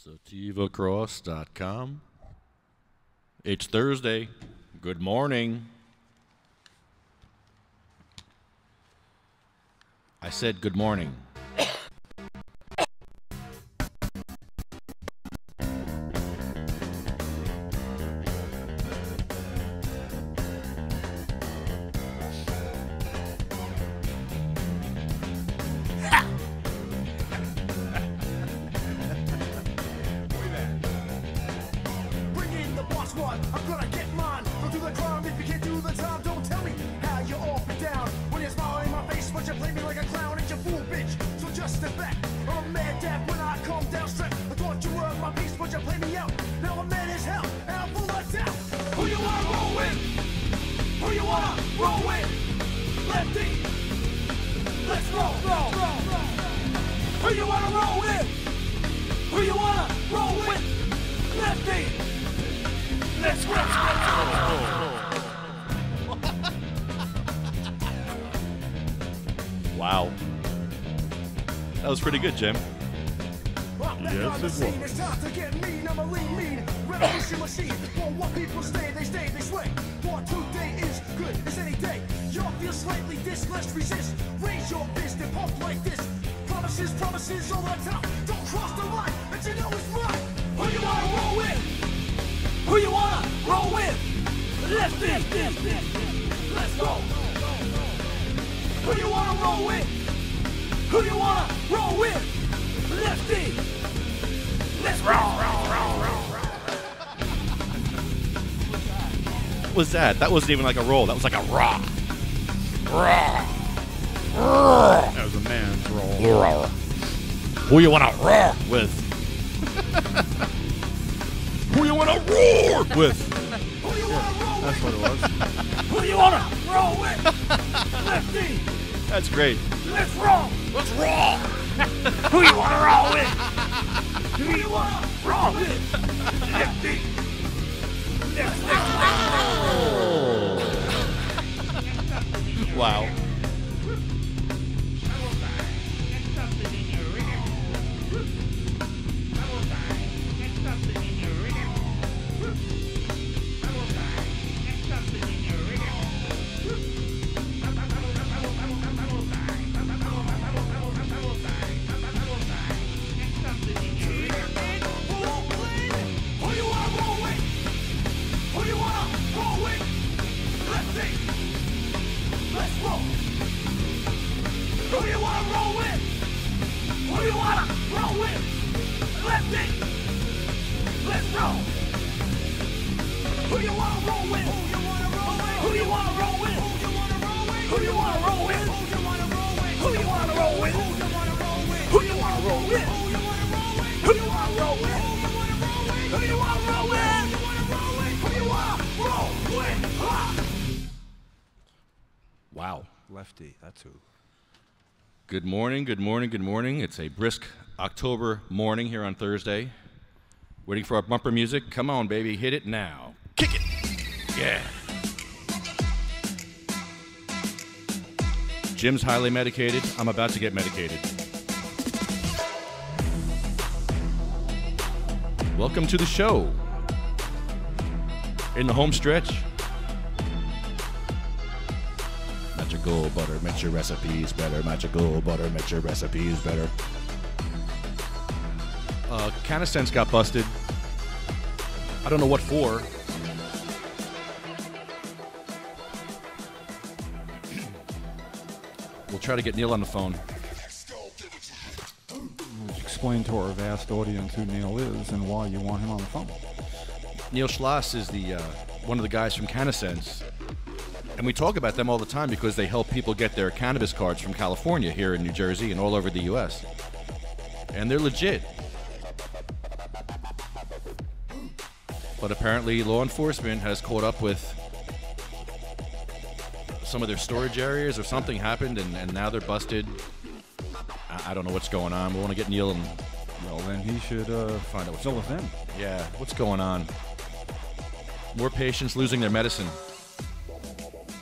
SativaCross.com. It's Thursday. Good morning. I said good morning. Wow. That was pretty good, Jim. Yes, it was. It's time to get mean. I'm a lean. Revolution machine. For what people stay, they sway. For today is good as any day. Y'all feel slightly this, let's resist. Raise your fist and pump like this. Promises all the time. Don't cross the line, but you know it's right. Who you wanna roll with? Who you wanna roll with? Lefty. Let's go. Who you wanna roll with? Who you wanna roll with? Lefty. Let's roll. What was that? That wasn't even like a roll. That was like a raw. That was a man's roll. Who you want to roar with? Who you want to roar with? Who you wanna roll That's what it was. with? Who you wanna roll with? Lefty. That's great. Let's roll. Let's roar. Who you wanna roll with? Who you wanna roll with? Lefty. Let's Wow. Wow. Lefty, that's who. Good morning. It's a brisk October morning here on Thursday. Waiting for our bumper music. Come on, baby. Hit it now. Kick it. Yeah. Jim's highly medicated. I'm about to get medicated. Welcome to the show. In the home stretch. Magical butter makes your recipes better. Magical butter makes your recipes better. Canasense got busted. I don't know what for. We'll try to get Neil on the phone. Explain to our vast audience who Neil is and why you want him on the phone. Neil Schloss is the one of the guys from Canasense. And we talk about them all the time because they help people get their cannabis cards from California here in New Jersey and all over the U.S. And they're legit. But apparently law enforcement has caught up with some of their storage areas or something happened and now they're busted. I don't know what's going on. We want to get Neil and... Well, then he should find out what's fill going us in. on. Yeah, what's going on? More patients losing their medicine.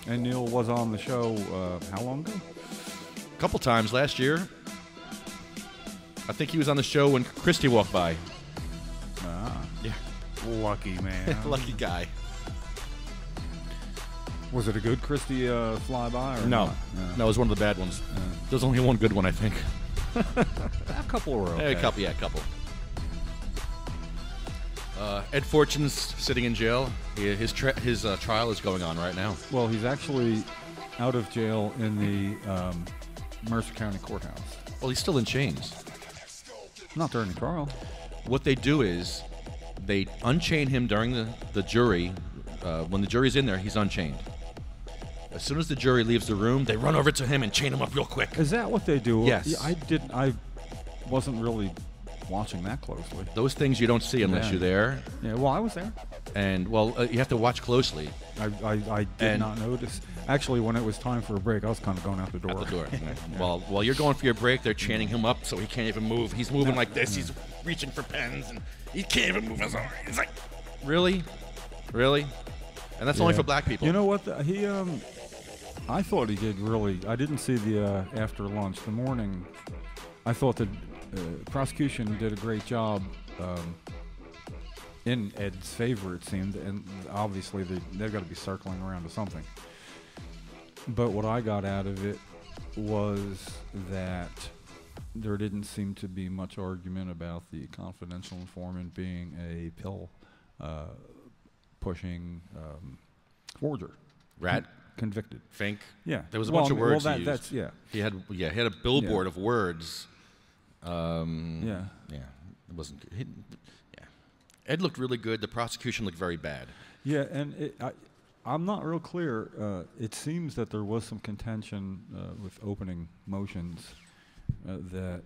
And Neil was on the show how long ago? A couple times last year. I think he was on the show when Christie walked by. Lucky man. Lucky guy. Was it a good Christie flyby? Or No. not? No, it was one of the bad ones. There's only one good one, I think. A couple were okay. A couple. Ed Forchion's sitting in jail. His trial is going on right now. Well, he's actually out of jail in the Mercer County Courthouse. Well, he's still in chains. Not during the trial. What they do is they unchain him during the jury. When the jury's in there, he's unchained. As soon as the jury leaves the room, they run over to him and chain him up real quick. Is that what they do? Yes. Yeah, I wasn't really watching that closely. Those things you don't see unless you're there. Yeah, well, I was there. And, you have to watch closely. I did not notice. Actually, when it was time for a break, I was kind of going out the door. Out the door. Yeah. While you're going for your break, they're chaining him up so he can't even move. He's moving like this. He's reaching for pens, and he can't even move his arm. He's like, really? Really? And that's only for black people. You know what? I thought he did really. I didn't see the after lunch. The morning, I thought the prosecution did a great job in Ed's favor, it seemed. And obviously, they've got to be circling around to something. But what I got out of it was that there didn't seem to be much argument about the confidential informant being a pill pushing forger. Rat. Convicted. Fink. Yeah. There was a bunch of words he he used. That's, yeah. He had a billboard of words. Yeah. Yeah. It wasn't good. Ed looked really good. The prosecution looked very bad. Yeah, and I'm not real clear. It seems that there was some contention with opening motions that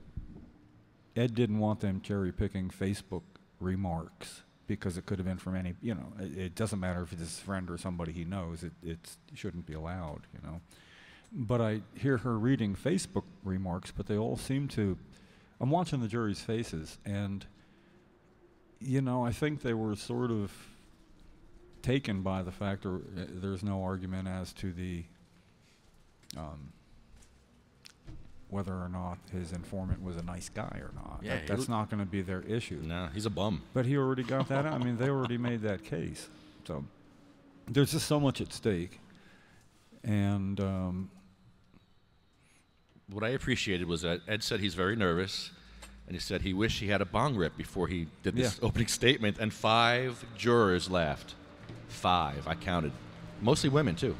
Ed didn't want them cherry-picking Facebook remarks because it could have been from any, it doesn't matter if it's his friend or somebody he knows. It shouldn't be allowed, But I hear her reading Facebook remarks, but they all seem to, I'm watching the jury's faces, and, I think they were sort of taken by the fact there's no argument as to the whether or not his informant was a nice guy or not. Yeah, that's not going to be their issue. No, he's a bum. But he already got that out. I mean, they already made that case. So there's just so much at stake. And what I appreciated was that Ed said he's very nervous, and he said he wished he had a bong rip before he did this opening statement, and 5 jurors laughed. 5, I counted. Mostly women, too.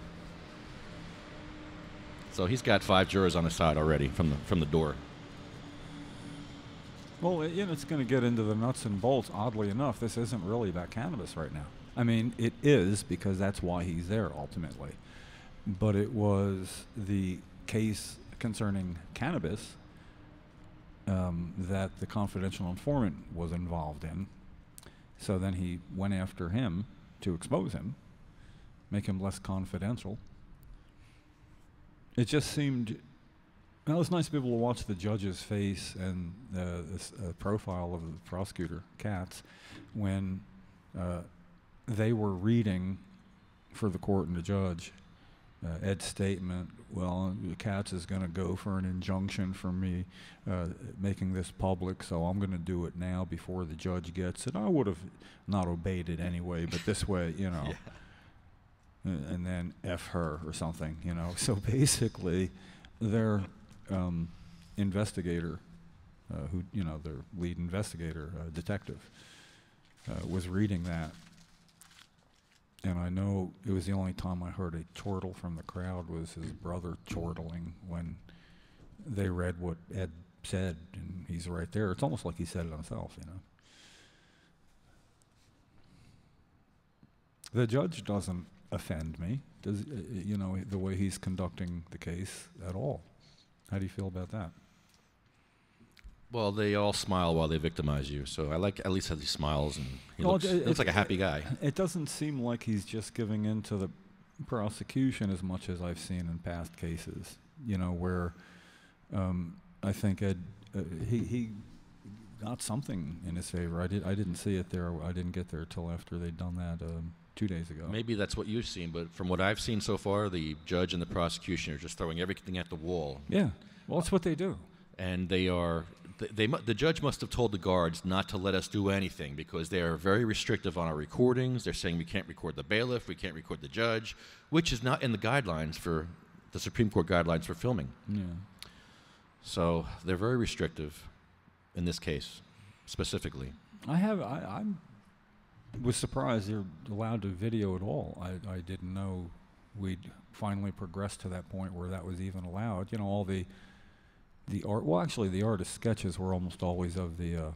So he's got 5 jurors on his side already from the door. Well, it's going to get into the nuts and bolts. Oddly enough, this isn't really about cannabis right now. I mean, it is because that's why he's there ultimately. But it was the case concerning cannabis that the confidential informant was involved in. So then he went after him to expose him, make him less confidential. It just seemed, it was nice to be able to watch the judge's face and this profile of the prosecutor, Katz, when they were reading for the court and the judge Ed's statement. Well, Katz is going to go for an injunction for me making this public, so I'm going to do it now before the judge gets it. I would have not obeyed it anyway, but this way, Yeah. And then F her or something, So basically, their investigator, their lead investigator, detective, was reading that. And I know it was the only time I heard a chortle from the crowd was his brother chortling when they read what Ed said, and he's right there. It's almost like he said it himself, The judge doesn't offend me, does the way he's conducting the case at all. How do you feel about that? Well, they all smile while they victimize you, so I like at least how he smiles, and he looks like a happy guy. It doesn't seem like he's just giving in to the prosecution as much as I've seen in past cases, where I think Ed, he got something in his favor. I didn't see it there. I didn't get there till after they'd done that 2 days ago. Maybe that's what you've seen, but from what I've seen so far, the judge and the prosecution are just throwing everything at the wall. Yeah, well, that's what they do. And they are The judge must have told the guards not to let us do anything because they are very restrictive on our recordings. They're saying we can't record the bailiff, we can't record the judge, which is not in the guidelines for the Supreme Court guidelines for filming. Yeah. So they're very restrictive in this case, specifically. I was surprised they're allowed to video at all. I didn't know we'd finally progressed to that point where that was even allowed. You know, all the art. Well, actually, the artist sketches were almost always of the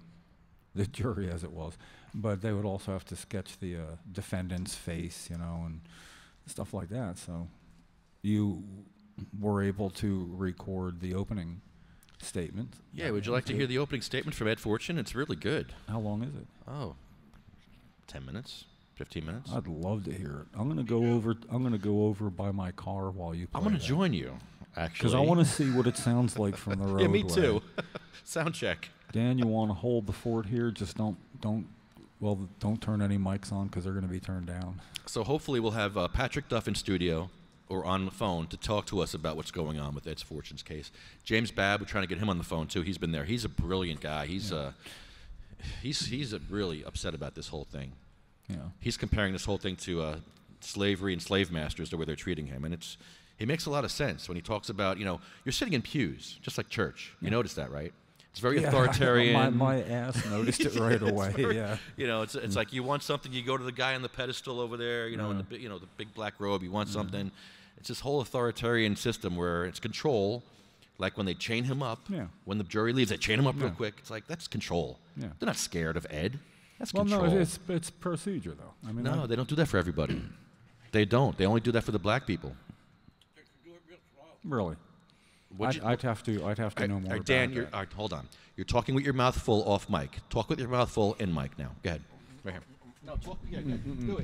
jury, as it was, but they would also have to sketch the defendant's face, you know, and stuff like that. So you were able to record the opening statement. Yeah, would you like to hear the opening statement from Ed Forchion? It's really good. How long is it? Oh, 10 minutes, 15 minutes. I'd love to hear it. I'm gonna go over by my car while you play. I'm gonna that. join you, actually. Because I want to see what it sounds like from the roadway. Yeah, me too. Sound check. Dan, you want to hold the fort here? Just don't turn any mics on because they're going to be turned down. So hopefully we'll have Patrick Duff in studio or on the phone to talk to us about what's going on with Ed Forchion's case. James Babb, we're trying to get him on the phone too. He's been there. He's a brilliant guy. He's really upset about this whole thing. Yeah. He's comparing this whole thing to slavery and slave masters, the way they're treating him, and it makes a lot of sense when he talks about, you know, you're sitting in pews just like church. You notice that, right? It's very authoritarian. My ass noticed it right away. Yeah. You know, it's like you want something, you go to the guy on the pedestal over there, you know, in the big black robe. You want something. It's this whole authoritarian system where it's control. Like when they chain him up, when the jury leaves, they chain him up real quick. It's like that's control. Yeah. They're not scared of Ed. That's control. No, it's procedure though. I mean, no, they don't do that for everybody. They don't. They only do that for the black people. Really? I'd have to know more about Dan, that. hold on. You're talking with your mouth full off mic. Talk with your mouth full in mic now. Go ahead. Right here. No, talk. Yeah, do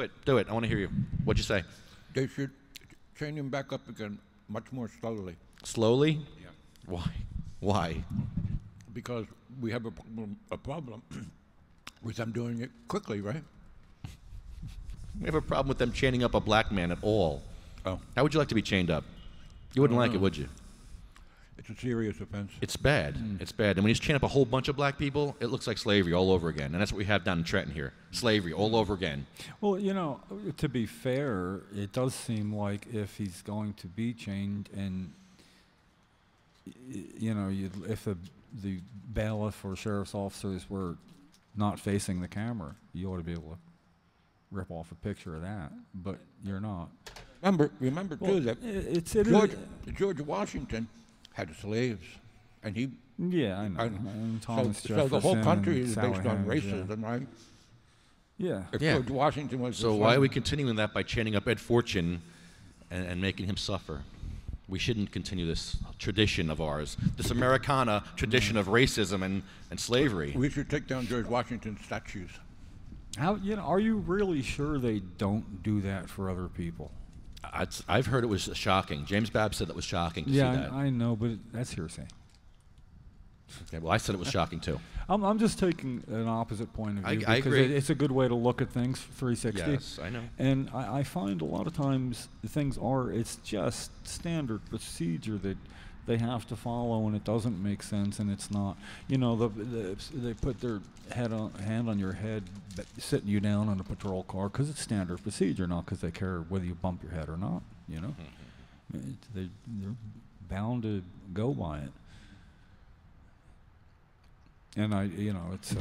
it. Do it. I want to hear you. What'd you say? They should chain him back up again much more slowly. Slowly? Yeah. Why? Because we have a problem with them doing it quickly, right? We have a problem with them chaining up a black man at all. Oh. How would you like to be chained up? You wouldn't like it, would you? It's a serious offense. It's bad. It's bad. And when he's chaining up a whole bunch of black people, it looks like slavery all over again. And that's what we have down in Trenton here. Slavery all over again. Well, you know, to be fair, it does seem like if he's going to be chained and, you know, if the bailiff or sheriff's officers were not facing the camera, you ought to be able to rip off a picture of that. But you're not. Remember too that George Washington had slaves, and he. Yeah, I know. And Thomas so the whole country is Sally based on Hemings, racism, right? Yeah. If George Washington was. So why are we continuing that by chaining up Ed Forchion and making him suffer? We shouldn't continue this tradition of ours, this Americana tradition of racism and slavery. We should take down George Washington's statues. Are you really sure they don't do that for other people? I've heard it was shocking. James Babb said that was shocking to see that. Yeah, I know, but that's hearsay. Okay, well, I said it was shocking too. I'm just taking an opposite point of view I because agree. it's a good way to look at things, 360. Yes, I know. And I find a lot of times it's just standard procedure that they have to follow, and it doesn't make sense, and it's not. You know, they put their hand on your head, sitting you down on a patrol car because it's standard procedure, not because they care whether you bump your head or not. You know, they're bound to go by it. And it's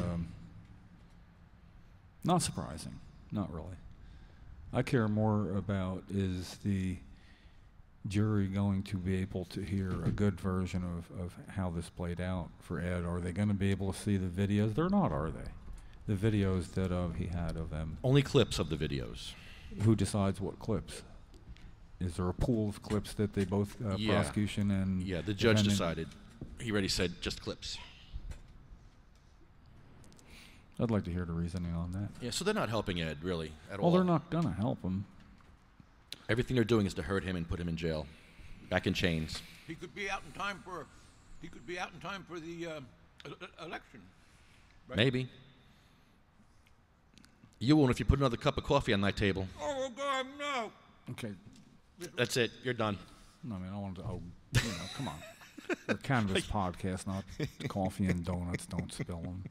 not surprising, not really. I care more about is the jury going to be able to hear a good version of how this played out for Ed? Are they going to be able to see the videos? They're not, are they? The videos that he had of them. Only clips of the videos. Who decides what clips? Is there a pool of clips that they both, prosecution and Yeah, the judge decided. He already said just clips. I'd like to hear the reasoning on that. Yeah, so they're not helping Ed, really, at all. Well, they're not going to help him. Everything they're doing is to hurt him and put him in jail, back in chains. He could be out in time for the election. Right? Maybe. You won't if you put another cup of coffee on that table. Oh God, no! Okay. That's it. You're done. No, I mean, I wanted to. Come on. We're Cannabis Podcast, not Coffee and Donuts. Don't spill them.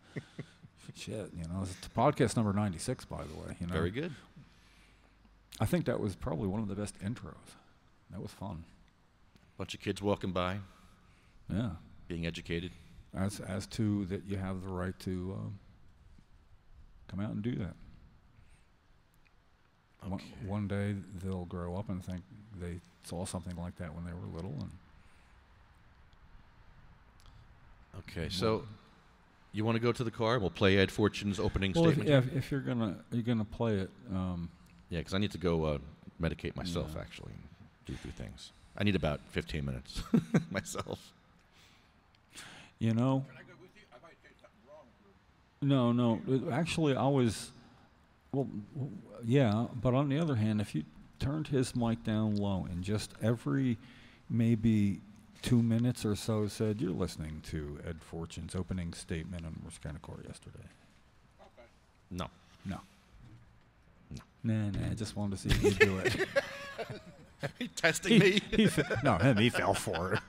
Shit, you know. It's podcast number 96, by the way. You know. Very good. I think that was probably one of the best intros. That was fun. Bunch of kids walking by, Yeah. being educated. As to that you have the right to come out and do that. Okay. One day they'll grow up and think they saw something like that when they were little. And Okay, so you want to go to the car? We'll play Ed Fortune's opening well, statement. if you're gonna play it, Yeah, because I need to go medicate myself, actually, and do a few things. I need about 15 minutes myself. you know. Can I go with you? I might say something wrong. No. Actually, I was. Well, yeah, but on the other hand, if you turned his mic down low and just every maybe 2 minutes or so said, "You're listening to Ed Fortune's opening statement on Ruscanicore yesterday." Okay. No. No. Nah, I just wanted to see you do it. He testing me? He fell for it.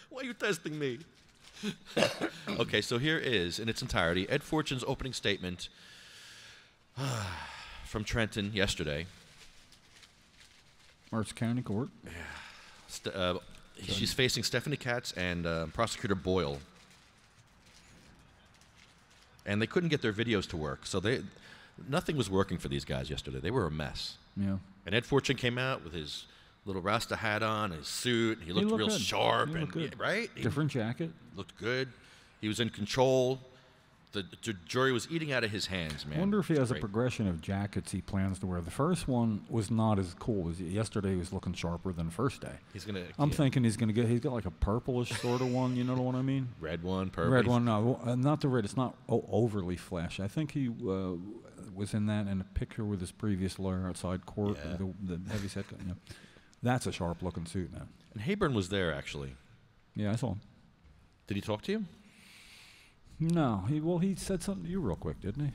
Why are you testing me? Okay, so here is, in its entirety, Ed Fortune's opening statement from Trenton yesterday. Mercer County Court. She's facing Stephanie Katz and Prosecutor Boyle. And they couldn't get their videos to work, so nothing was working for these guys yesterday. They were a mess. Yeah. And Ed Fortune came out with his little Rasta hat on, his suit. He looked real good. sharp, He looked good. right? He Different jacket. looked good. He was in control. The jury was eating out of his hands, man. I wonder if he has Great. a progression of jackets he plans to wear. The first one was not as cool as yesterday. He was looking sharper than the first day. He's gonna. I'm thinking he's got like a purplish sort of one. You know what I mean? Red one, purple. Red one, no, not the red. It's not overly flash. I think he was in that in a picture with his previous lawyer outside court. Yeah. The heavy set. You know. That's a sharp looking suit now. And Hayburn was there, actually. Yeah, I saw him. Did he talk to you? No, he said something to you real quick, didn't he?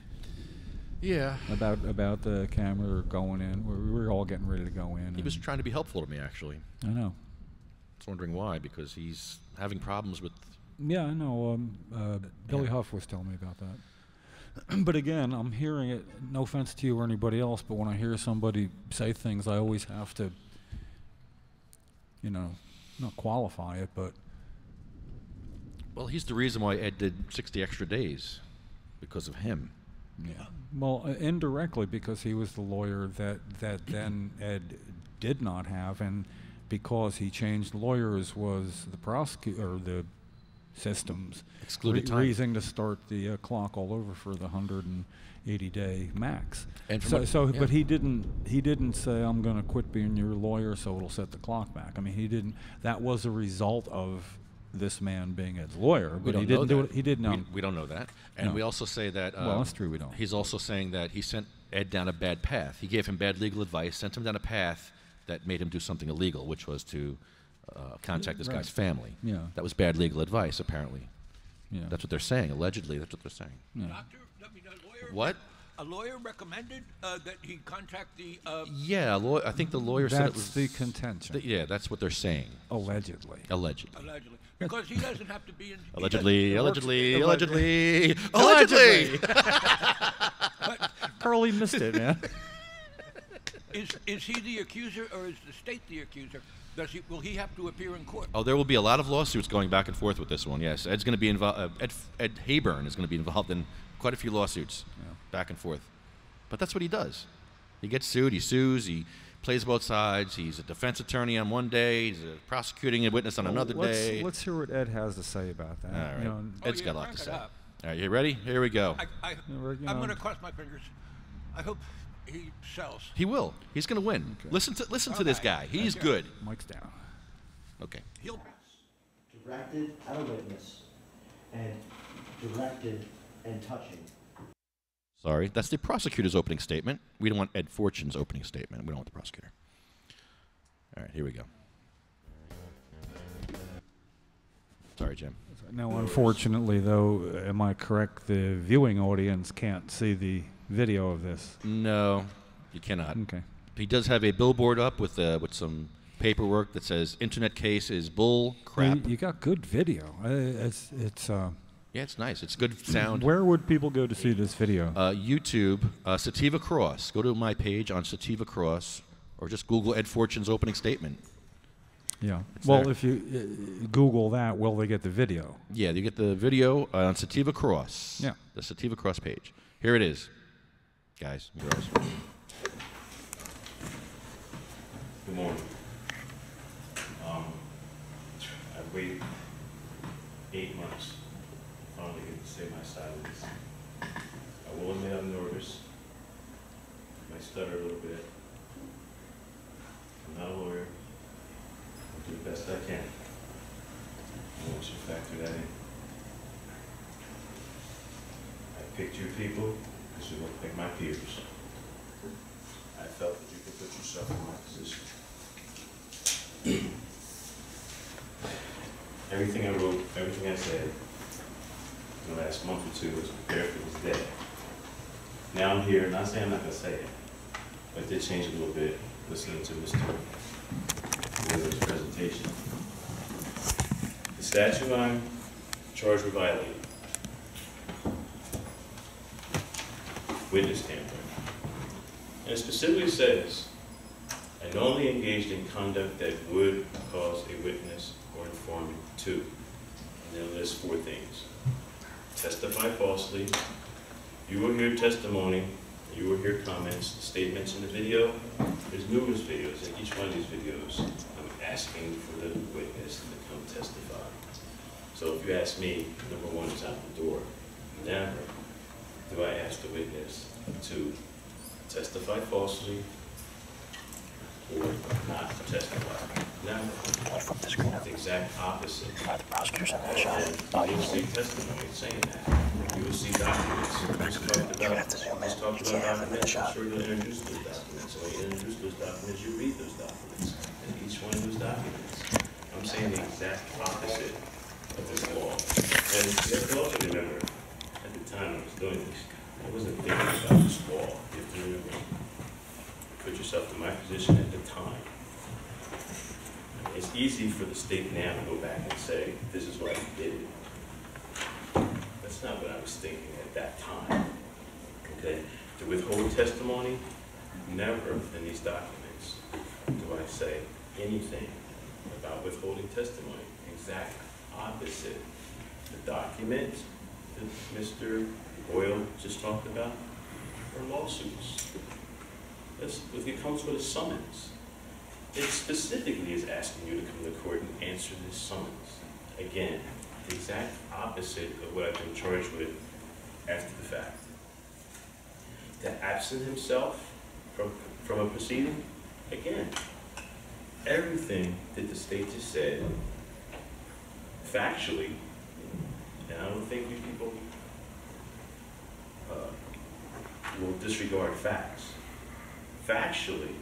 Yeah. About the camera going in. We were all getting ready to go in. He was trying to be helpful to me, actually. I know. I was wondering why, because he's having problems with. Yeah, I know. Billy Huff was telling me about that. But again, I'm hearing it, no offense to you or anybody else, but when I hear somebody say things, I always have to, not qualify it, but. Well, he's the reason why Ed did 60 extra days, because of him. Yeah. Well, indirectly, because he was the lawyer that then Ed did not have, and because he changed lawyers was the prosecutor or the system's Excluded time. reason to start the clock all over for the 180-day max. And But he didn't say, "I'm going to quit being your lawyer, so it'll set the clock back." I mean, he didn't. That was a result of this man being Ed's lawyer, but he didn't do it. He didn't. We don't know that, and No. we also say that. Well, that's true. We don't. He's also saying that he sent Ed down a bad path. He gave him bad legal advice, sent him down a path that made him do something illegal, which was to contact this guy's family. Yeah. That was bad legal advice, apparently. Yeah. That's what they're saying. Allegedly, that's what they're saying. Yeah. Doctor, I mean, a lawyer. What? A lawyer recommended that he contact the. Yeah, I think the lawyer said it That's was the contention. yeah, that's what they're saying. Allegedly. Allegedly. Allegedly, because he doesn't have to be in. Allegedly. Allegedly. Allegedly. Allegedly. Curly missed it, man. Is he the accuser or is the state the accuser? Will he have to appear in court? Oh, there will be a lot of lawsuits going back and forth with this one. Yes, Ed's going to be involved. Ed Hayburn is going to be involved in quite a few lawsuits, back and forth. But that's what he does. He gets sued. He sues. He plays both sides. He's a defense attorney on one day. He's a prosecuting a witness on another day. Let's hear what Ed has to say about that. All right. You know, Ed's yeah, got a lot crank to it say. up. All right, you ready? Here we go. we're, you I'm know, going to cross my fingers. I hope he sells. He will. He's going to win. Okay. Listen to this guy. He's Okay. good. Mike's down. Okay. He'll. Directed at a witness and directed and touching. Sorry, that's the prosecutor's opening statement. We don't want Ed Fortune's opening statement. We don't want the prosecutor. All right, here we go. Sorry, Jim. Now, unfortunately, though, am I correct? The viewing audience can't see the video of this. No, you cannot. Okay. He does have a billboard up with some paperwork that says internet case is bull crap. You got good video. Yeah, it's nice. It's good sound. Where would people go to see this video? YouTube, Sativa Cross. Go to my page on Sativa Cross, or just Google Ed Fortune's opening statement. Yeah. It's Well, there. if you Google that, will they get the video? Yeah, you get the video on Sativa Cross. Yeah. The Sativa Cross page. Here it is, guys and girls. Good morning. I've waited 8 months to finally get to say my side of this. I will admit I'm nervous. I might stutter a little bit. I'm not a lawyer. I'll do the best I can. I want you to factor that in. I picked you people because you look like my peers. I felt that you could put yourself in my position. Everything I wrote, everything I said in the last month or two was prepared for this day. Now I'm here, not saying I'm not going to say it, but it did change a little bit listening to Mr. Miller's presentation. The statute I'm charged with violating, witness tampering. And it specifically says, I knowingly engaged in conduct that would cause a witness or informant to, and then it lists 4 things. Testify falsely, you will hear testimony, you will hear comments, the statements in the video. There's numerous videos. In each one of these videos, I'm asking for the witness to come testify. So if you ask me, number 1 is out the door. Never do I ask the witness to testify falsely or not to testify. Never. It's the exact opposite. And you will see testimony saying that. You will see documents. Let's talk about documents. I'm sure you'll introduce those documents. When you introduce those documents, you read those documents. And each one of those documents, I'm saying the exact opposite of this law. And you have to also remember, at the time I was doing this, I wasn't thinking about this law. You have to remember, put yourself in my position at the time. It's easy for the state now to go back and say, this is why you did it. That's not what I was thinking at that time. Okay? To withhold testimony, never in these documents do I say anything about withholding testimony. Exact opposite. The document that Mr. Boyle just talked about are lawsuits. It comes with a summons. It specifically is asking you to come to court and answer this summons. Again, the exact opposite of what I've been charged with after the fact. To absent himself from a proceeding, again, everything that the state just said, factually, and I don't think you people will disregard facts. Factually,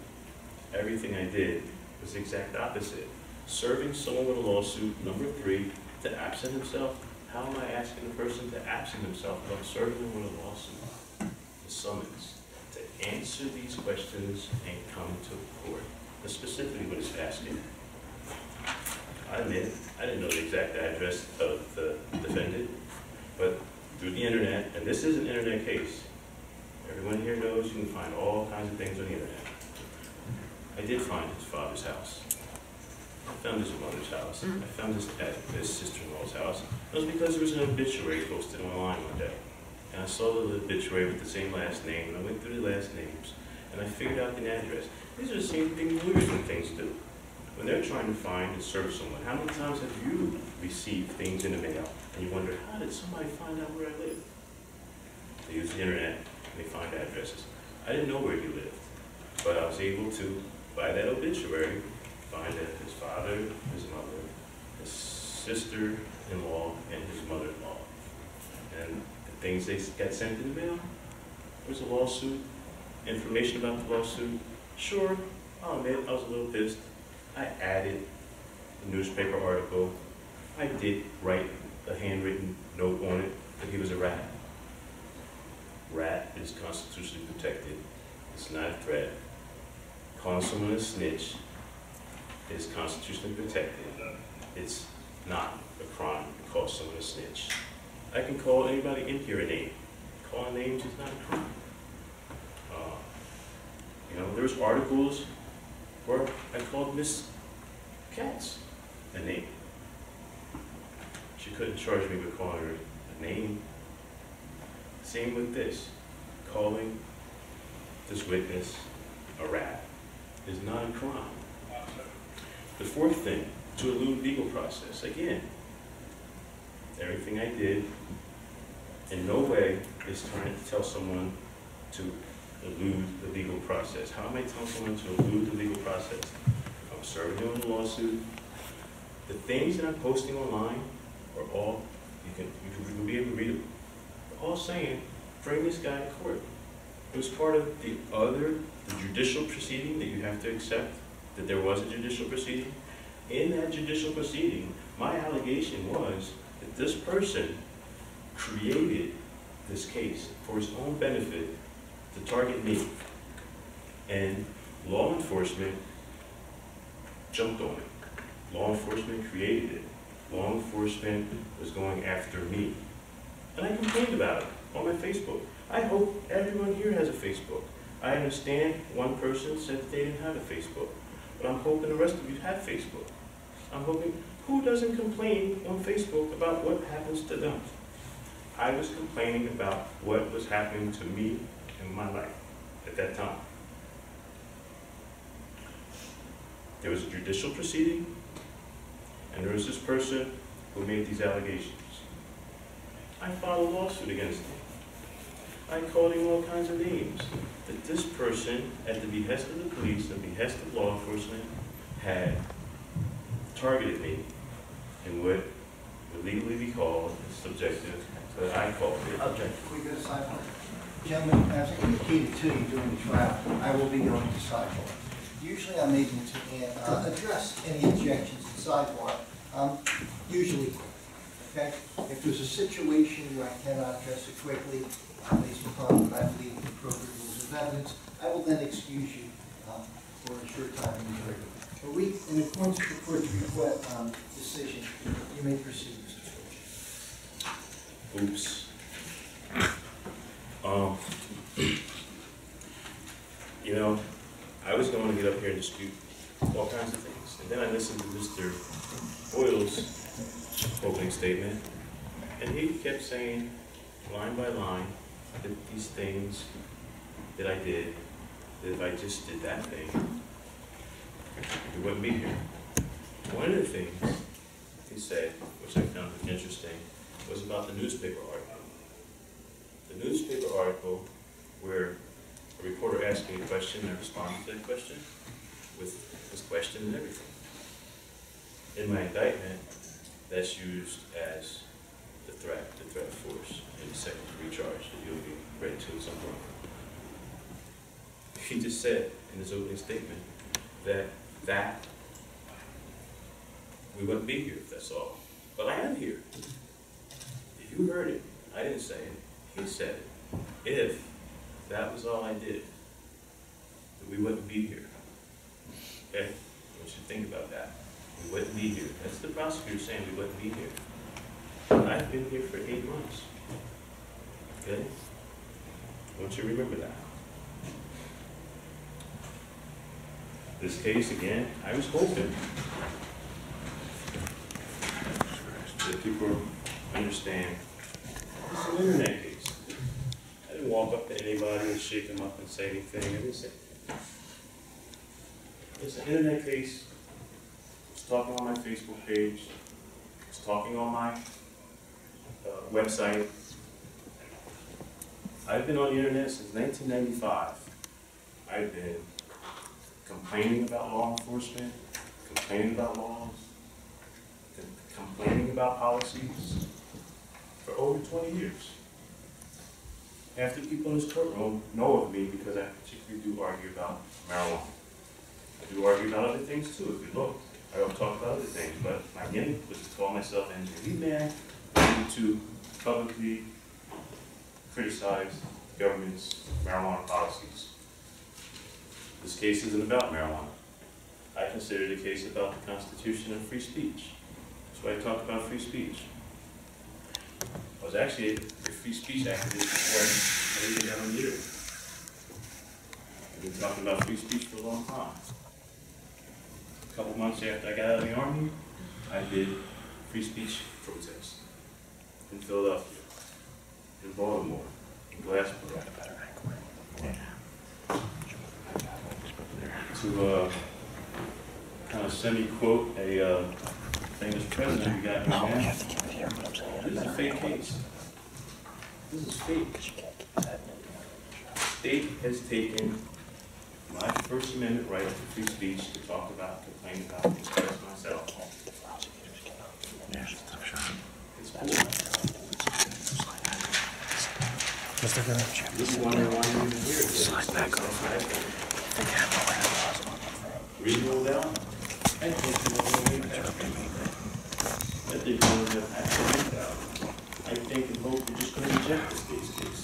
everything I did was the exact opposite. Serving someone with a lawsuit, number 3, to absent himself. How am I asking the person to absent himself if I'm serving them with a lawsuit? The summons. To answer these questions and come to court. That's specifically what it's asking. I admit, I didn't know the exact address of the defendant, but through the internet, and this is an internet case. Everyone here knows you can find all kinds of things on the internet. I did find his father's house. I found his mother's house. I found his sister-in-law's house. It was because there was an obituary posted online one day. And I saw the obituary with the same last name, and I went through the last names, and I figured out the address. These are the same things lawyers and things do. When they're trying to find and serve someone, how many times have you received things in the mail, and you wonder, how did somebody find out where I live? They use the internet, and they find addresses. I didn't know where he lived, but I was able to, by that obituary, find that his father, his mother, his sister-in-law, and his mother-in-law. And the things they got sent in the mail, there was a lawsuit, information about the lawsuit. Sure, I'll admit I was a little pissed. I added a newspaper article. I did write a handwritten note on it that he was a rat. Rat is constitutionally protected. It's not a threat. Calling someone a snitch is constitutionally protected. It's not a crime to call someone a snitch. I can call anybody in here a name. Calling names is not a crime. There's articles where I called Miss Katz a name. She couldn't charge me with calling her a name. Same with this. Calling this witness a rat is not a crime. The fourth thing, to elude legal process. Again, everything I did in no way is trying to tell someone to elude the legal process. How am I telling someone to elude the legal process? I'm serving them in a lawsuit. The things that I'm posting online are all, you can be able to read them. They're all saying, bring this guy to court. It was part of the judicial proceeding that you have to accept, that there was a judicial proceeding. In that judicial proceeding, my allegation was that this person created this case for his own benefit to target me. And law enforcement jumped on it. Law enforcement created it. Law enforcement was going after me. And I complained about it on my Facebook. I hope everyone here has a Facebook. I understand one person said that they didn't have a Facebook, but I'm hoping the rest of you have Facebook. I'm hoping, who doesn't complain on Facebook about what happens to them? I was complaining about what was happening to me in my life at that time. There was a judicial proceeding, and there was this person who made these allegations. I filed a lawsuit against him. I called him all kinds of names. That this person, at the behest of the police and behest of law enforcement, had targeted me in what would legally be called subjective, but I called it objective. Can we go to sidebar? Gentlemen, as I indicated to you during the trial, I will be going to sidebar. Usually I'm able to address any objections in sidebar, usually, okay? If there's a situation where I cannot address it quickly, based upon what I believe the appropriate rules of evidence, I will then excuse you for a short time in the jury. But we, in accordance with the court's request, decision, you may proceed, Mr. Forchion. Oops. I was going to get up here and dispute all kinds of things. And then I listened to Mr. Boyle's opening statement, and he kept saying, line by line, that these things that I did, that if I just did that thing, we wouldn't be here. One of the things he said, which I found interesting, was about the newspaper article. The newspaper article where a reporter asked me a question and I responded to that question with his question and everything. In my indictment, that's used as the threat of force in the second degree charge that you'll be read to at some point. He just said in his opening statement that we wouldn't be here if that's all. But I am here. If you heard it, I didn't say it, he said it. If that was all I did, that we wouldn't be here. Okay? I want you to think about that. We wouldn't be here. That's the prosecutor saying we wouldn't be here. I've been here for 8 months. Okay? I want you to remember that. This case, again, I was hoping that people understand it's an internet case. I didn't walk up to anybody and shake them up and say anything. I didn't say anything. It's an internet case. I was talking on my Facebook page. I was talking on my website. I've been on the internet since 1995. I've been complaining about law enforcement, complaining about laws, complaining about policies for over 20 years. Half the people in this courtroom know of me because I particularly do argue about marijuana. I do argue about other things too, if you look. I don't talk about other things, but my gimmick was to call myself an elite man and to publicly criticize the government's marijuana policies. This case isn't about marijuana. I consider the case about the Constitution and free speech. That's why I talk about free speech. I was actually a free speech activist before I even got on here. I've been talking about free speech for a long time. A couple months after I got out of the Army, I did free speech protests in Philadelphia, in Baltimore, in Glassboro. To kind of semi-quote a famous president we got here, man. This is a fake case. This is fake. The state has taken my First Amendment right to free speech to talk about, complain about, express myself. It's cool. This is wondering why you're even here. Slide back over. Read it all down. I think you'll have actually doubt. I think and hope you're just going to reject the state's case.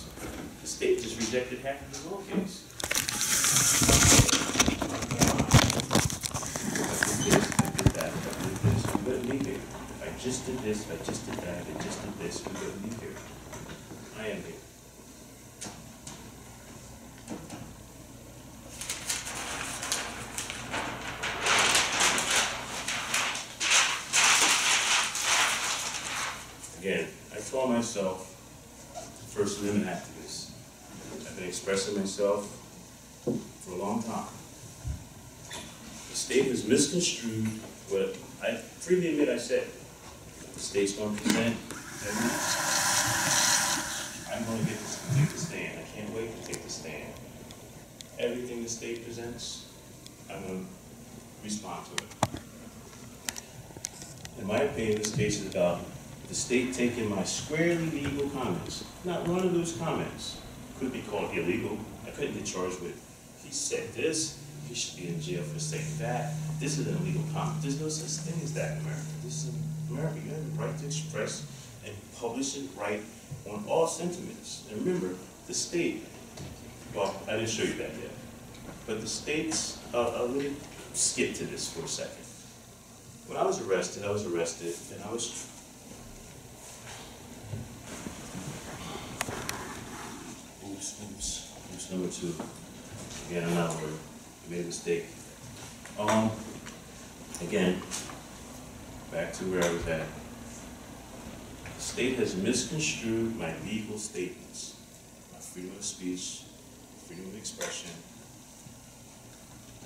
The state just rejected half of his own case. I did that, I did this, we wouldn't be here. I just did this, I just did that, I just did this, we wouldn't be here. I am here. Again, I call myself First Amendment activist. I've been expressing myself for a long time. The state has misconstrued what I freely admit I said. The state's going to present evidence. I'm going to take the stand. I can't wait to take the stand. Everything the state presents, I'm going to respond to it. In my opinion, this case is about the state taking my squarely legal comments. Not one of those comments could be called illegal. I couldn't get charged with, he said this, he should be in jail for saying that. This is an illegal comment. There's no such thing as that in America. This is America. You have the right to express and publish it right on all sentiments. And remember, the state, well, I didn't show you that yet, but the states, let me skip to this for a second. When I was arrested, and I was Oops, number 2. Again, I'm not worried. I made a mistake. Again, back to where I was at. The state has misconstrued my legal statements, my freedom of speech, freedom of expression.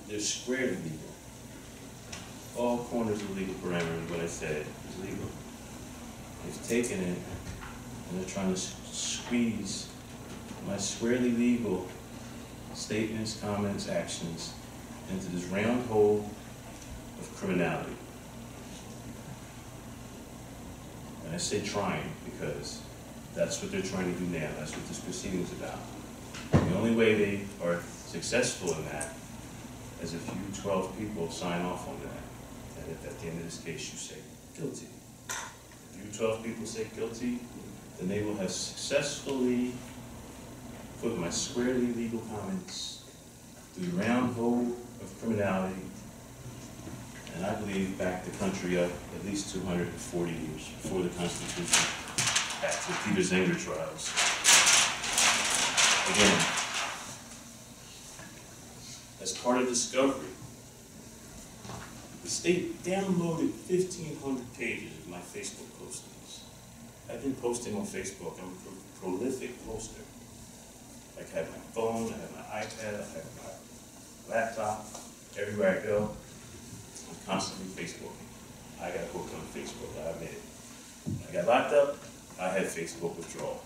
They're squarely legal. All corners of legal parameters, what I said is legal. They've taken it and they're trying to squeeze my squarely legal statements, comments, actions into this round hole of criminality. And I say trying because that's what they're trying to do now. That's what this proceeding is about. The only way they are successful in that is if you 12 people sign off on that. And if at the end of this case you say guilty. If you 12 people say guilty, then they will have successfully put my squarely legal comments through the round hole of criminality, and I believe back the country up at least 240 years before the Constitution, back to the Peter Zenger trials. Again, as part of discovery, the state downloaded 1,500 pages of my Facebook postings. I've been posting on Facebook. I'm a prolific poster. I have my phone, I have my iPad, I have my laptop. Everywhere I go, I'm constantly Facebooking. I got hooked on Facebook, I admit it. When I got locked up, I had Facebook withdrawal.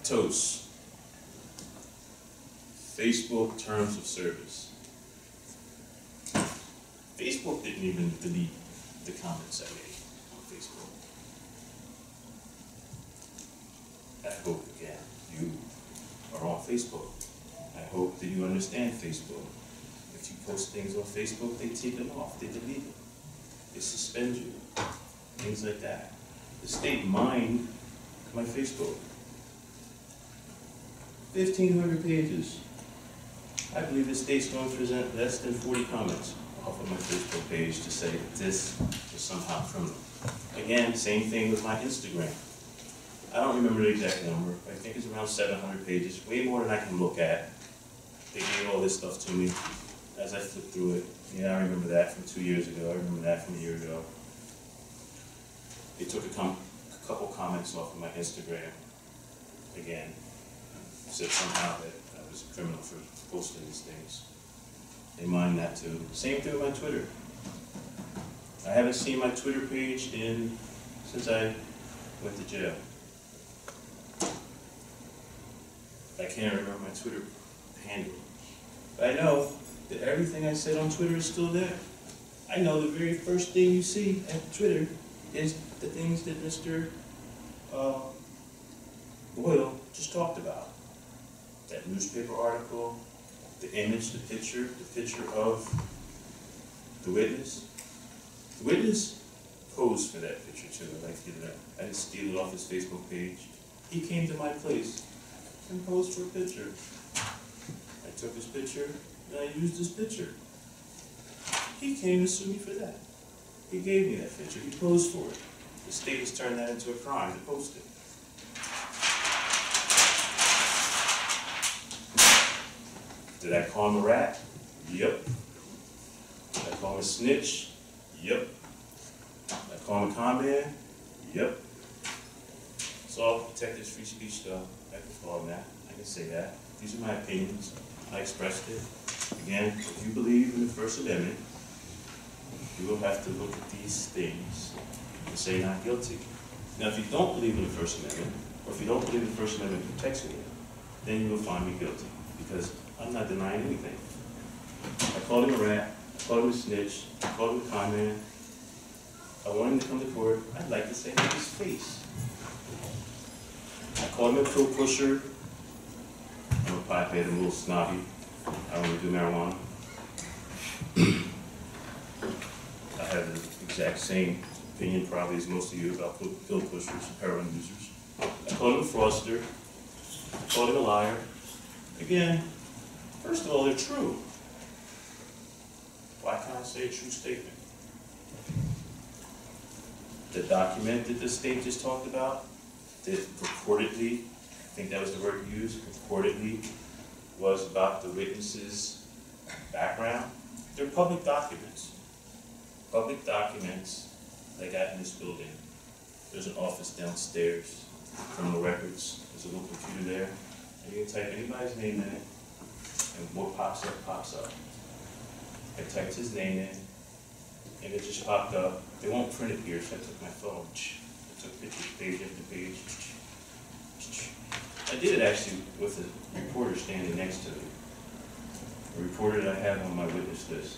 Toast. Facebook terms of service. Facebook didn't even delete the comments I made on Facebook. I hope, again, you are on Facebook. I hope that you understand Facebook. If you post things on Facebook, they take them off, they delete it. They suspend you, things like that. The state mined my Facebook. 1,500 pages. I believe the state's going to present less than 40 comments off of my Facebook page to say that this is somehow criminal. Again, same thing with my Instagram. I don't remember the exact number. I think it's around 700 pages, way more than I can look at. They gave all this stuff to me as I flipped through it. Yeah, I remember that from 2 years ago. I remember that from a year ago. They took a couple comments off of my Instagram. Again, said somehow that I was a criminal for posting these things. They mind that too. Same thing with my Twitter. I haven't seen my Twitter page since I went to jail. I can't remember my Twitter handle. But I know that everything I said on Twitter is still there. I know the very first thing you see at Twitter is the things that Mr. Boyle just talked about. That newspaper article, the image, the picture of the witness. The witness posed for that picture too. I'd like to get that. I didn't steal it off his Facebook page. He came to my place and posed for a picture. I took his picture and I used his picture. He came to sue me for that. He gave me that picture. He posed for it. The state has turned that into a crime to post it. Did I call him a rat? Yep. Did I call him a snitch? Yep. Did I call him a con man? Yep. It's all protected free speech stuff. I can call him that. I can say that. These are my opinions. I expressed it. Again, if you believe in the First Amendment, you will have to look at these things and say not guilty. Now, if you don't believe in the First Amendment, or if you don't believe the First Amendment protects me, then you will find me guilty, because I'm not denying anything. I called him a rat, I called him a snitch, I called him a con man. I want him to come to court. I'd like to say it in his face. I called him a pill pusher. I'm a pipehead, I'm a little snobby. I don't really do marijuana. I have the exact same opinion probably as most of you about pill pushers and heroin users. I called him a fraudster. I called him a liar. Again, first of all, they're true. Why can't I say a true statement? The document that the state just talked about, that purportedly, I think that was the word used, purportedly was about the witness's background. They're public documents. Public documents that I got in this building. There's an office downstairs, criminal records. There's a little computer there. And you can type anybody's name in it, and what pops up, pops up. I typed his name in, and it just popped up. They won't print it here, so I took my phone. I took pictures page after page. I did it actually with a reporter standing next to me. A reporter that I have on my witness list.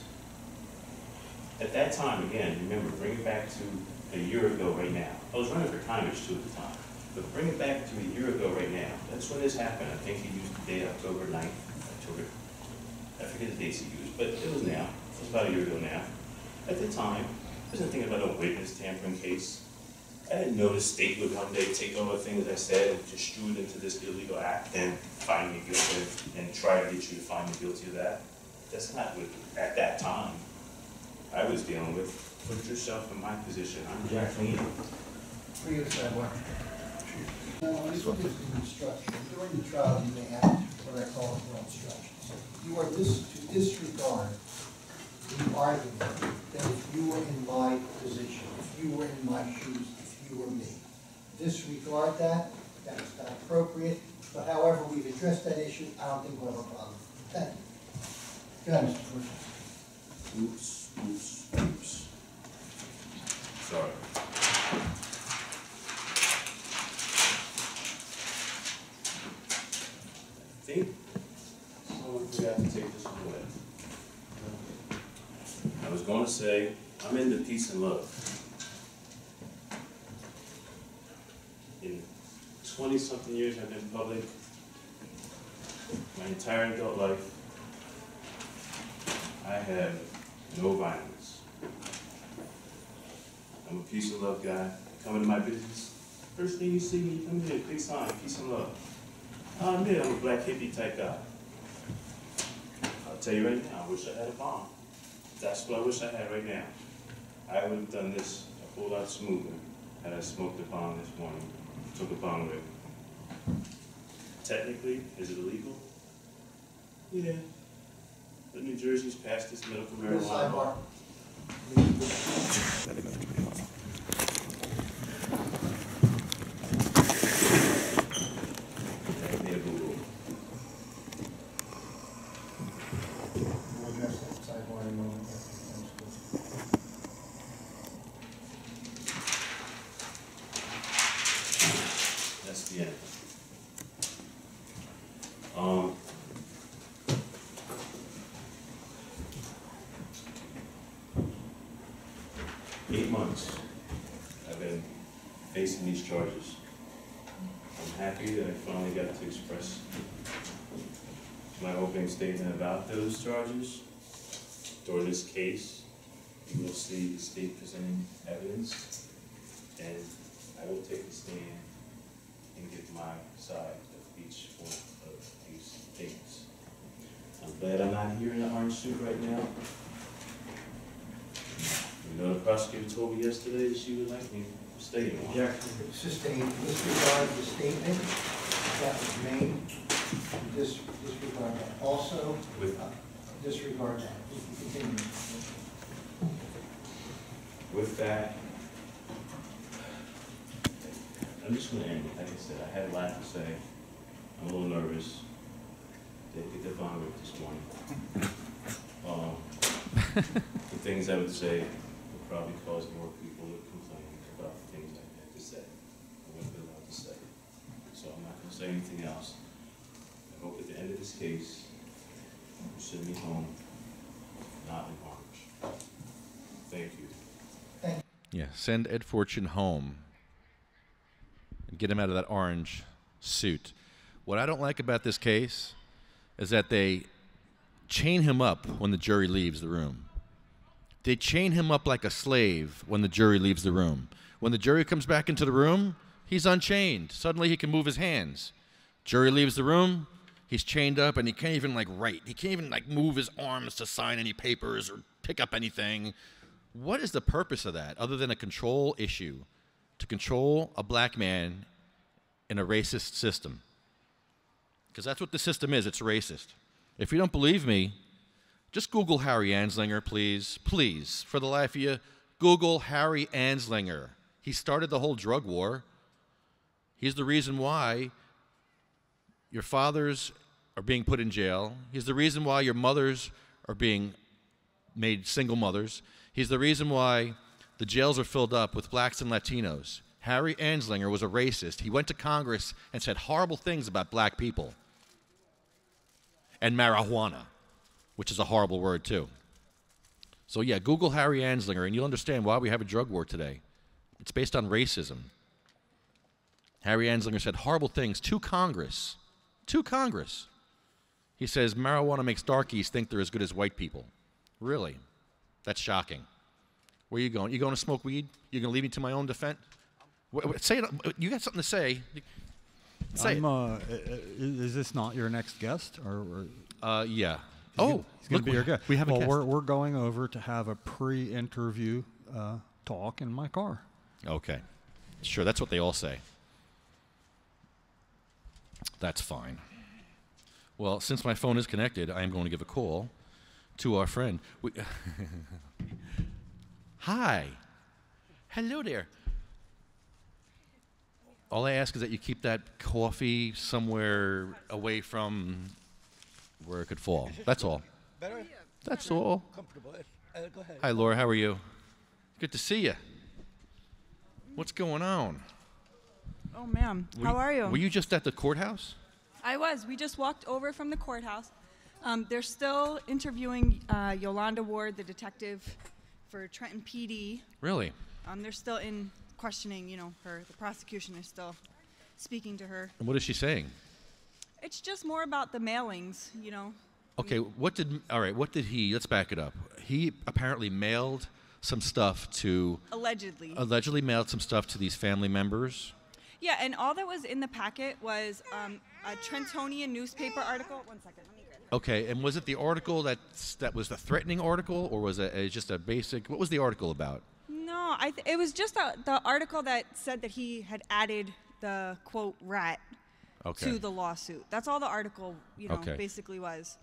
At that time, again, remember, bring it back to a year ago right now. I was running for Congress too at the time. But bring it back to a year ago right now. That's when this happened. I think he used the date October 9th. I forget the dates he used, but it was now. It was about a year ago now. At the time, I wasn't thinking about a witness tampering case. I didn't know the state would one day take all the things I said and construe it into this illegal act and find me guilty and try to get you to find me guilty of that. That's not what, at that time, I was dealing with. Put yourself in my position. I'm Jack Lean. For you to say what? No, this one is the instruction. During the trial, you may have what I call your instructions. You are to disregard the argument that if you were in my position, if you were in my shoes, if you were me. Disregard that. That is not appropriate. But however we've addressed that issue, I don't think we'll have a problem. Thank you. Go ahead, Mr. Forchion. Oops. Sorry. I think someone forgot to take this away. I was going to say, I'm into peace and love. In 20-something years I've been public, my entire adult life, I have no violence. I'm a peace and love guy. I come into my business, first thing you see me, you come in, big sign, peace and love. I'll admit I'm a black hippie type guy. tell you right now, I wish I had a bong. That's what I wish I had right now. I would have done this a whole lot smoother had I smoked a bong this morning, took a bong with. Technically, is it illegal? Yeah. But New Jersey's passed this medical marijuana law. That's the end. 8 months I've been facing these charges. I'm happy that I finally got to express my opening statement about those charges. During this case, you will see the state presenting evidence, and I will take a stand and give my side of each one of these things. I'm glad I'm not here in the orange suit right now. You know, the prosecutor told me yesterday that she would like me to stay in one. Objection sustained. Disregard the statement that was made. Disregard that. Also, disregard that. Continue. With that, I'm just going to end it. Like I said, I had a lot to say. I'm a little nervous. Didn't get the bong rip this morning. The things I would say would probably cause more people to complain about the things I had to say. I wouldn't be allowed to say. So I'm not going to say anything else. I hope at the end of this case, you send me home, not in orange. Thank you. Yeah, send Ed Forchion home and get him out of that orange suit. What I don't like about this case is that they chain him up when the jury leaves the room. They chain him up like a slave when the jury leaves the room. When the jury comes back into the room, he's unchained. Suddenly he can move his hands. Jury leaves the room, he's chained up, and he can't even write. He can't even move his arms to sign any papers or pick up anything. What is the purpose of that other than a control issue? To control a black man in a racist system. Because that's what the system is. It's racist. If you don't believe me, just Google Harry Anslinger, please. Please, for the life of you, Google Harry Anslinger. He started the whole drug war. He's the reason why your fathers are being put in jail. He's the reason why your mothers are being made single mothers. He's the reason why the jails are filled up with blacks and Latinos. Harry Anslinger was a racist. He went to Congress and said horrible things about black people. And marijuana, which is a horrible word too. So yeah, Google Harry Anslinger and you'll understand why we have a drug war today. It's based on racism. Harry Anslinger said horrible things to Congress. To Congress. He says marijuana makes darkies think they're as good as white people. Really? That's shocking. Where are you going? You going to smoke weed? You going to leave me to my own defense? Say it. You got something to say. Say it. Is this not your next guest? Yeah. He's going to be your guest. We have a guest. We're going over to have a pre-interview talk in my car. Okay. Sure, that's what they all say. That's fine. Well, since my phone is connected, I am going to give a call to our friend. Hi. Hello there. All I ask is that you keep that coffee somewhere away from where it could fall. That's all. Better? That's all. Comfortable. Go ahead. Hi, Laura. How are you? Good to see you. What's going on? Oh, ma'am. How are you? Were you just at the courthouse? I was. We just walked over from the courthouse. They're still interviewing Yolanda Ward, the detective for Trenton PD. Really? They're still in questioning, her. The prosecution is still speaking to her. And what is she saying? It's just more about the mailings, Okay, what did he, let's back it up. He apparently mailed some stuff to... Allegedly mailed some stuff to these family members. Yeah, and all that was in the packet was a Trentonian newspaper article. 1 second, let me get it. Okay, and was it the article that was the threatening article, or was it just a basic? What was the article about? No, it was just the article that said that he had added the quote rat to the lawsuit. That's all the article, basically was.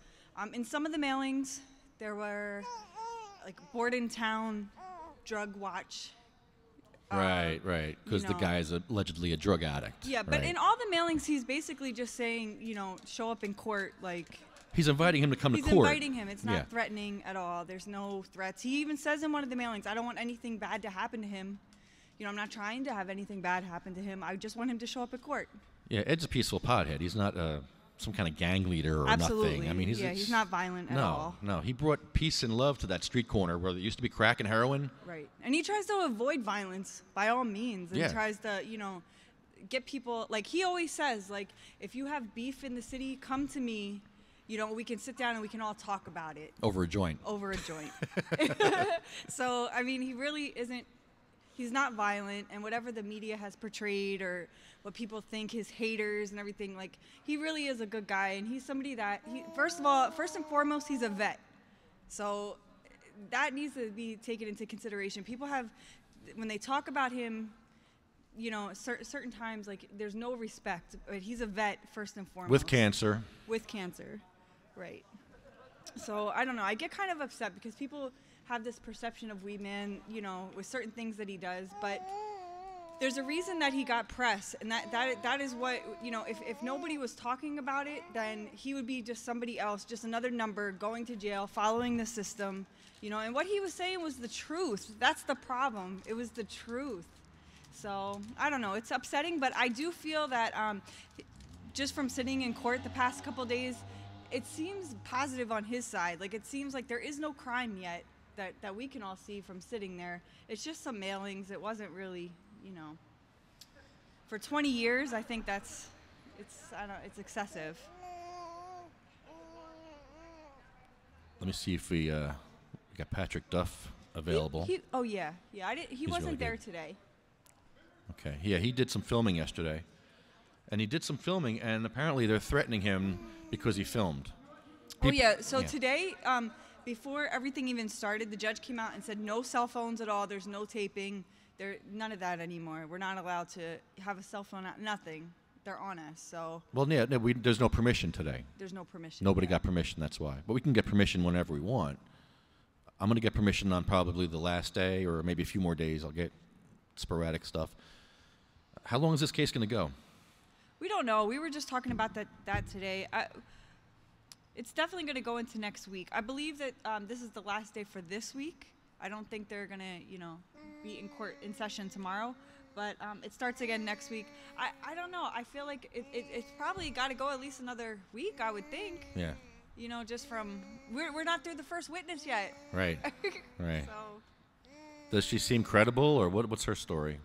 In some of the mailings, there were like Bordentown Drug Watch. Right, because the guy is allegedly a drug addict. Yeah, but in all the mailings, he's basically just saying, show up in court, like. He's inviting him to come to court. He's inviting him. It's not threatening at all. There's no threats. He even says in one of the mailings, I don't want anything bad to happen to him. I'm not trying to have anything bad happen to him. I just want him to show up at court. Yeah, Ed's a peaceful pothead. He's not some kind of gang leader or Absolutely. nothing. I mean, he's not violent at all. No, he brought peace and love to that street corner where there used to be crack and heroin. Right. And he tries to avoid violence by all means. And he tries to, get people, like he always says, like, if you have beef in the city, come to me. We can sit down and we can all talk about it. Over a joint. So, I mean, he really isn't, he's not violent, and whatever the media has portrayed or what people think, his haters and everything, like, he really is a good guy, and he's somebody that, first and foremost, he's a vet. So that needs to be taken into consideration. People have, when they talk about him, certain times, like, there's no respect, but he's a vet first and foremost. With cancer. Right. So, I don't know. I get kind of upset because people have this perception of Weed Man, with certain things that he does. But there's a reason that he got press. And that is what, if nobody was talking about it, then he would be just somebody else, just another number, going to jail, following the system. And what he was saying was the truth. That's the problem. It was the truth. So, I don't know. It's upsetting, but I do feel that just from sitting in court the past couple days, it seems positive on his side. Like, it seems like there is no crime yet that we can all see from sitting there. It's just some mailings. It wasn't really, for 20 years, I think it's excessive. Let me see if we got Patrick Duff available. He wasn't there today. Okay. Yeah, he did some filming yesterday. And he did some filming, and apparently they're threatening him because he filmed. Today, before everything even started, the judge came out and said no cell phones at all. There's no taping. None of that anymore. We're not allowed to have a cell phone. Nothing. They're on us. So. Well, yeah, there's no permission today. There's no permission. Nobody got permission. That's why. But we can get permission whenever we want. I'm going to get permission on probably the last day, or maybe a few more days. I'll get sporadic stuff. How long is this case going to go? We don't know. We were just talking about that today. It's definitely going to go into next week. I believe that this is the last day for this week. I don't think they're going to, be in court in session tomorrow. But it starts again next week. I don't know. I feel like it's probably got to go at least another week, I would think. Yeah. Just from we're not through the first witness yet. Right. Right. So. Does she seem credible, or what's her story?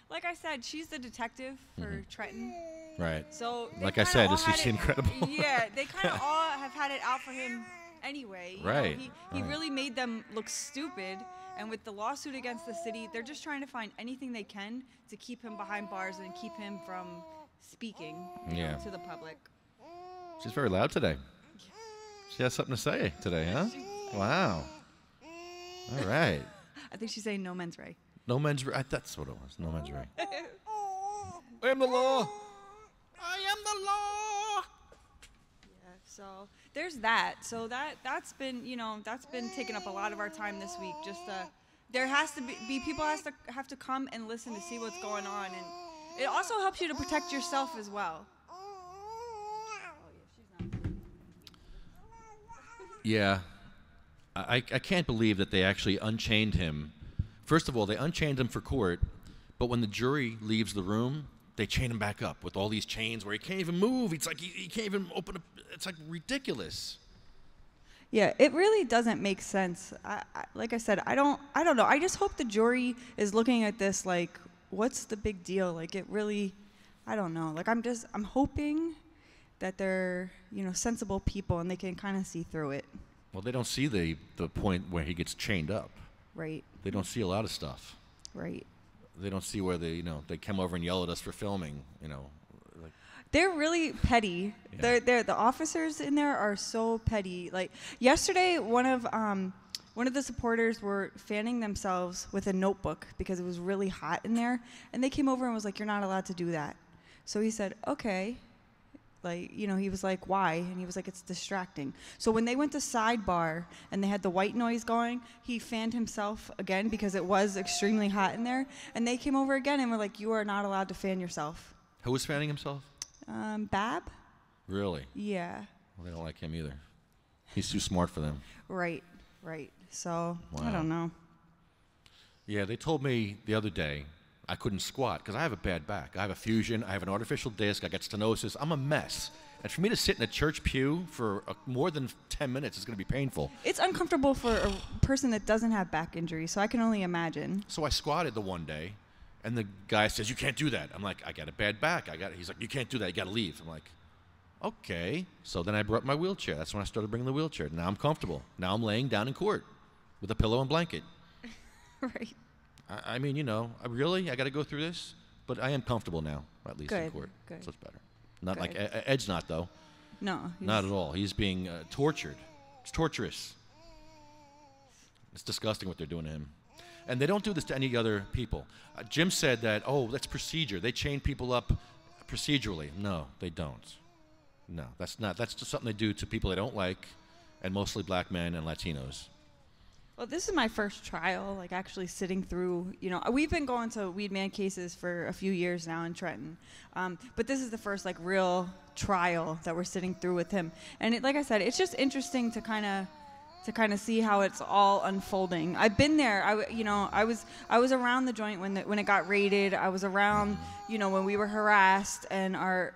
Like I said, she's the detective for Trenton. Right. So like I said, does she seem credible? Yeah, they kind of all have had it out for him anyway. Right. He really made them look stupid. And with the lawsuit against the city, they're just trying to find anything they can to keep him behind bars and keep him from speaking to the public. She's very loud today. She has something to say today, huh? Wow. All right. I think she's saying no mens rea. No mens rea. That's what it was. No mens rea. I am the law. I am the law. Yeah. So there's that. So that's been taking up a lot of our time this week. Just there has to be people have to come and listen to see what's going on, and it also helps you to protect yourself as well. Yeah. I can't believe that they actually unchained him. First of all, they unchained him for court, but when the jury leaves the room, they chain him back up with all these chains where he can't even move. It's like he can't even open up. It's like ridiculous. Yeah, it really doesn't make sense. Like I said, I don't know. I just hope the jury is looking at this like, what's the big deal? Like, it really, I don't know. Like, I'm hoping that they're, sensible people and they can kind of see through it. Well, they don't see the point where he gets chained up. Right. They don't see a lot of stuff. Right. They don't see where they come over and yell at us for filming, like. They're really petty. Yeah. The officers in there are so petty. Like yesterday, one of the supporters were fanning themselves with a notebook because it was really hot in there, and they came over and was like, "You're not allowed to do that." So he said, "Okay." Like, you know, he was like, "Why?" And he was like, "It's distracting." So when they went to sidebar and they had the white noise going, he fanned himself again because it was extremely hot in there, and they came over again and were like, "You are not allowed to fan yourself." Who was fanning himself? Babb? Really? Yeah. Well, they don't like him either. He's too smart for them. Right. So, I Wow. don't know. Yeah, they told me the other day I couldn't squat because I have a bad back. I have a fusion. I have an artificial disc. I got stenosis. I'm a mess. And for me to sit in a church pew for more than 10 minutes is going to be painful. It's uncomfortable for a person that doesn't have back injury, so I can only imagine. So I squatted the one day, and the guy says, "You can't do that." I'm like, "I got a bad back. He's like, "You can't do that. You got to leave." I'm like, "Okay." So then I brought my wheelchair. That's when I started bringing the wheelchair. Now I'm comfortable. Now I'm laying down in court with a pillow and blanket. Right. I mean, you know, I got to go through this, but I am comfortable now, at least in Good, court. good. So it's better. Not Good. like Ed's not, though. No. Not at all. He's being tortured. It's torturous. It's disgusting what they're doing to him. And they don't do this to any other people. Jim said that, oh, that's procedure. They chain people up procedurally. No, they don't. No, that's not. That's just something they do to people they don't like, and mostly black men and Latinos. Well, this is my first trial, like actually sitting through, you know, we've been going to weed man cases for a few years now in Trenton. But this is the first like real trial that we're sitting through with him. And like I said, it's just interesting to kind of see how it's all unfolding. I've been there. I was around the joint when it got raided. I was around, you know, when we were harassed and our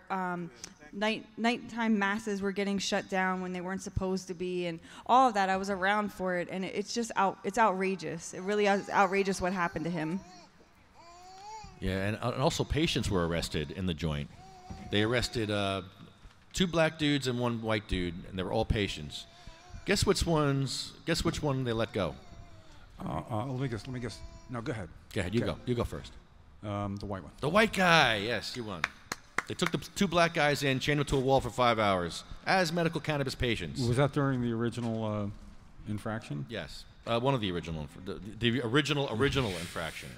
nighttime masses were getting shut down when they weren't supposed to be, and all of that. I was around for it, and it's outrageous. It really is outrageous what happened to him. Yeah, and also patients were arrested in the joint. They arrested 2 black dudes and 1 white dude, and they were all patients. Guess which one they let go? Let me guess. No, go ahead. Go ahead, you go. You go first. The white one. The white guy, yes, you won. They took the 2 black guys in, chained them to a wall for 5 hours as medical cannabis patients. Was that during the original infraction? Yes, one of the original, the original infraction.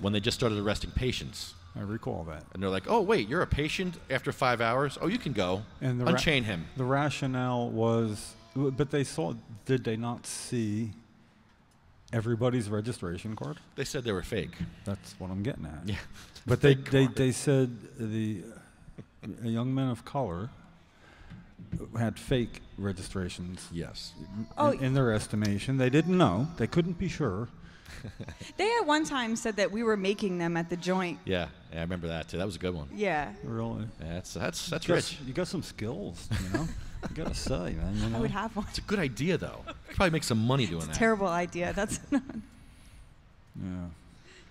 When they just started arresting patients. I recall that. And they're like, "Oh, wait, you're a patient after 5 hours? Oh, you can go. And unchain him." The rationale was, but did they not see everybody's registration card? They said they were fake. That's what I'm getting at. Yeah. But they said a young men of color had fake registrations. Yes. In their estimation. They didn't know. They couldn't be sure. They at one time said that we were making them at the joint. Yeah, I remember that too. That was a good one. Yeah. Really? Yeah, that's rich. You got some skills, you know? You gotta say, man. You know? I would have one. It's a good idea, though. You could probably make some money doing that. Terrible idea. That's not. Yeah.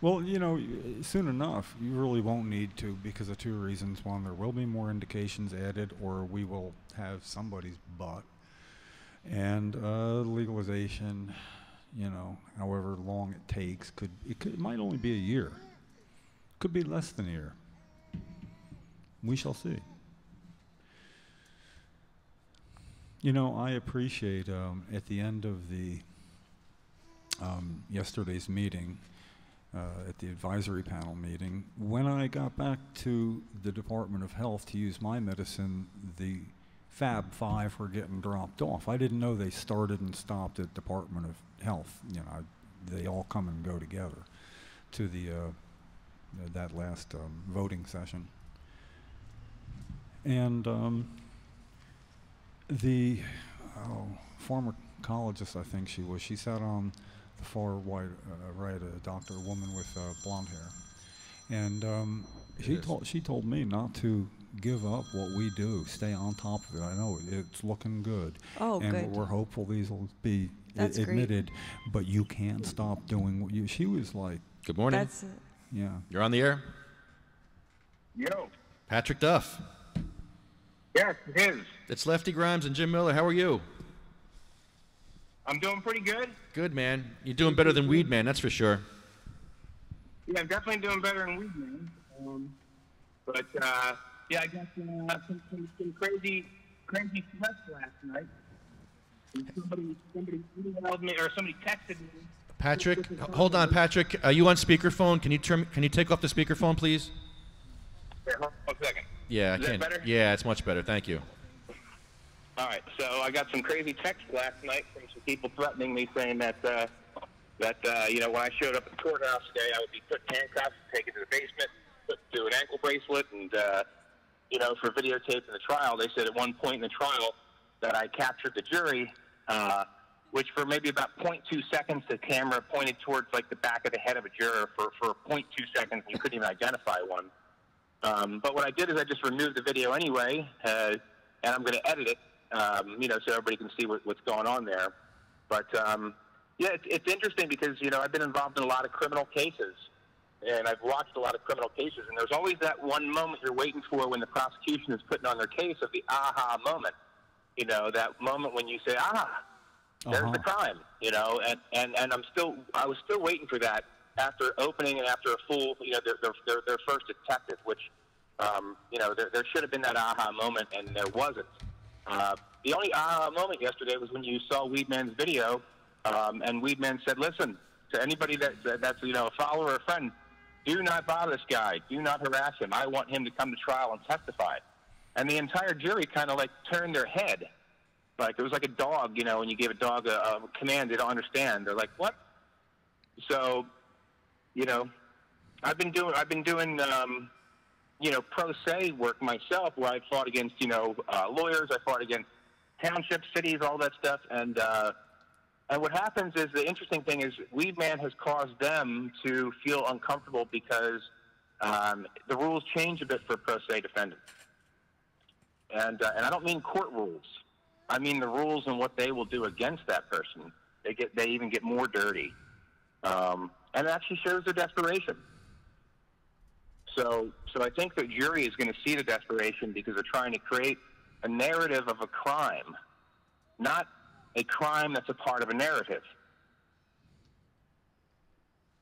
Well, you know, soon enough, you really won't need to because of 2 reasons. One, there will be more indications added, or we will have somebody's butt. And legalization, you know, however long it takes, it might only be a year. Could be less than a year. We shall see. You know, I appreciate at the end of the yesterday's meeting, at the advisory panel meeting, when I got back to the Department of Health to use my medicine, the Fab 5 were getting dropped off. I didn't know they started and stopped at Department of Health. You know, they all come and go together to that last voting session. And the pharmacologist, I think she sat on the far right, a woman with blonde hair, and she told me not to give up what we do, stay on top of it. I know it's looking good, and good. we're hopeful these will be That's admitted, great. but you can't stop doing what you. She was like, Good morning. That's it. yeah. You're on the air. Yo. Patrick Duff. Yes, it is. It's LeftyGrimes and Jim Miller. How are you? I'm doing pretty good. Good, man. You're doing better than Weed Man, that's for sure. Yeah, I'm definitely doing better than Weed Man. But yeah, I got some crazy threats last night. And somebody emailed me or somebody texted me. Patrick, hold on, Patrick. Are you on speakerphone? Can you take off the speakerphone, please? Yeah, hold on 1 second. Yeah, I Is can. that better? Yeah, it's much better. Thank you. All right, so I got some crazy texts last night from some people threatening me, saying that you know, when I showed up at the courthouse today, I would be put in handcuffs, taken to the basement, put through an ankle bracelet, and you know, for videotaping the trial. They said at one point in the trial that I captured the jury, which for maybe about 0.2 seconds, the camera pointed towards like the back of the head of a juror for 0.2 seconds. You couldn't even identify one. But what I did is I just removed the video anyway, and I'm going to edit it, you know, so everybody can see what's going on there. But yeah, it's interesting because, you know, I've been involved in a lot of criminal cases, and I've watched a lot of criminal cases, and there's always that one moment you're waiting for when the prosecution is putting on their case of the aha moment. You know, that moment when you say, there's the crime, you know, and I was still waiting for that after opening and after a full, you know, their first detective, which, you know, there should have been that aha moment, and there wasn't. The only aha moment yesterday was when you saw Weedman's video, and Weedman said, listen, to anybody that's, you know, a follower or a friend, do not bother this guy. Do not harass him. I want him to come to trial and testify. And the entire jury kind of like turned their head. Like it was like a dog, you know, when you give a dog a command they don't understand. They're like, what? So, you know, I've been doing, you know, pro se work myself, where I fought against, you know, lawyers. I fought against townships, cities, all that stuff. And what happens is, the interesting thing is, Weedman has caused them to feel uncomfortable because the rules change a bit for pro se defendants. And I don't mean court rules. I mean the rules and what they will do against that person. They even get more dirty. And it actually shows their desperation. So I think the jury is going to see the desperation because they're trying to create a narrative of a crime, not a crime that's a part of a narrative.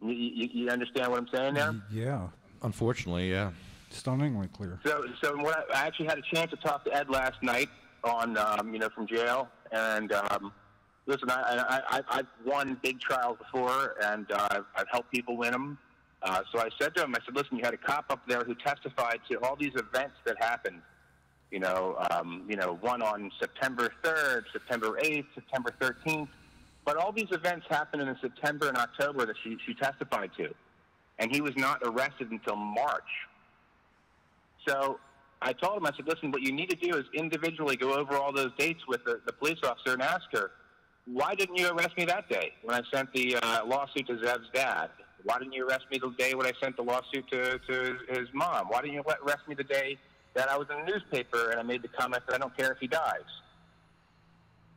You understand what I'm saying there? Yeah. Unfortunately, yeah. Stunningly clear. So what I actually had a chance to talk to Ed last night on, you know, from jail. And listen, I've won big trials before, and I've helped people win them. So I said to him, I said, listen, you had a cop up there who testified to all these events that happened. You know, one on September 3rd, September 8th, September 13th. But all these events happened in September and October that she testified to. And he was not arrested until March. So I told him, I said, listen, what you need to do is individually go over all those dates with the police officer and ask her, why didn't you arrest me that day when I sent the lawsuit to Zev's dad? Why didn't you arrest me the day when I sent the lawsuit to his mom? Why didn't you arrest me the day that I was in the newspaper and I made the comment that I don't care if he dies?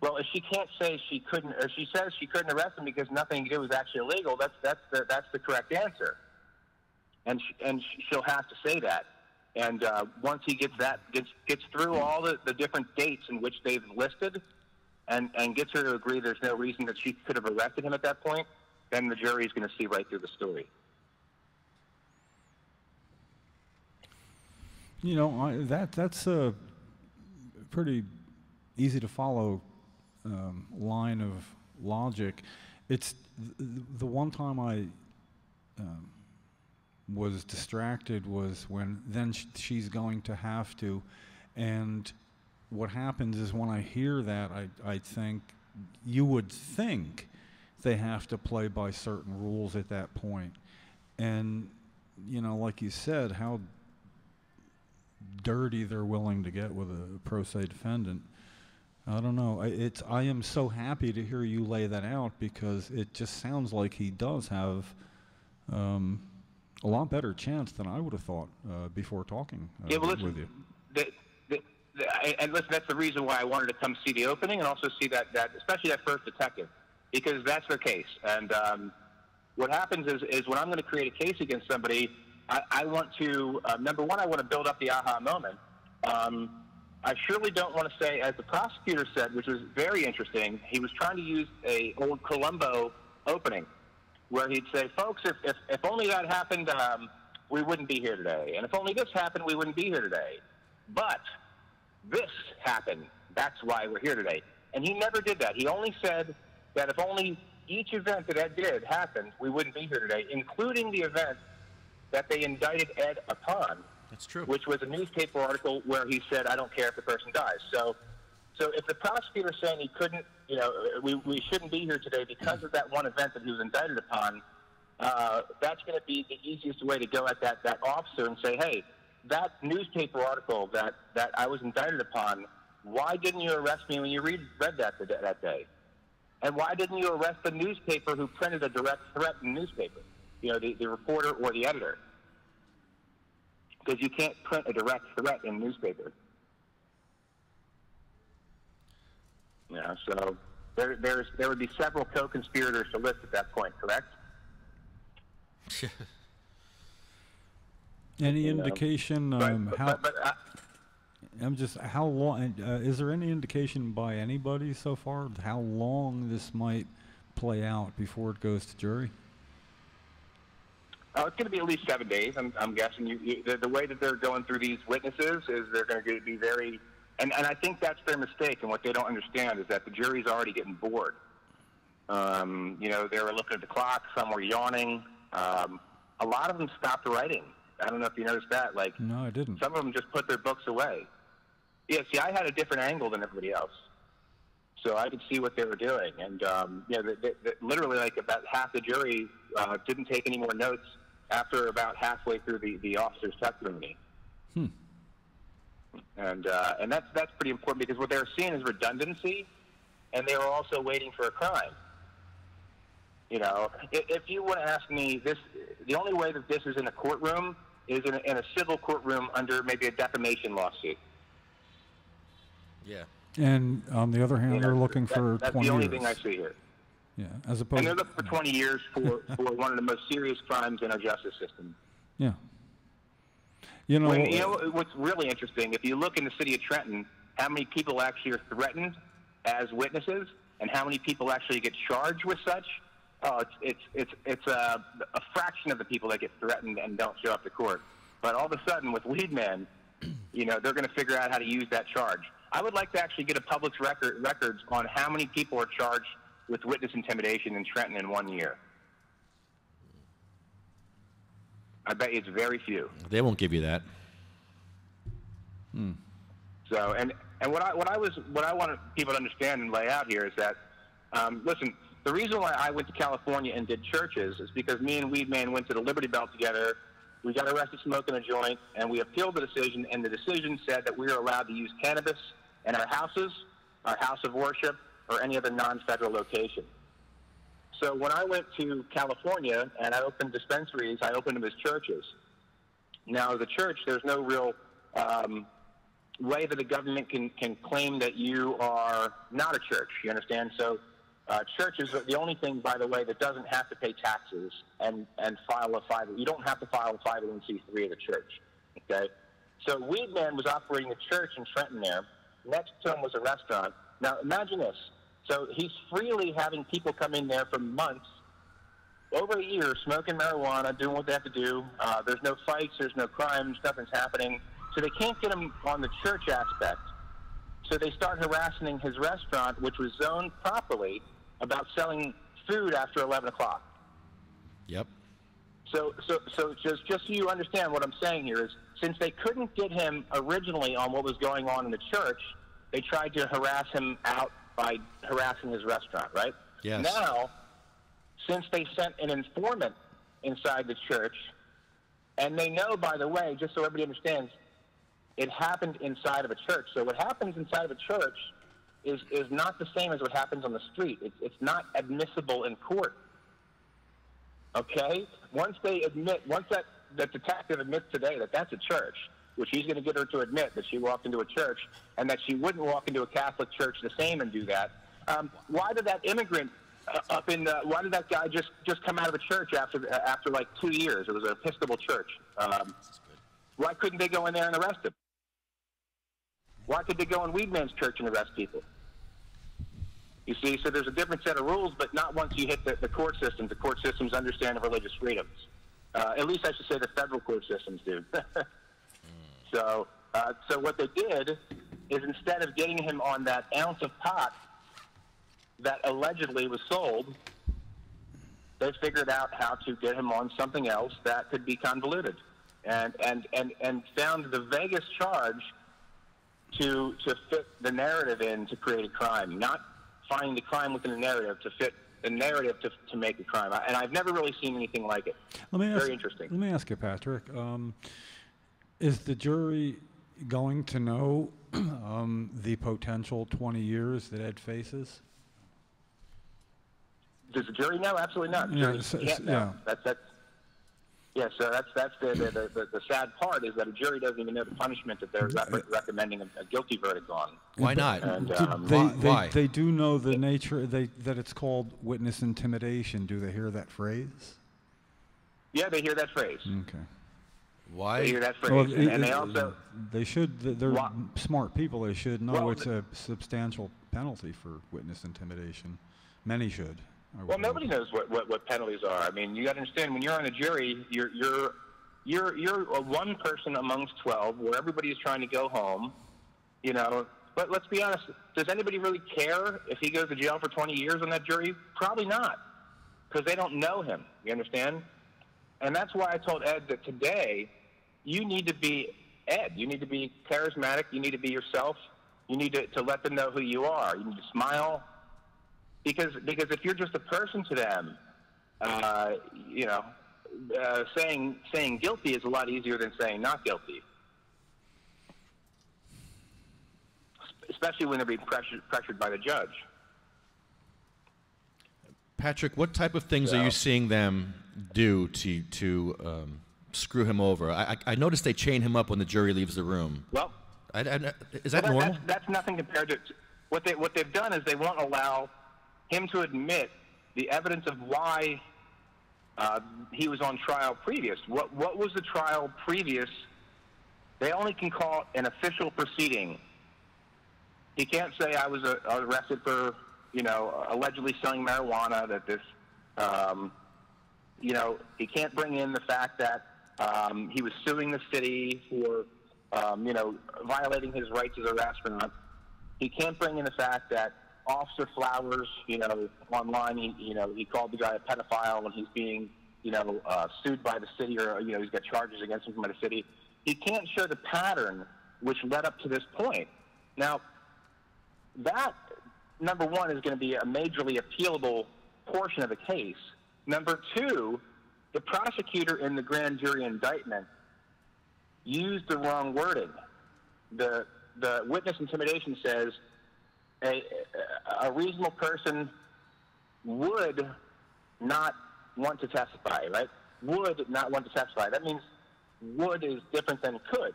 Well, if she can't say she couldn't, or she says she couldn't arrest him because nothing he did was actually illegal, that's the correct answer. And she'll have to say that. And once he gets through all the different dates in which they've listed, and gets her to agree there's no reason that she could have arrested him at that point, then the jury is going to see right through the story. You know, that's a pretty easy to follow line of logic. It's the one time I was distracted was when then she's going to have to, and what happens is when I hear that, I think you would think they have to play by certain rules at that point. And, you know, like you said, how dirty they're willing to get with a pro se defendant. I don't know. I am so happy to hear you lay that out because it just sounds like he does have a lot better chance than I would have thought before talking with you. And listen, that's the reason why I wanted to come see the opening and also see that especially that first detective, because that's their case. And what happens is when I'm going to create a case against somebody, I want to, number one, I want to build up the aha moment. I surely don't want to say, as the prosecutor said, which was very interesting, he was trying to use a old Columbo opening where he'd say, folks, if only that happened we wouldn't be here today. And if only this happened, we wouldn't be here today. But this happened. That's why we're here today. And he never did that. He only said that if only each event that Ed did happened, we wouldn't be here today, including the event that they indicted Ed upon. That's true. Which was a newspaper article where he said, I don't care if the person dies. So if the prosecutor's saying he couldn't, we shouldn't be here today because of that one event that he was indicted upon, that's going to be the easiest way to go at that officer and say, hey, that newspaper article that I was indicted upon, why didn't you arrest me when you read that day? And why didn't you arrest the newspaper who printed a direct threat in the newspaper? The reporter or the editor. Because you can't print a direct threat in a newspaper. So there would be several co-conspirators to list at that point, correct? Any indication how long? Is there any indication by anybody so far how long this might play out before it goes to jury? It's going to be at least 7 days. I'm guessing. The way that they're going through these witnesses is they're going to be very, and I think that's their mistake. And what they don't understand is that the jury's already getting bored. They were looking at the clock. Some were yawning. A lot of them stopped writing. I don't know if you noticed that. No, I didn't. Some of them just put their books away. Yeah, see, I had a different angle than everybody else, so I could see what they were doing. And literally, about half the jury didn't take any more notes after about halfway through the officer's testimony. And that's pretty important because what they were seeing is redundancy, and they were also waiting for a crime. If you want to ask me, the only way that this is in a courtroom is in a civil courtroom under maybe a defamation lawsuit. Yeah. And on the other hand, they're looking for 20 years. That's the only thing I see here. Yeah, as opposed. And they're looking for 20 years for one of the most serious crimes in our justice system. Yeah. What's really interesting, if you look in the city of Trenton, how many people actually are threatened as witnesses, and how many people actually get charged with such. Oh, it's a fraction of the people that get threatened and don't show up to court. But all of a sudden, with Weedman, they're going to figure out how to use that charge. I would like to actually get a public records on how many people are charged with witness intimidation in Trenton in 1 year. I bet it's very few. They won't give you that. So, and what I want people to understand and lay out here is that, listen, the reason why I went to California and did churches is because me and Weedman went to the Liberty Bell together. We got arrested smoking a joint, and we appealed the decision, and the decision said that we were allowed to use cannabis in our houses, our house of worship, or any other non-federal location. So when I went to California and I opened dispensaries, I opened them as churches. Now, the church, there's no real way that the government can claim that you are not a church, you understand? So church is the only thing, by the way, that doesn't have to pay taxes and file a 501. You don't have to file a 501c3 at a church, okay? So Weedman was operating a church in Trenton there. Next to him was a restaurant. Now, imagine this. So he's freely having people come in there for months, over a year, smoking marijuana, doing what they have to do. There's no fights. There's no crimes. Nothing's happening. So they can't get him on the church aspect. So they start harassing his restaurant, which was zoned properly, about selling food after 11 o'clock. Yep. So just so you understand what I'm saying here is, since they couldn't get him originally on what was going on in the church, they tried to harass him out by harassing his restaurant, right? Yes. Now, since they sent an informant inside the church, and they know, by the way, just so everybody understands, it happened inside of a church. So what happens inside of a church is not the same as what happens on the street. It's not admissible in court. Okay? Once that detective admits today that that's a church, which he's going to get her to admit that she walked into a church and that she wouldn't walk into a Catholic church the same and do that. Why did that immigrant why did that guy just come out of a church after like 2 years? It was an Episcopal church. Why couldn't they go in there and arrest him? Why could they go in Weedman's church and arrest people? You see, so there's a different set of rules, but not once you hit the court system. The court system's understanding of religious freedoms. At least I should say the federal court systems do. So what they did is instead of getting him on that ounce of pot that allegedly was sold, they figured out how to get him on something else that could be convoluted, and found the vaguest charge to fit the narrative in to create a crime, not finding the crime within the narrative to fit the narrative to make a crime. And I've never really seen anything like it. Very interesting. Let me ask you, Patrick. Is the jury going to know the potential 20 years that Ed faces? Does the jury know? Absolutely not. The jury can't know. So that's the sad part is that a jury doesn't even know the punishment that they're recommending a guilty verdict on. Why not? And, why? They do know the nature that it's called witness intimidation. Do they hear that phrase? Yeah, they hear that phrase. Okay. Why? They hear that phrase, Well, and they also they should. They're smart people. They should know it's a substantial penalty for witness intimidation. Many should. Well, nobody knows what penalties are. I mean, you got to understand when you're on a jury, you're one person amongst 12, where everybody is trying to go home. You know, but let's be honest. Does anybody really care if he goes to jail for 20 years on that jury? Probably not, because they don't know him. You understand? And that's why I told Ed that today you need to be Ed. You need to be charismatic. You need to be yourself. You need to let them know who you are. You need to smile. Because if you're just a person to them, saying guilty is a lot easier than saying not guilty. Especially when they're being pressured by the judge. Patrick, what type of things are you seeing them do to screw him over? I noticed they chain him up when the jury leaves the room. Well, is that normal? That's nothing compared to what they've done is they won't allow him to admit the evidence of why he was on trial previous. What was the trial previous? They only can call it an official proceeding. He can't say I was arrested for, allegedly selling marijuana, that this, he can't bring in the fact that he was suing the city for, violating his rights as a restaurant. He can't bring in the fact that Officer Flowers, online, he called the guy a pedophile when he's being, sued by the city, or, he's got charges against him by the city. He can't show the pattern which led up to this point. Now, that, number one, is going to be a majorly appealable portion of the case. Number two, the prosecutor in the grand jury indictment used the wrong wording. The witness intimidation says a reasonable person would not want to testify, right? Would not want to testify. That means would is different than could.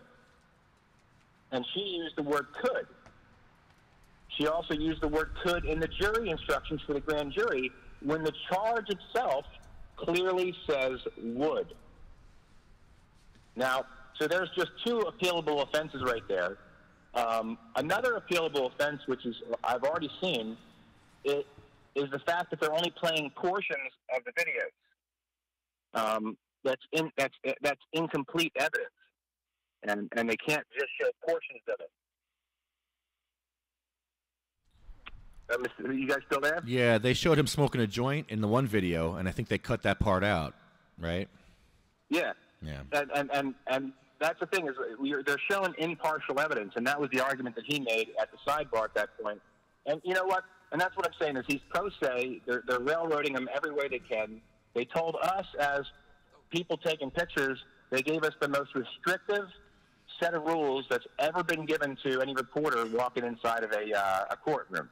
And she used the word could. She also used the word could in the jury instructions for the grand jury when the charge itself clearly says would. Now, so there's just two appealable offenses right there. Another appealable offense, which is I've already seen, is the fact that they're only playing portions of the videos. That's incomplete evidence, and they can't just show portions of it. You guys still there? Yeah, they showed him smoking a joint in the one video, and I think they cut that part out, right? Yeah. Yeah. And that's the thing is they're showing impartial evidence, and that was the argument that he made at the sidebar at that point. And you know what? And that's what I'm saying is he's pro se. They're railroading him every way they can. They told us as people taking pictures, they gave us the most restrictive set of rules that's ever been given to any reporter walking inside of a courtroom.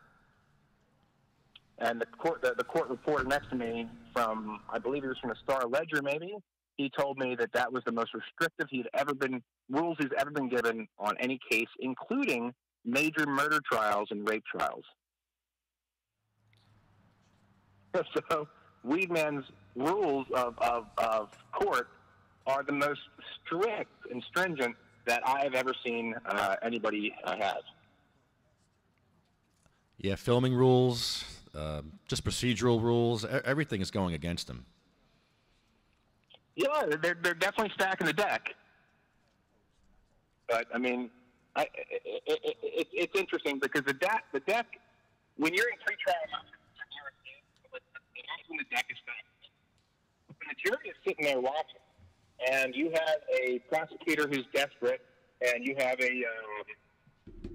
And the court reporter next to me from, I believe he was from the Star-Ledger maybe, he told me that was the most restrictive rules he's ever been given on any case, including major murder trials and rape trials. So Weedman's rules of court are the most strict and stringent that I have ever seen anybody have. Yeah, filming rules, just procedural rules, everything is going against him. Yeah, they're definitely stacking the deck. But I mean, it's interesting because the deck, when you're in pretrial, when the deck is stacked, when the jury is sitting there watching, and you have a prosecutor who's desperate, and you have a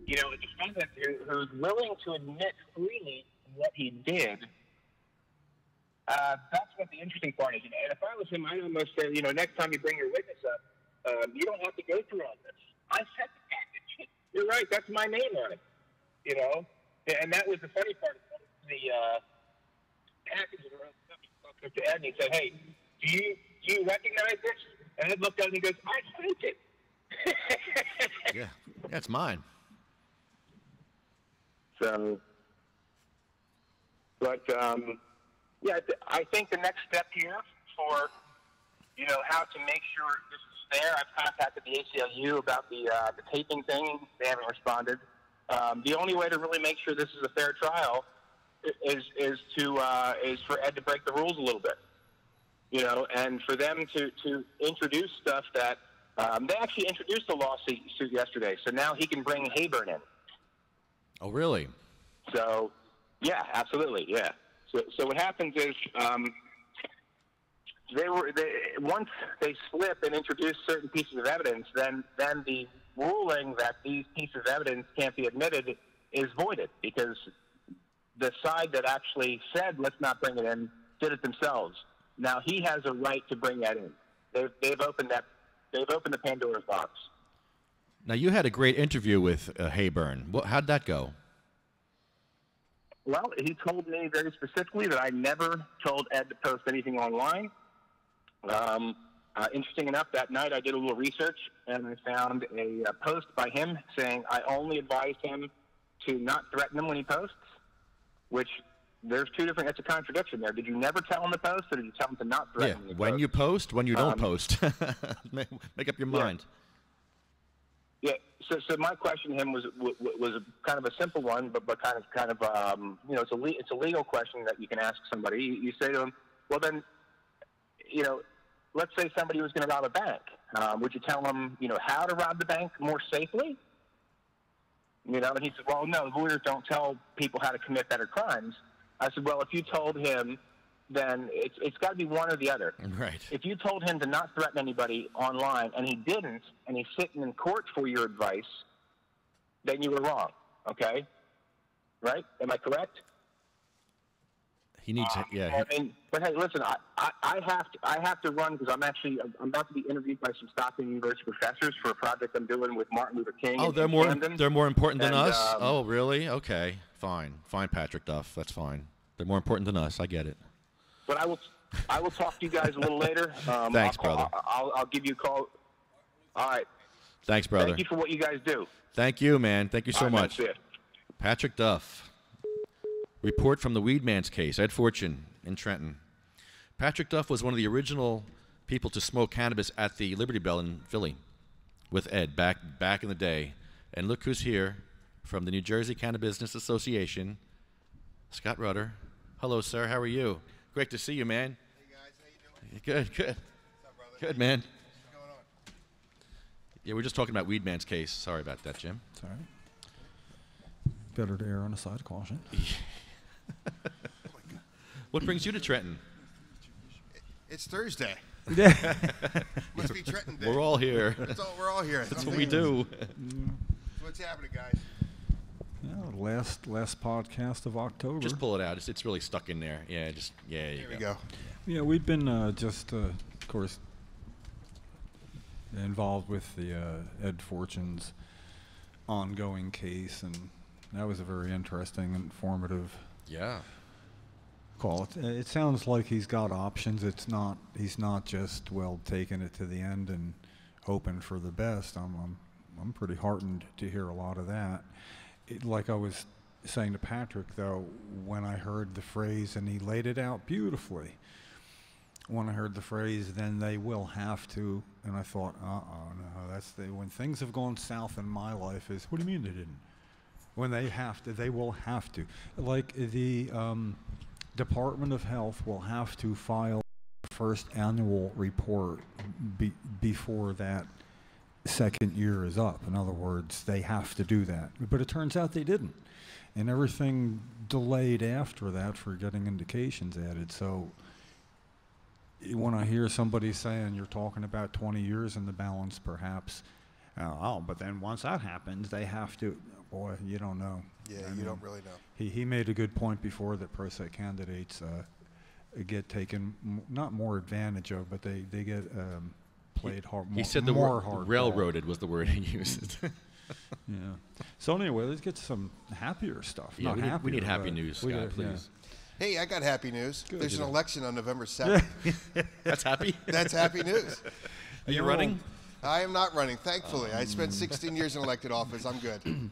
defendant who's willing to admit freely what he did. That's what the interesting part is. And if I was him, I'd almost say, next time you bring your witness up, you don't have to go through all this. I set the package. You're right. That's my name on it. And that was the funny part. The package was to Ed, and he said, "Hey, do you recognize this?" And Ed looked at it and he goes, "I sent it." Yeah, that's mine. So, but yeah, I think the next step here for how to make sure this is fair. I've contacted the ACLU about the taping thing. They haven't responded. The only way to really make sure this is a fair trial is for Ed to break the rules a little bit, and for them to introduce stuff that they actually introduced a lawsuit yesterday. So now he can bring Hayburn in. Oh, really? So, yeah, absolutely, yeah. So what happens is once they slip and introduce certain pieces of evidence, then the ruling that these pieces of evidence can't be admitted is voided because the side that actually said let's not bring it in did it themselves. Now he has a right to bring that in. They've opened the Pandora's box. Now you had a great interview with Hayburn. How'd that go? Well, he told me very specifically that I never told Ed to post anything online. Interesting enough, that night I did a little research and I found a post by him saying I only advised him to not threaten him when he posts, which there's that's a contradiction there. Did you never tell him to post or did you tell him to not threaten him? When you post, when you don't post. Make up your mind. Yeah. So my question to him was kind of a simple one, but kind of it's a legal question that you can ask somebody. You say to him, well then, let's say somebody was going to rob a bank. Would you tell them, how to rob the bank more safely? And he said, well, no, lawyers don't tell people how to commit better crimes. I said, well, if you told him, then it's got to be one or the other. Right. If you told him to not threaten anybody online and he didn't, and he's sitting in court for your advice, then you were wrong. Okay? Right? Am I correct? He needs to, yeah. But hey, listen, I have to run because I'm about to be interviewed by some Stockton University professors for a project I'm doing with Martin Luther King. Oh, they're more important than us? Oh, really? Okay, fine, Patrick Duff, that's fine. They're more important than us. I get it. But I will talk to you guys a little later. Thanks, brother. I'll give you a call. All right. Thanks, brother. Thank you for what you guys do. Thank you, man. Thank you so much. Man, Patrick Duff. Report from the Weedman's case, Ed Forchion in Trenton. Patrick Duff was one of the original people to smoke cannabis at the Liberty Bell in Philly with Ed back in the day. And look who's here from the New Jersey Cannabis Business Association, Scott Rudder. Hello, sir. How are you? Great to see you, man. Hey, guys. How you doing? Good. What's up, brother? Good, man. What's going on? Yeah, we're just talking about Weedman's case. Sorry about that, Jim. It's all right. Better to err on the side of caution. What brings you to Trenton? It's Thursday. Yeah. Must be Trenton Day. We're all here. We're all here. That's what we do. What's happening, guys? Yeah, last podcast of October. Just pull it out. It's really stuck in there. Yeah, there we go. Yeah, we've been of course, involved with the Ed Forchion's ongoing case, and that was a very interesting, informative call. It sounds like he's got options. He's not just taking it to the end and hoping for the best. I'm pretty heartened to hear a lot of that. Like I was saying to Patrick, though, when I heard the phrase, and he laid it out beautifully, when I heard the phrase, then they will have to, and I thought, no, when things have gone south in my life what do you mean they didn't? When they have to, they will have to. Like the Department of Health will have to file first annual report before that second year is up. In other words, they have to do that. But it turns out they didn't. And everything delayed after that for getting indications added. So when I hear somebody saying you're talking about 20 years in the balance, perhaps, but then once that happens, they have to, boy, you don't know. Yeah, you don't really know. He made a good point before that pro se candidates get taken, not more advantage of, but they get played hard. He said the word railroaded was the word he used. Yeah. So anyway, let's get to some happier stuff. Yeah, Not we need happy news, Scott, please. Hey, I got happy news. Good. There's an election on November 7th. That's happy? That's happy news. Are you running? I am not running, thankfully. I spent 16 years in elected office. I'm good.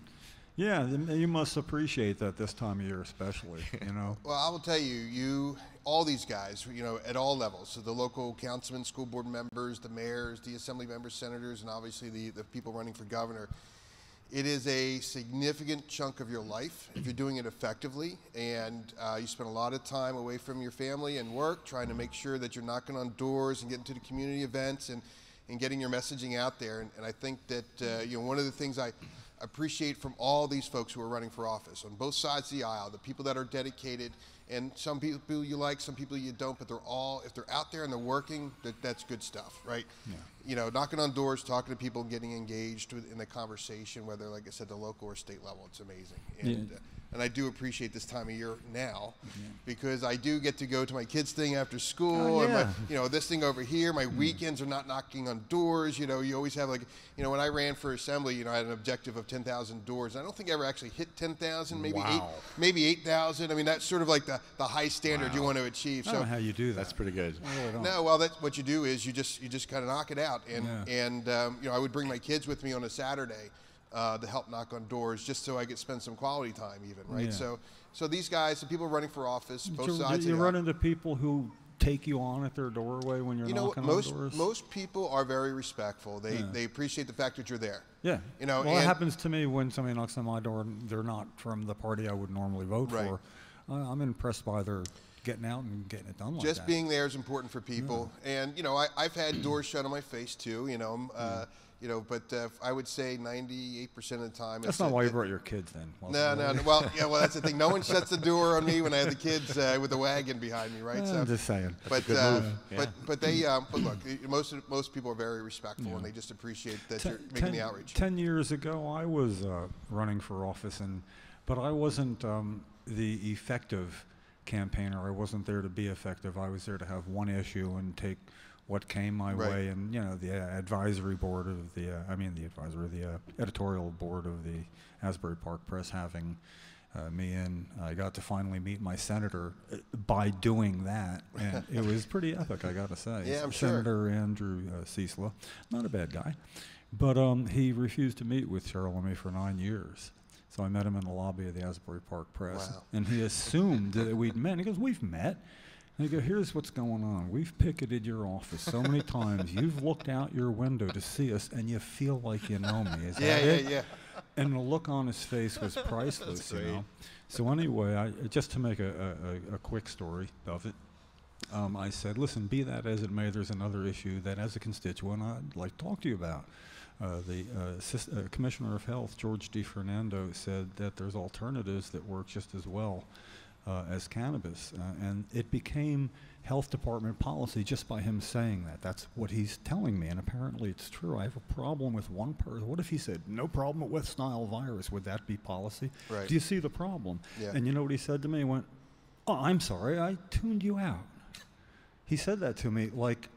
Yeah, you must appreciate that this time of year especially, you know. Well, I will tell you, all these guys, at all levels, so the local councilmen, school board members, the mayors, the assembly members, senators, and obviously the people running for governor, it is a significant chunk of your life if you're doing it effectively, and you spend a lot of time away from your family and work trying to make sure that you're knocking on doors and getting to the community events and getting your messaging out there. And I think that one of the things I appreciate from all these folks who are running for office on both sides of the aisle, the people that are dedicated, and some people you like, some people you don't, but they're all, if they're out there and they're working, that's good stuff, right? Yeah. Knocking on doors, talking to people, getting engaged in the conversation, whether, like I said, the local or state level, it's amazing. And, and I do appreciate this time of year now because I do get to go to my kids' thing after school, and my, this thing over here. My weekends are not knocking on doors. You always have when I ran for assembly, I had an objective of 10,000 doors. I don't think I ever actually hit 10,000, maybe 8,000. I mean, that's sort of like the high standard you want to achieve. I don't know how you do that. That's pretty good. No, well, that's what you do is you just kind of knock it out, and I would bring my kids with me on a Saturday. To help knock on doors, just so I could spend some quality time, even, right? Yeah. So these guys, the people running for office, both sides. You run into people who take you on at their doorway when you're knocking on doors. Most people are very respectful. They appreciate the fact that you're there. Yeah. Well, it happens to me when somebody knocks on my door and they're not from the party I would normally vote for. I'm impressed by their getting out and getting it done like that. Just being there is important for people, and I've had doors shut on my face too. But I would say 98% of the time. That's not why you brought your kids then. No. Well, that's the thing. No one shuts the door on me when I have the kids with the wagon behind me, right? I'm just saying. But look, most people are very respectful and they just appreciate that you're making the outreach. 10 years ago, I was running for office, but I wasn't the effective campaigner. I wasn't there to be effective. I was there to have one issue and take what came my way, and the advisory board of the editorial board of the Asbury Park Press having me in. I got to finally meet my senator by doing that, and it was pretty epic, I got to say. Yeah, I'm sure. Senator Andrew Cecila, not a bad guy, but he refused to meet with Cheryl and me for 9 years. So I met him in the lobby of the Asbury Park Press, and he assumed that we'd met. And he goes, "We've met." And I go, "Here's what's going on. We've picketed your office so many times. You've looked out your window to see us, and you feel like you know me. Is that it?" Yeah. And the look on his face was priceless, So anyway, just to make a quick story of it, I said, "Listen, be that as it may, there's another issue that, as a constituent, I'd like to talk to you about." The Commissioner of Health, George D. Fernando, said that there's alternatives that work just as well as cannabis, and it became health department policy just by him saying that. That's what he's telling me, and apparently it's true. I have a problem with one person. What if he said, "No problem with West Nile virus"? Would that be policy? Right. Do you see the problem? Yeah. And you know what he said to me? He went, "Oh, I'm sorry, I tuned you out." He said that to me like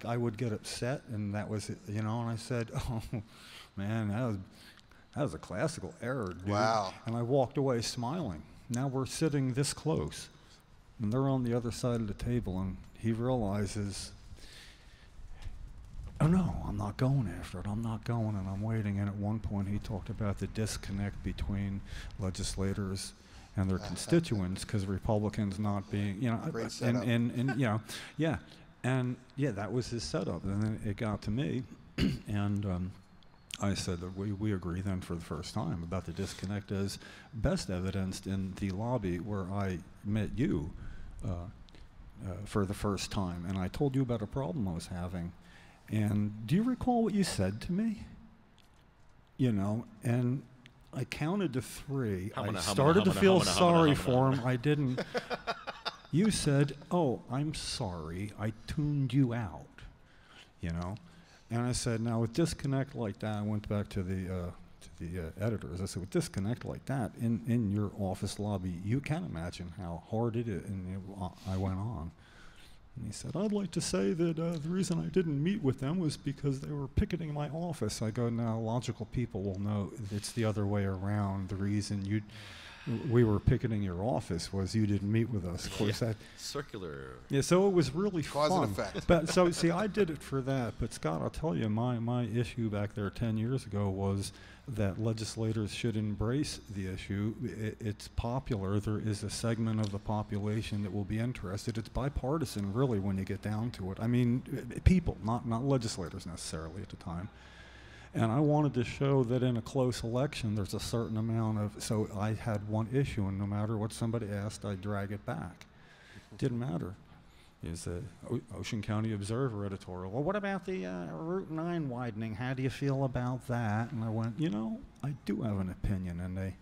I would get upset, and that was it, and I said, "Oh, man, that was a classical error, dude." Wow. And I walked away smiling. Now we're sitting this close, and they're on the other side of the table, and he realizes, "Oh no, I'm not going after it. I'm not going," and I'm waiting. And at one point, he talked about the disconnect between legislators and their constituents, because Republicans not being, Great setup. And that was his setup. And then it got to me, and I said that we agree then for the first time about the disconnect as best evidenced in the lobby where I met you, for the first time, and I told you about a problem I was having. And do you recall what you said to me? You know, and I counted to 3. I started to feel sorry for him. I didn't. You said, "Oh, I'm sorry. I tuned you out." You know, and I said, "Now with disconnect like that," I went back to the editors. I said, "With disconnect like that in your office lobby, you can imagine how hard it is." And I went on. And he said, "I'd like to say that the reason I didn't meet with them was because they were picketing my office." I go, "Now, logical people will know it's the other way around. The reason we were picketing your office was you didn't meet with us." Of course, that circular. Yeah, so it was really Cause fun. and effect. But so see, I did it for that. But Scott, I'll tell you, my issue back there 10 years ago was that legislators should embrace the issue. It's popular. There is a segment of the population that will be interested. It's bipartisan, really, when you get down to it. I mean, people, not legislators necessarily at the time. And I wanted to show that in a close election, there's a certain amount of, so I had one issue, and no matter what somebody asked, I'd drag it back. Didn't matter. Is the Ocean County Observer editorial. "Well, what about the Route 9 widening? How do you feel about that?" And I went, "You know, I do have an opinion." And they,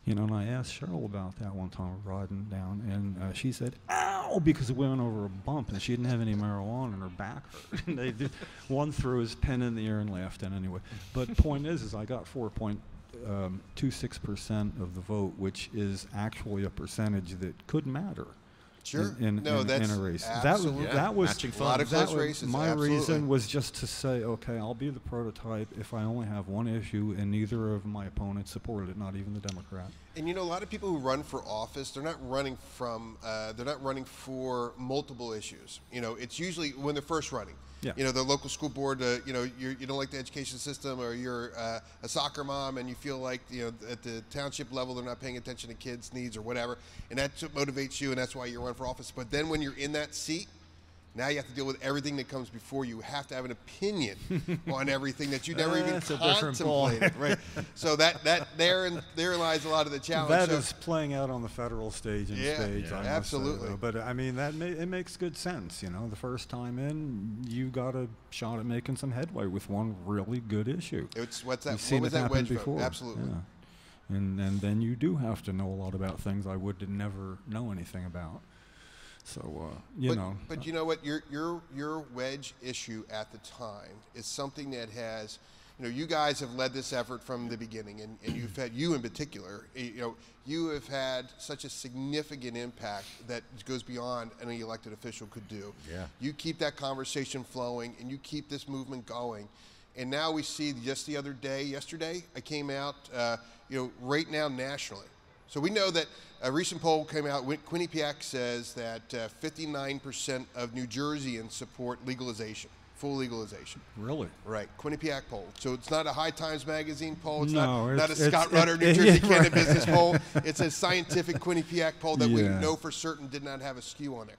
you know, and I asked Cheryl about that one time riding down, and she said, "Ow," because it went over a bump, and she didn't have any marijuana, and her back hurt. And they did, one threw his pen in the air and laughed. And anyway, but point is I got 4.26% of the vote, which is actually a percentage that could matter. Sure. In a race. Absolutely. That was matching a lot of close races. My absolutely. reason was just to say, okay, I'll be the prototype if I only have one issue, and neither of my opponents supported it, not even the Democrat. And you know, a lot of people who run for office, they're not running for multiple issues. You know, it's usually when they're first running. Yeah. You know, the local school board, you know, you don't like the education system, or you're a soccer mom and you feel like, you know, at the township level they're not paying attention to kids' needs or whatever, and that's what motivates you, and that's why you run for office. But then when you're in that seat, now you have to deal with everything that comes before you. You have to have an opinion on everything that you never even contemplated. Right. So therein lies a lot of the challenge. That is playing out on the federal stage in spades. Yeah, I must absolutely. say, but I mean, it makes good sense. You know, the first time in, you got a shot at making some headway with one really good issue. What was that wedge before? vote? Absolutely. Yeah. And then you do have to know a lot about things I would never know anything about. So But you know what? Your wedge issue at the time is something that has, you know, you guys have led this effort from the beginning, and you've had, you in particular, you know, you have had such a significant impact that goes beyond any elected official could do. Yeah. You keep that conversation flowing, and you keep this movement going. And now we see, just the other day, yesterday, I came out, you know, right now nationally. So we know that a recent poll came out, Quinnipiac says that 59% of New Jerseyans support legalization, full legalization. Really? Right, Quinnipiac poll. So it's not a High Times Magazine poll, it's not a Scott Rudder, New Jersey Cannabis Business poll. It's a scientific Quinnipiac poll that we know for certain did not have a skew on there.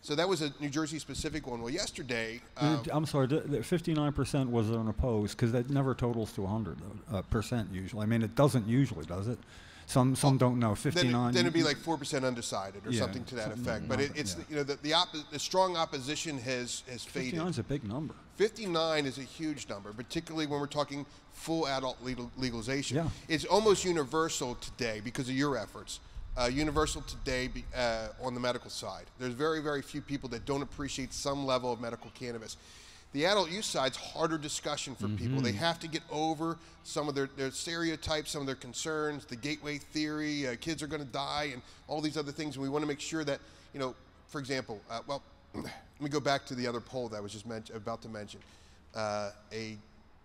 So that was a New Jersey specific one. Well, yesterday... I'm sorry, 59% was unopposed, because that never totals to 100% usually. I mean, it doesn't usually, does it? Some don't know. 59. Then it'd be like 4% undecided or something to that effect. But it's you know, the strong opposition has faded. 59 is a big number. 59 is a huge number, particularly when we're talking full adult legalization. Yeah. It's almost universal today because of your efforts. Universal today on the medical side. There's very, very few people that don't appreciate some level of medical cannabis. The adult use side's harder discussion for people. They have to get over some of their stereotypes, some of their concerns, the gateway theory, kids are going to die, and all these other things. And we want to make sure that, you know, for example, well, let me go back to the other poll that I was just about to mention. A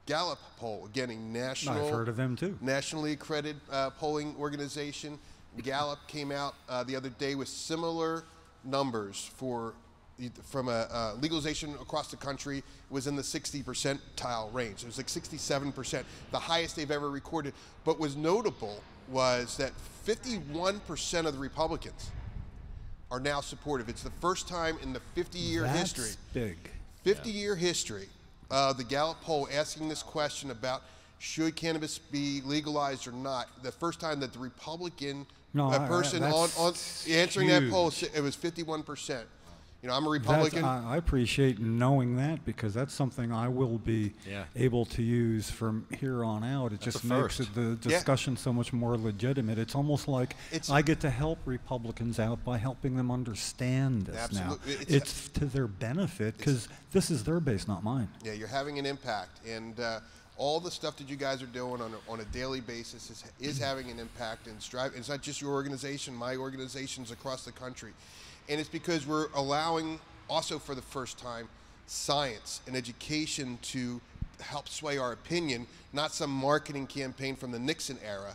Gallup poll, again, a national, I've heard of them too. Nationally accredited polling organization. Gallup came out the other day with similar numbers from a legalization across the country. Was in the 60 percentile range. It was like 67%, the highest they've ever recorded. But what's notable was that 51% of the Republicans are now supportive. It's the first time in the 50-year history. Big. 50-year history of the Gallup poll asking this question about should cannabis be legalized or not? The first time that the Republican person that's on answering that poll, huge. it was 51%. You know, I'm a Republican. I appreciate knowing that, because that's something I will be able to use from here on out. It just makes the discussion so much more legitimate. It's almost like I get to help Republicans out by helping them understand this now. It's to their benefit, because this is their base, not mine. Yeah, you're having an impact. And all the stuff that you guys are doing on a daily basis is having an impact. And it's not just your organization, my organizations across the country. And it's because we're allowing, also for the first time, science and education to help sway our opinion, not some marketing campaign from the Nixon era.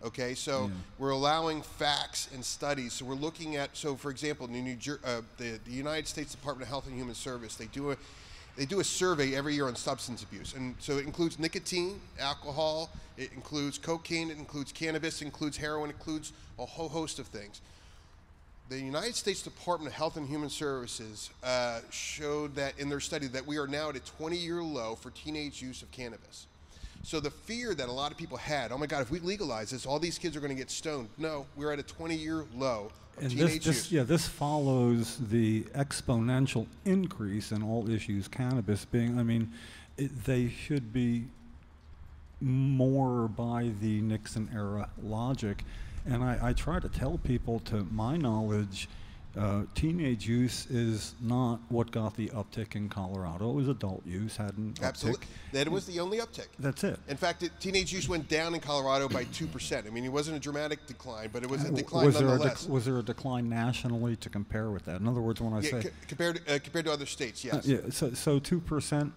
Okay, so we're allowing facts and studies. So we're looking at, so for example, the United States Department of Health and Human Service, they do a survey every year on substance abuse. And so it includes nicotine, alcohol, it includes cocaine, it includes cannabis, it includes heroin, it includes a whole host of things. The United States Department of Health and Human Services showed that in their study that we are now at a 20-year low for teenage use of cannabis. So the fear that a lot of people had, oh my God, if we legalize this, all these kids are going to get stoned. No, we're at a 20-year low of teenage use. This follows the exponential increase in all issues cannabis being, I mean, they should be more by the Nixon era logic. And I try to tell people, to my knowledge, teenage use is not what got the uptick in Colorado. It was adult use, had an Absolutely. uptick. That was the only uptick. That's it. In fact, teenage use went down in Colorado by 2%. I mean, it wasn't a dramatic decline, but it was a decline nonetheless. Was there a decline nationally to compare with that? In other words, when I say... compared to other states, yes. So 2%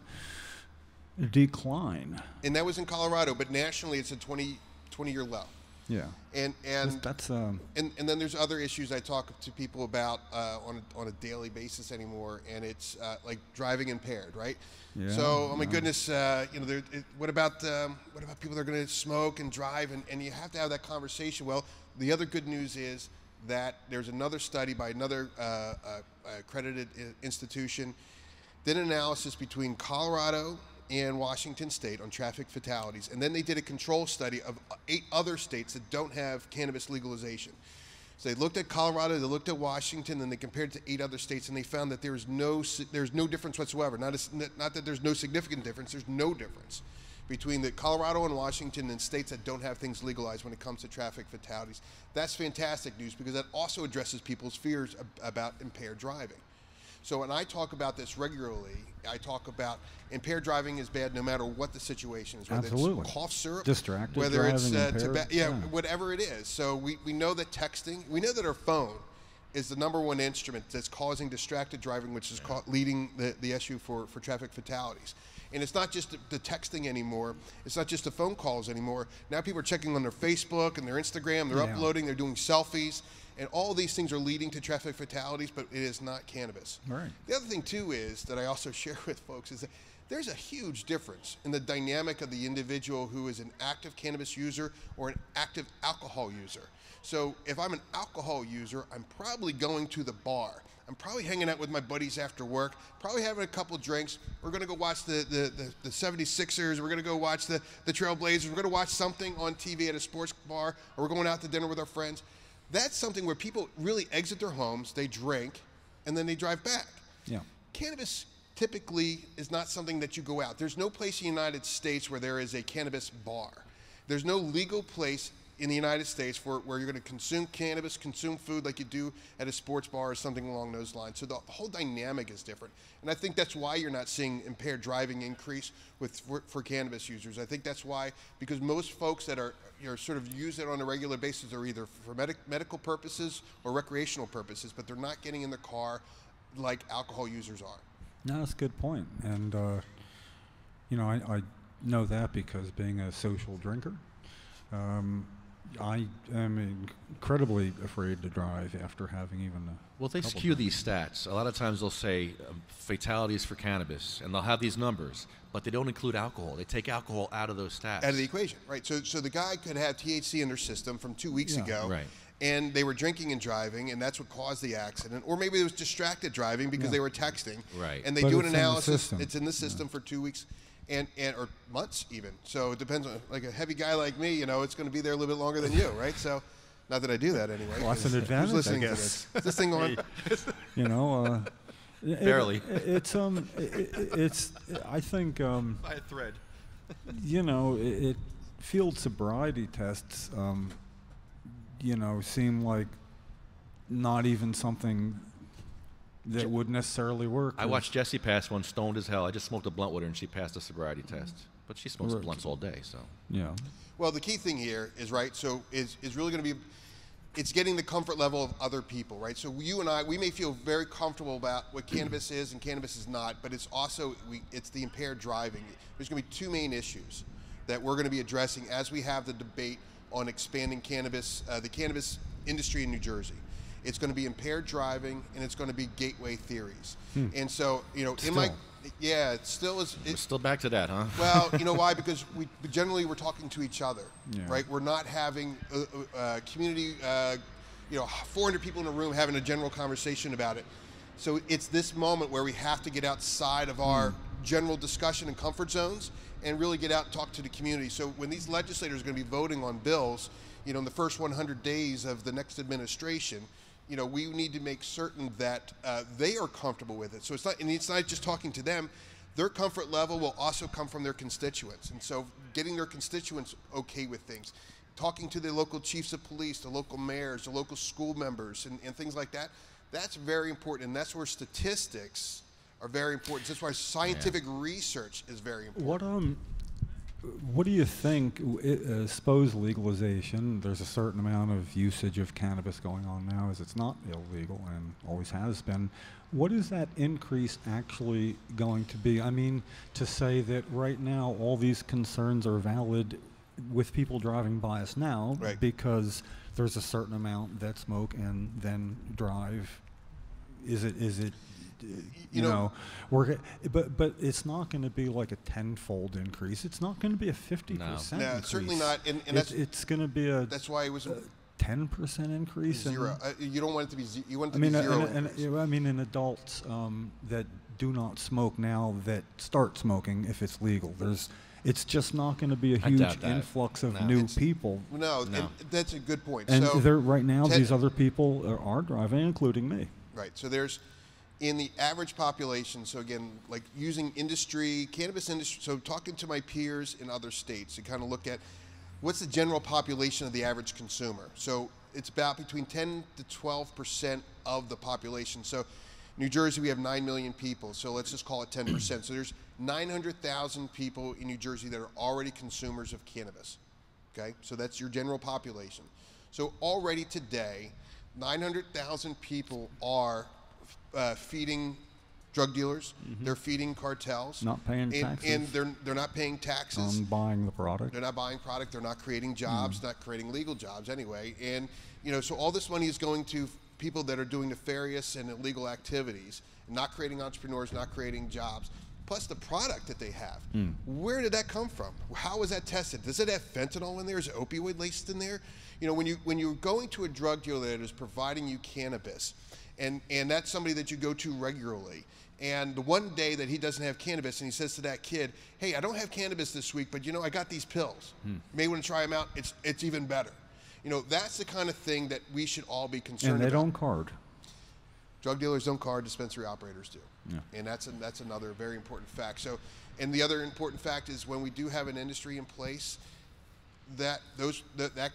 decline. And that was in Colorado, but nationally it's a 20-year low. Yeah. And that's and then there's other issues I talk to people about on a daily basis anymore, and it's like driving impaired, right? Yeah, so, oh my goodness, what about people that are going to smoke and drive, and you have to have that conversation. Well, the other good news is that there's another study by another accredited institution, did an analysis between Colorado and Washington State on traffic fatalities, and then they did a control study of 8 other states that don't have cannabis legalization. So they looked at Colorado, they looked at Washington, and they compared it to 8 other states, and they found that there's no difference whatsoever. Not that there's no significant difference, there's no difference between the Colorado and Washington and states that don't have things legalized when it comes to traffic fatalities. That's fantastic news, because that also addresses people's fears about impaired driving. So when I talk about this regularly, I talk about impaired driving is bad no matter what the situation is, whether it's cough syrup, distracted whether driving, it's tobacco, whatever it is. So we know that texting, we know that our phone is the #1 instrument that's causing distracted driving, which is leading the issue for traffic fatalities. And it's not just the texting anymore. It's not just the phone calls anymore. Now people are checking on their Facebook and their Instagram. They're uploading. They're doing selfies. And all these things are leading to traffic fatalities, but it is not cannabis. Right. The other thing, too, is that I also share with folks is that there's a huge difference in the dynamic of the individual who is an active cannabis user or an active alcohol user. So if I'm an alcohol user, I'm probably going to the bar. I'm probably hanging out with my buddies after work, probably having a couple drinks. We're going to go watch the 76ers. We're going to go watch the Trailblazers. We're going to watch something on TV at a sports bar, or we're going out to dinner with our friends. That's something where people really exit their homes, they drink, and then they drive back. Yeah. Cannabis typically is not something that you go out. There's no place in the United States where there is a cannabis bar. There's no legal place in the United States where you're going to consume cannabis, consume food like you do at a sports bar or something along those lines. So the whole dynamic is different. And I think that's why you're not seeing impaired driving increase for cannabis users. I think that's why, because most folks that are sort of use it on a regular basis are either for medical purposes or recreational purposes, but they're not getting in the car like alcohol users are. No, that's a good point. And, I know that because being a social drinker, I am incredibly afraid to drive after having even a Well, they skew these stats. A lot of times they'll say fatalities for cannabis, and they'll have these numbers, but they don't include alcohol. They take alcohol out of those stats. Out of the equation, right. So the guy could have THC in their system from 2 weeks ago, right. and they were drinking and driving, and that's what caused the accident. Or maybe it was distracted driving because they were texting. Right. And they But do an it's in the analysis. system. It's in the system for 2 weeks, and or months even. So it depends on, like a heavy guy like me, it's going to be there a little bit longer than you, right? So, not that I do that anyway. Well, that's an 'cause advantage, who's listening I to guess. this? Is this thing on? Barely. It's I think By a thread. Field sobriety tests seem like not even something that would necessarily work. I watched Jessie pass one stoned as hell. I just smoked a blunt with her, and she passed a sobriety test. But she smokes Right. blunts all day, so. Yeah. Well, the key thing here is, right, so is really going to be, it's getting the comfort level of other people, right? So you and I, we may feel very comfortable about what cannabis is and cannabis is not, but it's also, it's the impaired driving. There's going to be two main issues that we're going to be addressing as we have the debate on expanding cannabis, the cannabis industry in New Jersey. It's going to be impaired driving, and it's going to be gateway theories. And so, it still is. We're still back to that, huh? Well, you know why? Because we generally we're talking to each other, Yeah. right? We're not having a community, 400 people in a room having a general conversation about it. So it's this moment where we have to get outside of our general discussion and comfort zones and really get out and talk to the community. So when these legislators are going to be voting on bills, in the first 100 days of the next administration, we need to make certain that they are comfortable with it. So it's not just talking to them. Their comfort level will also come from their constituents. And so getting their constituents okay with things, talking to the local chiefs of police, the local mayors, the local school members, and things like that, that's very important. And that's where statistics are very important. That's why scientific research is very important. What do you think? Suppose legalization, there's a certain amount of usage of cannabis going on now, as it's not illegal and always has been. What is that increase actually going to be? I mean, to say that right now all these concerns are valid with people driving by us now, Right. because there's a certain amount that smoke and then drive. Is it? But it's not going to be like a tenfold increase. It's not going to be a 50% increase. No, certainly not. And it's going to be a that's why it was 10% increase. zero. You don't want it to be. You want it to I mean, be zero. in adults that do not smoke now that start smoking if it's legal. It's just not going to be a I huge doubt that. influx of No. new people. No, and that's a good point. And so right now, these other people are driving, including me. Right. So there's, in the average population, so again, like using cannabis industry, so talking to my peers in other states to kind of look at what's the general population of the average consumer. So it's about between 10 to 12% of the population. So New Jersey, we have 9 million people, so let's just call it 10%. So there's 900,000 people in New Jersey that are already consumers of cannabis. Okay, so that's your general population. So already today, 900,000 people are feeding drug dealers. They're feeding cartels. Not paying taxes. And they're not paying taxes. On buying the product. They're not buying product. They're not creating jobs. Not creating legal jobs anyway. And so all this money is going to people that are doing nefarious and illegal activities, not creating entrepreneurs, not creating jobs. Plus the product that they have. Where did that come from? How was that tested? Does it have fentanyl in there? Is it opioid laced in there? When you're going to a drug dealer that is providing you cannabis, and that's somebody that you go to regularly, and the one day that he doesn't have cannabis, and he says to that kid, "Hey, I don't have cannabis this week, but I got these pills. You may want to try them out. It's even better." That's the kind of thing that we should all be concerned about. And they don't card. Drug dealers don't card, dispensary operators do. Yeah. And that's another very important fact. So, and the other important fact is when we do have an industry in place, that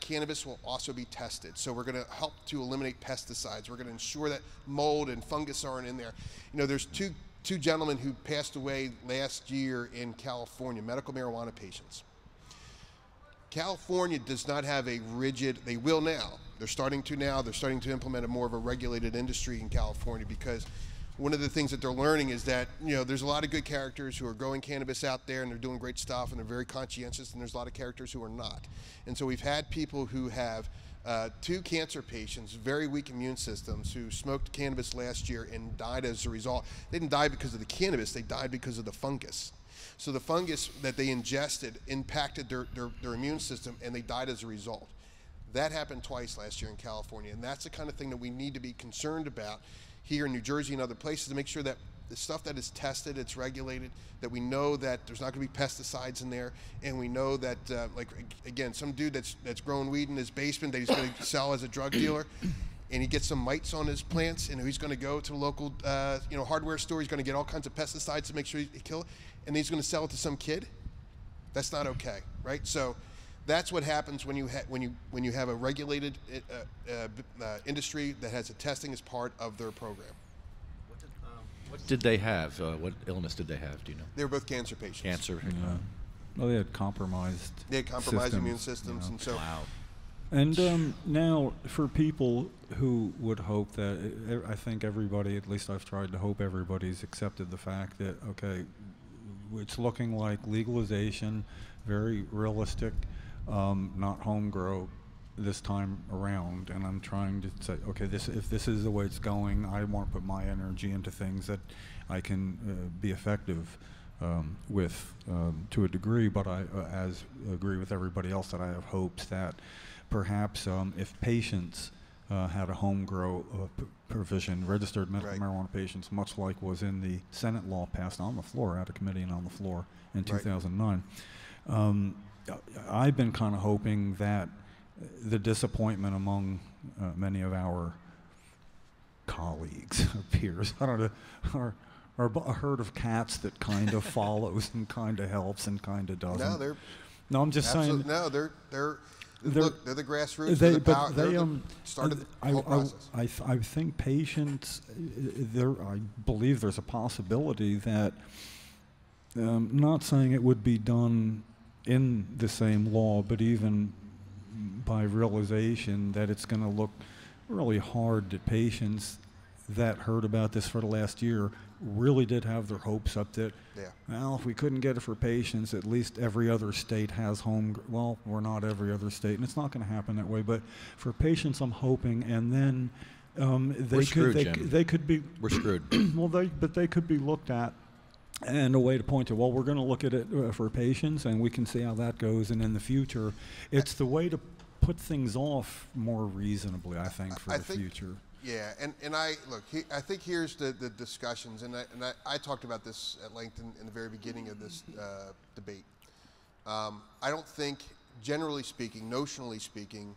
cannabis will also be tested. So we're going to help to eliminate pesticides. We're going to ensure that mold and fungus aren't in there. There's two gentlemen who passed away last year in California, medical marijuana patients. California does not have a rigid, they will now. They're starting to implement more of a regulated industry in California, because one of the things that they're learning is that, there's a lot of good characters who are growing cannabis out there and they're doing great stuff and they're very conscientious, and there's a lot of characters who are not. And so we've had people who have 2 cancer patients, very weak immune systems, who smoked cannabis last year and died as a result. They didn't die because of the cannabis, they died because of the fungus. So the fungus that they ingested impacted their immune system, and they died as a result. That happened twice last year in California, and that's the kind of thing that we need to be concerned about here in New Jersey and other places to make sure that the stuff that is tested, it's regulated, that we know that there's not going to be pesticides in there, and we know that, like, again, some dude that's growing weed in his basement that he's going to sell as a drug dealer, and he gets some mites on his plants, and he's going to go to a local, hardware store. He's going to get all kinds of pesticides to make sure he kill it, and he's going to sell it to some kid. That's not okay, right? So that's what happens when you have a regulated industry that has a testing as part of their program. What did they have? What illness did they have? Do you know? They were both cancer patients. Cancer. Yeah. Well, they had compromised. They had compromised immune systems, and so. Wow. And now, for people who would hope that, I think everybody, at least I've tried to hope everybody's accepted the fact that, okay, it's looking like legalization, very realistic, not home grow this time around, and I'm trying to say, okay, if this is the way it's going, I want to put my energy into things that I can be effective with to a degree, but I agree with everybody else that I have hopes that perhaps if patients had a home grow provision, registered medical marijuana patients, much like was in the Senate law passed on the floor, out of committee and on the floor in 2009. I've been kind of hoping that the disappointment among many of our colleagues, peers, I don't know, are a herd of cats that kind of follows and kind of helps and kind of doesn't. No, I'm just saying. No, they're the grassroots. They're the power. They started the whole process. I think patients, I believe there's a possibility that, not saying it would be done in the same law, but even by realization that it's going to look really hard that patients that heard about this for the last year really did have their hopes up that, well, if we couldn't get it for patients, at least every other state has home. Well, we're not every other state, and it's not going to happen that way. But for patients, I'm hoping, and then they could be. We're screwed. Well, they could be looked at. And a way to point to, well, we're going to look at it for patients, and we can see how that goes. And in the future, it's the way to put things off more reasonably, I think, for the future. Yeah, and I think here's the discussions, and I talked about this at length in the very beginning of this debate. I don't think, generally speaking, notionally speaking,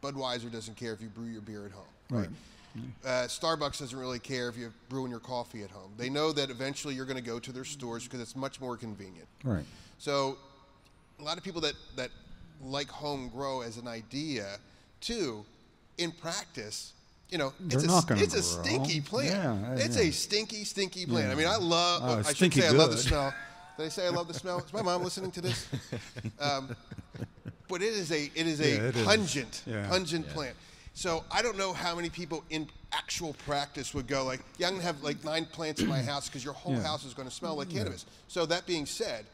Budweiser doesn't care if you brew your beer at home, right? Starbucks doesn't really care if you're brewing your coffee at home. They know that eventually you're going to go to their stores because it's much more convenient. Right. So a lot of people that like home grow as an idea, too, in practice, it's a stinky plant. Yeah, it's a stinky plant. I mean, I love. I should say I love the smell. Did I say I love the smell? Is my mom listening to this? But it is a pungent plant. So I don't know how many people in actual practice would go like, yeah, I'm going to have like 9 plants in my house because your whole house is going to smell like cannabis. So that being said,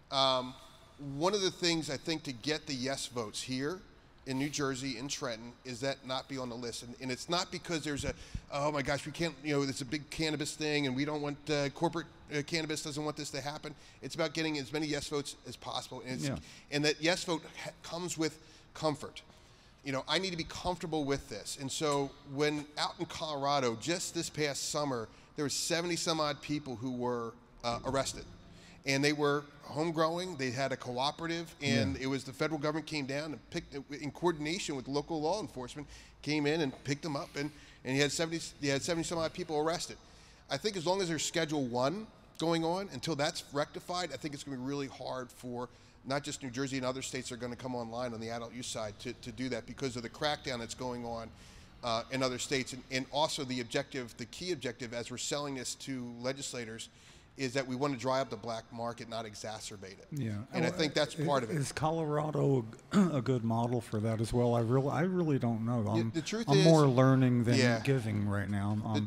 one of the things I think to get the yes votes here in New Jersey, in Trenton, is that not be on the list. And it's not because there's oh my gosh, we can't, it's a big cannabis thing and we don't want, corporate cannabis doesn't want this to happen. It's about getting as many yes votes as possible. And that yes vote comes with comfort. I need to be comfortable with this. And so when out in Colorado, just this past summer, there were 70 some odd people who were arrested. And they were home growing, they had a cooperative, and it was the federal government came down and picked, in coordination with local law enforcement, came in and picked them up, and you had 70 some odd people arrested. I think as long as there's Schedule 1 going on, until that's rectified, I think it's going to be really hard for not just New Jersey and other states that are going to come online on the adult use side to do that because of the crackdown that's going on in other states. And also the key objective as we're selling this to legislators is that we want to dry up the black market, not exacerbate it. Yeah. And I think that's part of it. Is Colorado a good model for that as well? I really don't know. The truth I'm is, more learning than giving right now.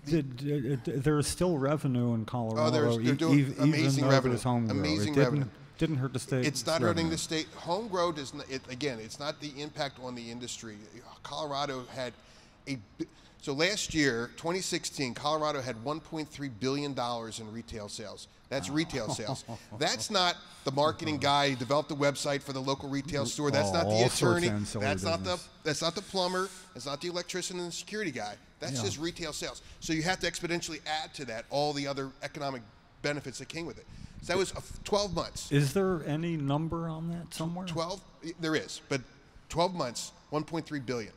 There's still revenue in Colorado. They're doing amazing revenue. Amazing revenue. Didn't hurt the state. It's not hurting the state. Home grow does not, again, it's not the impact on the industry. Colorado had So last year, 2016, Colorado had $1.3 billion in retail sales. That's retail sales. That's not the marketing guy who developed the website for the local retail store. That's not the attorney. That's not the plumber. That's not the electrician and the security guy. That's just retail sales. So you have to exponentially add to that all the other economic benefits that came with it. So that was 12 months. Is there any number on that somewhere? 12? There is, but 12 months, 1.3 billion.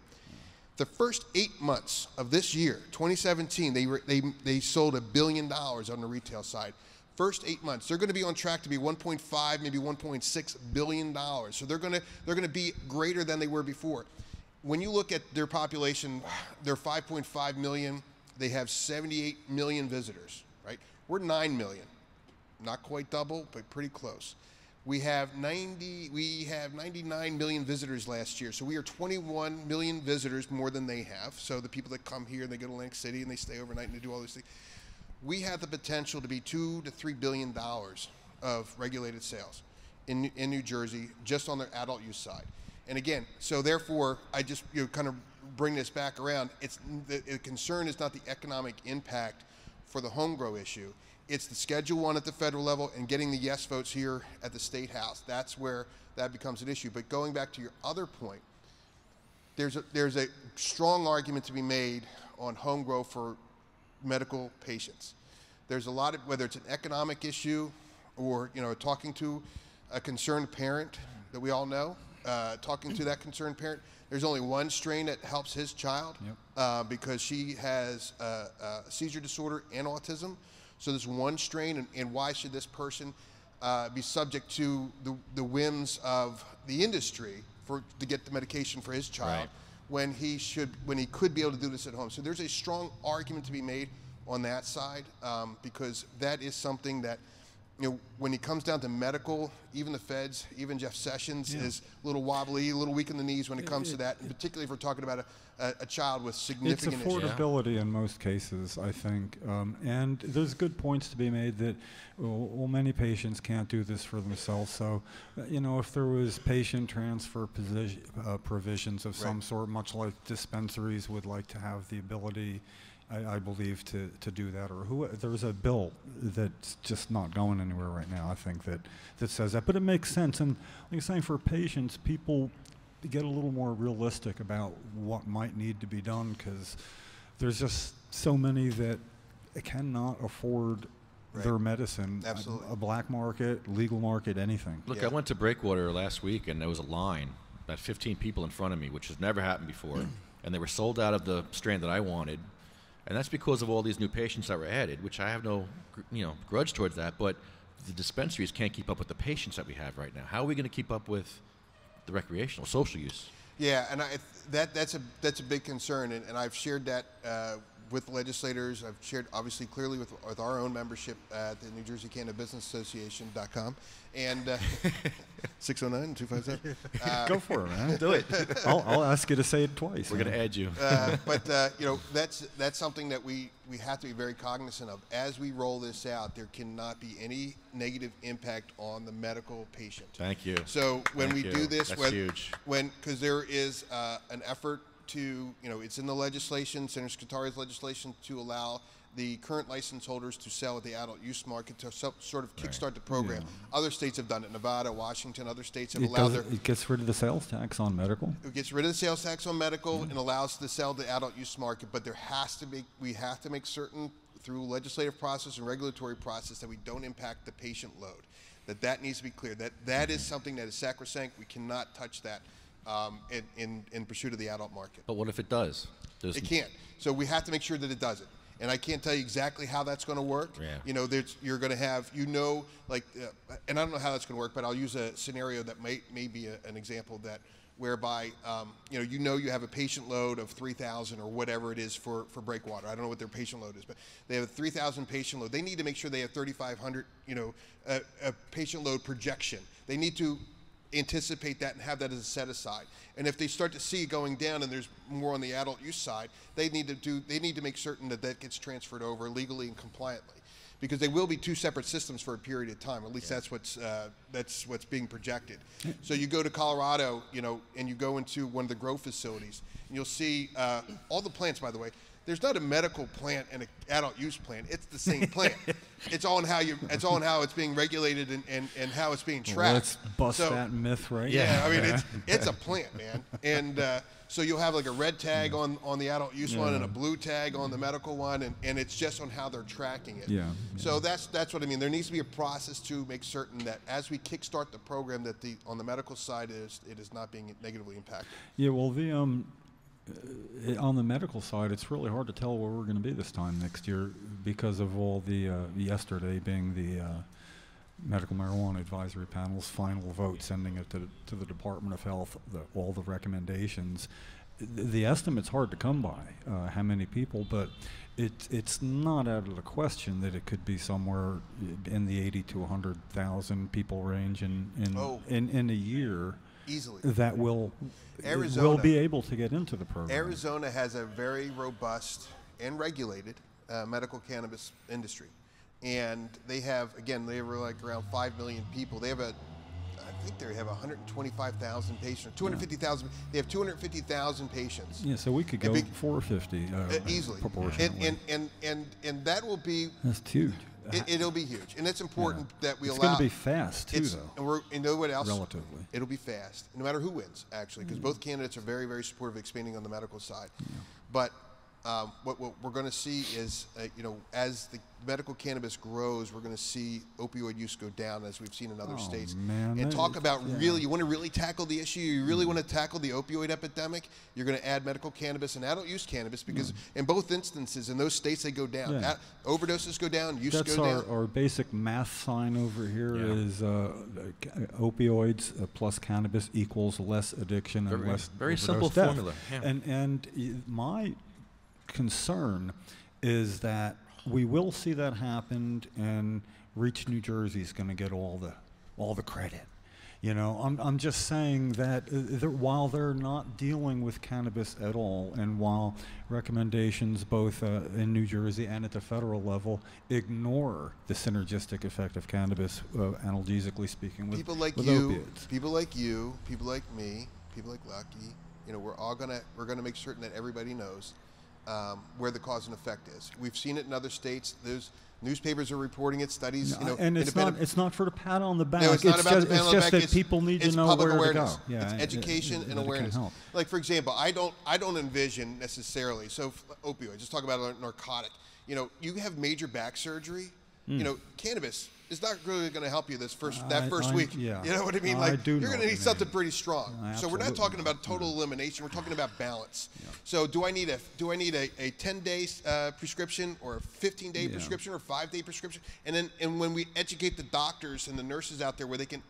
The first 8 months of this year, 2017, they sold $1 billion on the retail side. First 8 months, they're going to be on track to be 1.5, maybe 1.6 billion dollars. So they're going to be greater than they were before. When you look at their population, they're 5.5 million. They have 78 million visitors, right? We're 9 million, not quite double, but pretty close. We have 99 million visitors last year, so we are 21 million visitors more than they have. So the people that come here and they go to Atlantic City and they stay overnight and they do all these things. We have the potential to be $2 to $3 billion of regulated sales in New Jersey, just on their adult use side. And again, so therefore, I just kind of bring this back around. The concern is not the economic impact for the home grow issue. It's the Schedule 1 at the federal level and getting the yes votes here at the state house. That's where that becomes an issue. But going back to your other point, there's a strong argument to be made on home grow for medical patients. There's a lot of, whether it's an economic issue or talking to a concerned parent that we all know, talking to that concerned parent, there's only one strain that helps his child because she has a seizure disorder and autism. So there's one strain, and why should this person be subject to the whims of the industry to get the medication for his child when he could be able to do this at home? So there's a strong argument to be made on that side because that is something that, when it comes down to medical, even the feds, even Jeff Sessions is a little wobbly, a little weak in the knees when it comes to that, and particularly if we're talking about a child with significant issues. It's affordability in most cases, I think, and there's good points to be made that, well, many patients can't do this for themselves, so, if there was patient transfer provisions of some sort, much like dispensaries would like to have the ability, I believe, to do that, or there's a bill that's just not going anywhere right now, I think, that says that. But it makes sense, and like you're saying, for patients, people get a little more realistic about what might need to be done, because there's just so many that cannot afford their medicine. Absolutely. A black market, legal market, anything. Look, I went to Breakwater last week, and there was a line, about 15 people in front of me, which has never happened before, and they were sold out of the strain that I wanted. And that's because of all these new patients that were added, which I have no, grudge towards that. But the dispensaries can't keep up with the patients that we have right now. How are we going to keep up with the recreational, social use? Yeah, and that's a big concern, and I've shared that with legislators. I've shared, obviously, clearly with our own membership at the New Jersey Cannabis Business Association.com, and 609-257. Go for it, man. Do it. I'll ask you to say it twice. We're going to add you. But that's something that we have to be very cognizant of. As we roll this out, there cannot be any negative impact on the medical patient. Thank you. So when we do this, that's huge. Because there is an effort to, it's in the legislation, Senator Scutari's legislation, to allow the current license holders to sell at the adult use market to sort of kickstart the program. Other states have done it. Nevada, Washington, other states have allowed It gets rid of the sales tax on medical? It gets rid of the sales tax on medical and allows to sell the adult use market, but we have to make certain through legislative process and regulatory process that we don't impact the patient load. That needs to be clear. That is something that is sacrosanct. We cannot touch that in pursuit of the adult market. But what if it does? It can't. So we have to make sure that it doesn't. And I can't tell you exactly how that's going to work. Yeah. You're going to have, and I don't know how that's going to work, but I'll use a scenario that may be an example that whereby, you have a patient load of 3,000 or whatever it is for Breakwater. I don't know what their patient load is, but they have a 3,000 patient load. They need to make sure they have 3,500, a patient load projection. They need to anticipate that and have that as a set aside. And if they start to see going down and there's more on the adult use side, they need to make certain that gets transferred over legally and compliantly, because they will be two separate systems for a period of time. At least that's what's being projected. So you go to Colorado, and you go into one of the grow facilities, and you'll see all the plants. By the way, there's not a medical plant and an adult use plant. It's the same plant. It's all in how it's being regulated and how it's being tracked. Well, let's bust that myth right Yeah, now. I mean, it's a plant, man. And so you'll have like a red tag on the adult use one and a blue tag on the medical one, and it's just on how they're tracking it. Yeah. So that's what I mean. There needs to be a process to make certain that as we kickstart the program, that on the medical side it is not being negatively impacted. Yeah, well, on the medical side, it's really hard to tell where we're going to be this time next year because of all the yesterday being the medical marijuana advisory panel's final vote, sending it to the Department of Health, all the recommendations. The estimate's hard to come by, how many people, but it's not out of the question that it could be somewhere in the 80 to 100,000 people range in a year. Easily. That will be able to get into the program. Arizona has a very robust and regulated medical cannabis industry. And they have like around 5 million people. They have I think they have 125,000 patients, 250,000. They have 250,000 patients. Yeah, so we could go 450 easily. Proportionally. And that will be. That's huge. It'll be huge, and it's important that we allow. It's going to be fast too, though. And you know what else? Relatively, it'll be fast, no matter who wins, actually, because both candidates are very, very supportive of expanding on the medical side. Yeah. But what we're going to see is, as the medical cannabis grows, we're going to see opioid use go down, as we've seen in other states. Man, and talk about you want to really tackle the issue. You really want to tackle the opioid epidemic. You're going to add medical cannabis and adult use cannabis because in both instances, in those states, they go down. Yeah. Overdoses go down. Use That's go down. Our basic math sign over here is opioids plus cannabis equals less addiction and less very overdose simple death. formula. Yeah. And my concern is that we will see that happen, and Reach New Jersey is going to get all the credit. I'm just saying that while they're not dealing with cannabis at all, and while recommendations both in New Jersey and at the federal level ignore the synergistic effect of cannabis, analgesically speaking, with people like opiates. People like you, people like me, people like Lucky. We're gonna make certain that everybody knows where the cause and effect is. We've seen it in other states. Those newspapers are reporting it. Studies, and it's not for the pat on the back. No, it's not about the pat on the back. Just that people need to know where awareness. to go. Yeah, it's education and awareness. Like, for example, I don't envision necessarily. So opioids. Let's talk about a narcotic. You have major back surgery. Cannabis is not really going to help you that first week. Yeah. You know what I mean? You're going to need something pretty strong. So we're not talking about total elimination. We're talking about balance. Yeah. So do I need a 10-day prescription or a 15-day prescription or 5-day prescription? And when we educate the doctors and the nurses out there, where they can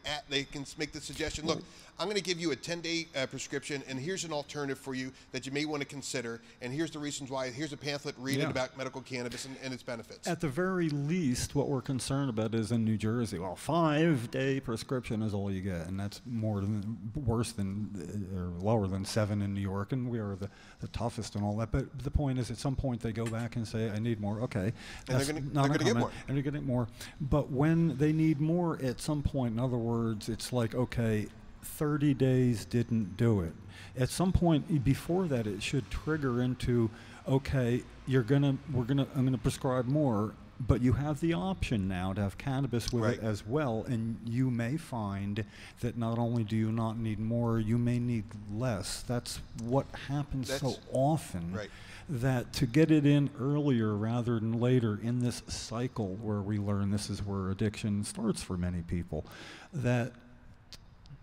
make the suggestion. Look, I'm going to give you a 10-day prescription, and here's an alternative for you that you may want to consider. And here's the reasons why. Here's a pamphlet. Read it about medical cannabis and its benefits. At the very least, what we're concerned about is in New Jersey. Well, 5-day prescription is all you get, and that's worse than or lower than 7 in New York, and we are the toughest and all that. But the point is, at some point, they go back and say, "I need more." Okay, and they're going to get more. And they're getting more. But when they need more, at some point, in other words, it's like, okay, 30 days didn't do it. At some point before that, it should trigger into, okay, I'm gonna prescribe more, but you have the option now to have cannabis with it as well, and you may find that not only do you not need more, you may need less. That's what happens so often. Right. That to get it in earlier rather than later in this cycle where we learn this is where addiction starts for many people, that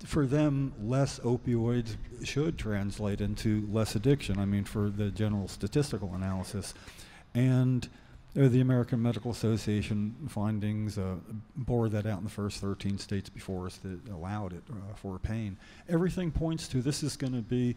for them, less opioids should translate into less addiction. I mean, for the general statistical analysis. And the American Medical Association findings bore that out in the first 13 states before us that allowed it for pain. Everything points to this is going to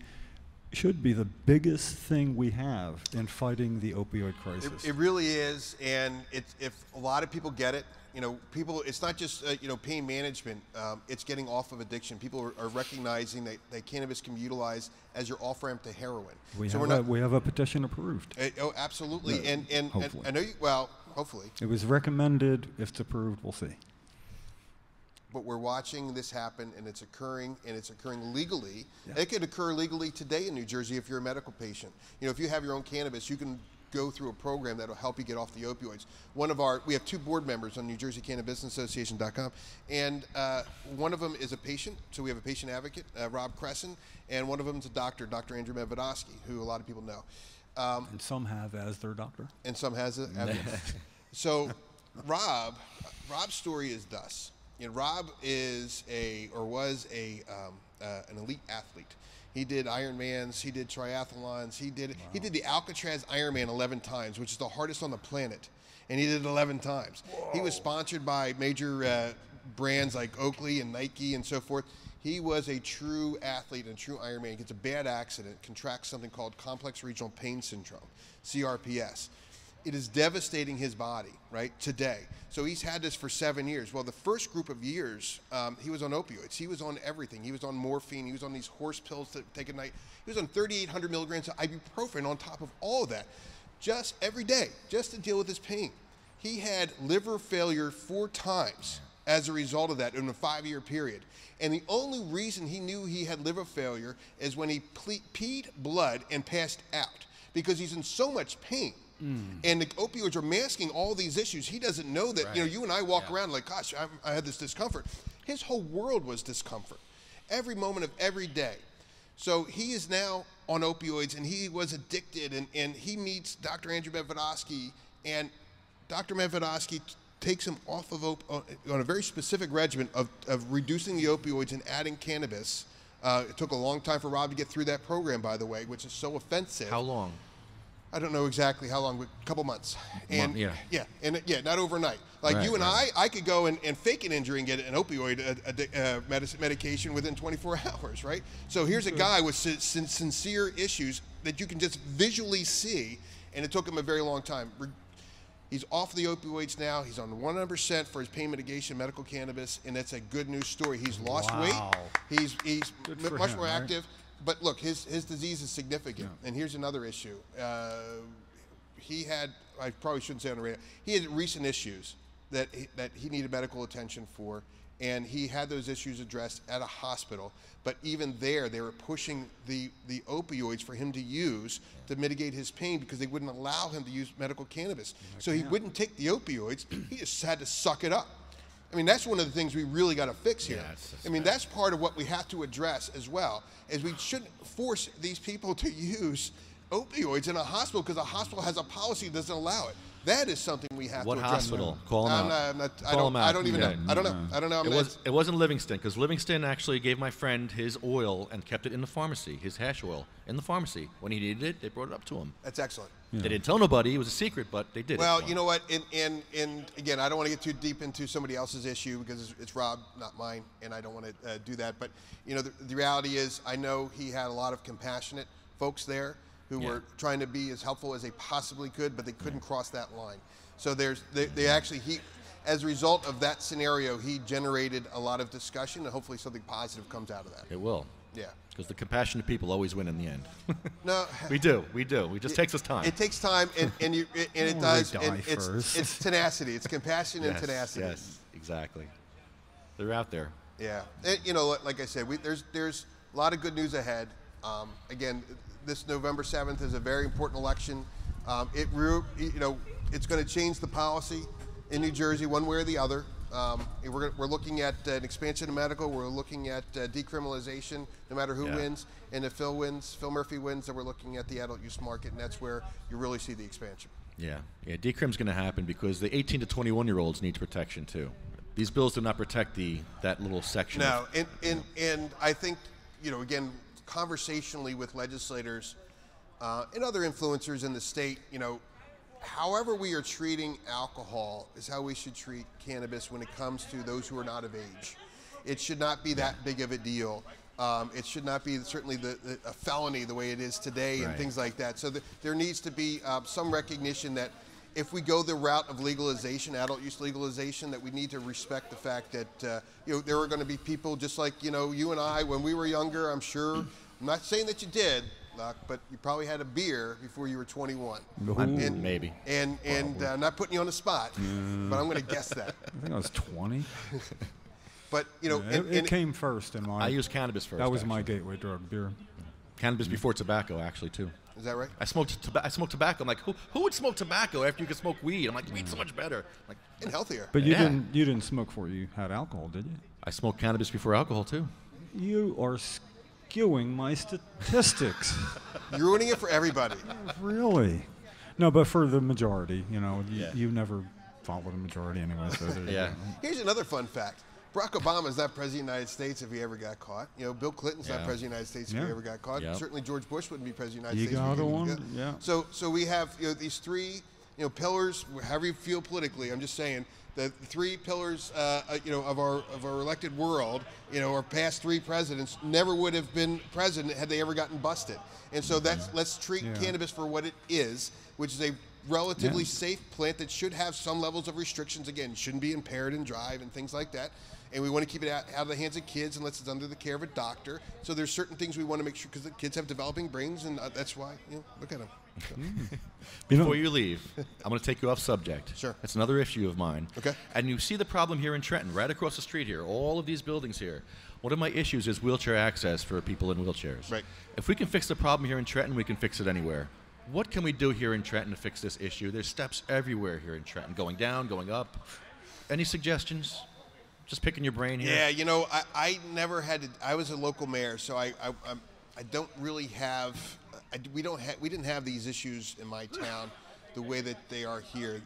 should be the biggest thing we have in fighting the opioid crisis. It really is, and if a lot of people get it, it's not just pain management. It's getting off of addiction. People are recognizing that cannabis can be utilized as your off ramp to heroin. We have a petition approved. Absolutely, and I know you. Well, hopefully. It was recommended. If it's approved, we'll see. But we're watching this happen, and it's occurring legally. Yeah. It could occur legally today in New Jersey if you're a medical patient. If you have your own cannabis, you can go through a program that'll help you get off the opioids. We have 2 board members on NewJerseyCannabisAssociation.com, and one of them is a patient, so we have a patient advocate, Rob Crescent, and one of them is a doctor, Dr. Andrew Medvedovsky, who a lot of people know. And some have as their doctor. And some has it. So Rob's story is thus. Rob was an elite athlete. He did Ironmans, he did triathlons, he did the Alcatraz Ironman 11 times, which is the hardest on the planet, and he did it 11 times. Whoa. He was sponsored by major brands like Oakley and Nike and so forth. He was a true athlete and a true Ironman. He gets a bad accident, contracts something called complex regional pain syndrome, CRPS. It is devastating his body, right, today. So he's had this for 7 years. Well, the first group of years, he was on opioids. He was on everything. He was on morphine. He was on these horse pills to take at night. He was on 3,800 milligrams of ibuprofen on top of all of that, just every day, just to deal with his pain. He had liver failure 4 times as a result of that in a 5-year period. And the only reason he knew he had liver failure is when he peed blood and passed out, because he's in so much pain. And the opioids are masking all these issues. He doesn't know that, you and I walk around like, gosh, I had this discomfort. His whole world was discomfort, every moment of every day. So he is now on opioids, and he was addicted, and he meets Dr. Andrew Medvedovsky, and Dr. Medvedovsky takes him off of on a very specific regimen of reducing the opioids and adding cannabis. It took a long time for Rob to get through that program, by the way, which is so offensive. How long? I don't know exactly how long, but a couple months. And yeah, not overnight. Like you and I could go and fake an injury and get an opioid medication within 24 hours, right? So here's a guy with sincere issues that you can just visually see, and it took him a very long time. He's off the opioids now. He's on 100% for his pain mitigation, medical cannabis, and that's a good news story. He's lost weight. He's much more active. But look, his disease is significant, and here's another issue. He had, I probably shouldn't say on the radio, he had recent issues that he needed medical attention for, and he had those issues addressed at a hospital. But even there, they were pushing the opioids for him to use to mitigate his pain, because they wouldn't allow him to use medical cannabis. So he wouldn't take the opioids. He just had to suck it up. I mean, that's one of the things we really got to fix here. I mean, that's part of what we have to address as well, is we shouldn't force these people to use opioids in a hospital because a hospital has a policy that doesn't allow it. That is something we have to address. What hospital? Call them out. I don't even know. I don't know. It wasn't Livingston, because Livingston actually gave my friend his oil and kept it in the pharmacy, his hash oil, in the pharmacy. When he needed it, they brought it up to him. That's excellent. They didn't tell nobody. It was a secret, but they did. Well, you know what? And again, I don't want to get too deep into somebody else's issue, because it's Rob, not mine, and I don't want to do that. But, you know, the reality is, I know he had a lot of compassionate folks there who were trying to be as helpful as they possibly could, but they couldn't cross that line. So as a result of that scenario, he generated a lot of discussion, and hopefully something positive comes out of that. It will. Yeah. Because the compassionate people always win in the end. No. We do. It just takes us time. It takes time, and it does. And it's tenacity. It's compassion and tenacity. Yes, exactly. They're out there. Yeah. And, you know, like I said, there's a lot of good news ahead. Again, this November 7th is a very important election. It's going to change the policy in New Jersey one way or the other. We're looking at an expansion of medical. We're looking at decriminalization, no matter who wins. And if Phil Murphy wins, then we're looking at the adult use market, and that's where you really see the expansion. Yeah. Decrim's going to happen because the 18 to 21-year-olds need protection too. These bills do not protect that little section. No, and I think, again, conversationally with legislators and other influencers in the state, however we are treating alcohol is how we should treat cannabis when it comes to those who are not of age. It should not be that big of a deal. It should not be certainly a felony the way it is today and things like that. So there needs to be some recognition that if we go the route of legalization, adult use legalization, that we need to respect the fact that there are going to be people just like you and I when we were younger. I'm sure. I'm not saying that you did, Luck, but you probably had a beer before you were 21. Maybe. And I'm not putting you on the spot, but I'm going to guess that. I think I was 20. But it came first in my. I used cannabis first. That was my gateway drug, beer. Cannabis before tobacco, actually, too. Is that right? I smoked tobacco. I'm like, who would smoke tobacco after you could smoke weed? I'm like, weed's so much better. Like, and healthier. But you didn't smoke before you had alcohol, did you? I smoked cannabis before alcohol, too. You are skewing my statistics. You're ruining it for everybody. Really? No, but for the majority, you never follow the majority anyway. So yeah. Here's another fun fact. Barack Obama is not president of the United States if he ever got caught. Bill Clinton's not president of the United States if he ever got caught. Yep. Certainly George Bush wouldn't be president of the United States. You got one? Yeah. So we have these three pillars. However you feel politically, I'm just saying the three pillars of our elected world. Our past three presidents never would have been president had they ever gotten busted. And so let's treat cannabis for what it is, which is a relatively safe plant that should have some levels of restrictions. Again, shouldn't be impaired in drive and things like that. And we want to keep it out of the hands of kids unless it's under the care of a doctor. So there's certain things we want to make sure, because the kids have developing brains, and that's why, look at them. Before you leave, I'm going to take you off subject. Sure. That's another issue of mine. Okay. And you see the problem here in Trenton, right across the street here, all of these buildings here. One of my issues is wheelchair access for people in wheelchairs. Right. If we can fix the problem here in Trenton, we can fix it anywhere. What can we do here in Trenton to fix this issue? There's steps everywhere here in Trenton, going down, going up. Any suggestions? Just picking your brain here. Yeah, I never had to. I was a local mayor, so I don't really have. We didn't have these issues in my town the way that they are here.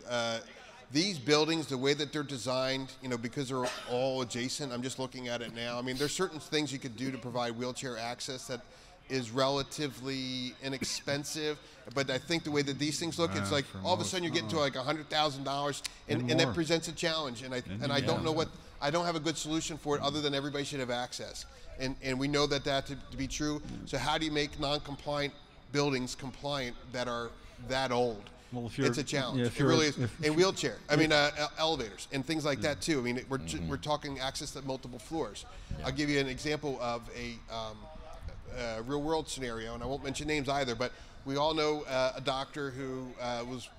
These buildings, the way that they're designed, because they're all adjacent. I'm just looking at it now. I mean, there's certain things you could do to provide wheelchair access that is relatively inexpensive, but I think the way that these things look, it's like all of a sudden you're getting to like $100,000, and that presents a challenge. And I don't know I don't have a good solution for it other than everybody should have access. And we know that to be true. So how do you make non-compliant buildings compliant that are that old? Well, it's a challenge. Yeah, it really is. And wheelchair. I mean, elevators and things like that too. I mean, we're talking access to multiple floors. Yeah. I'll give you an example of a real-world scenario, and I won't mention names either, but we all know a doctor who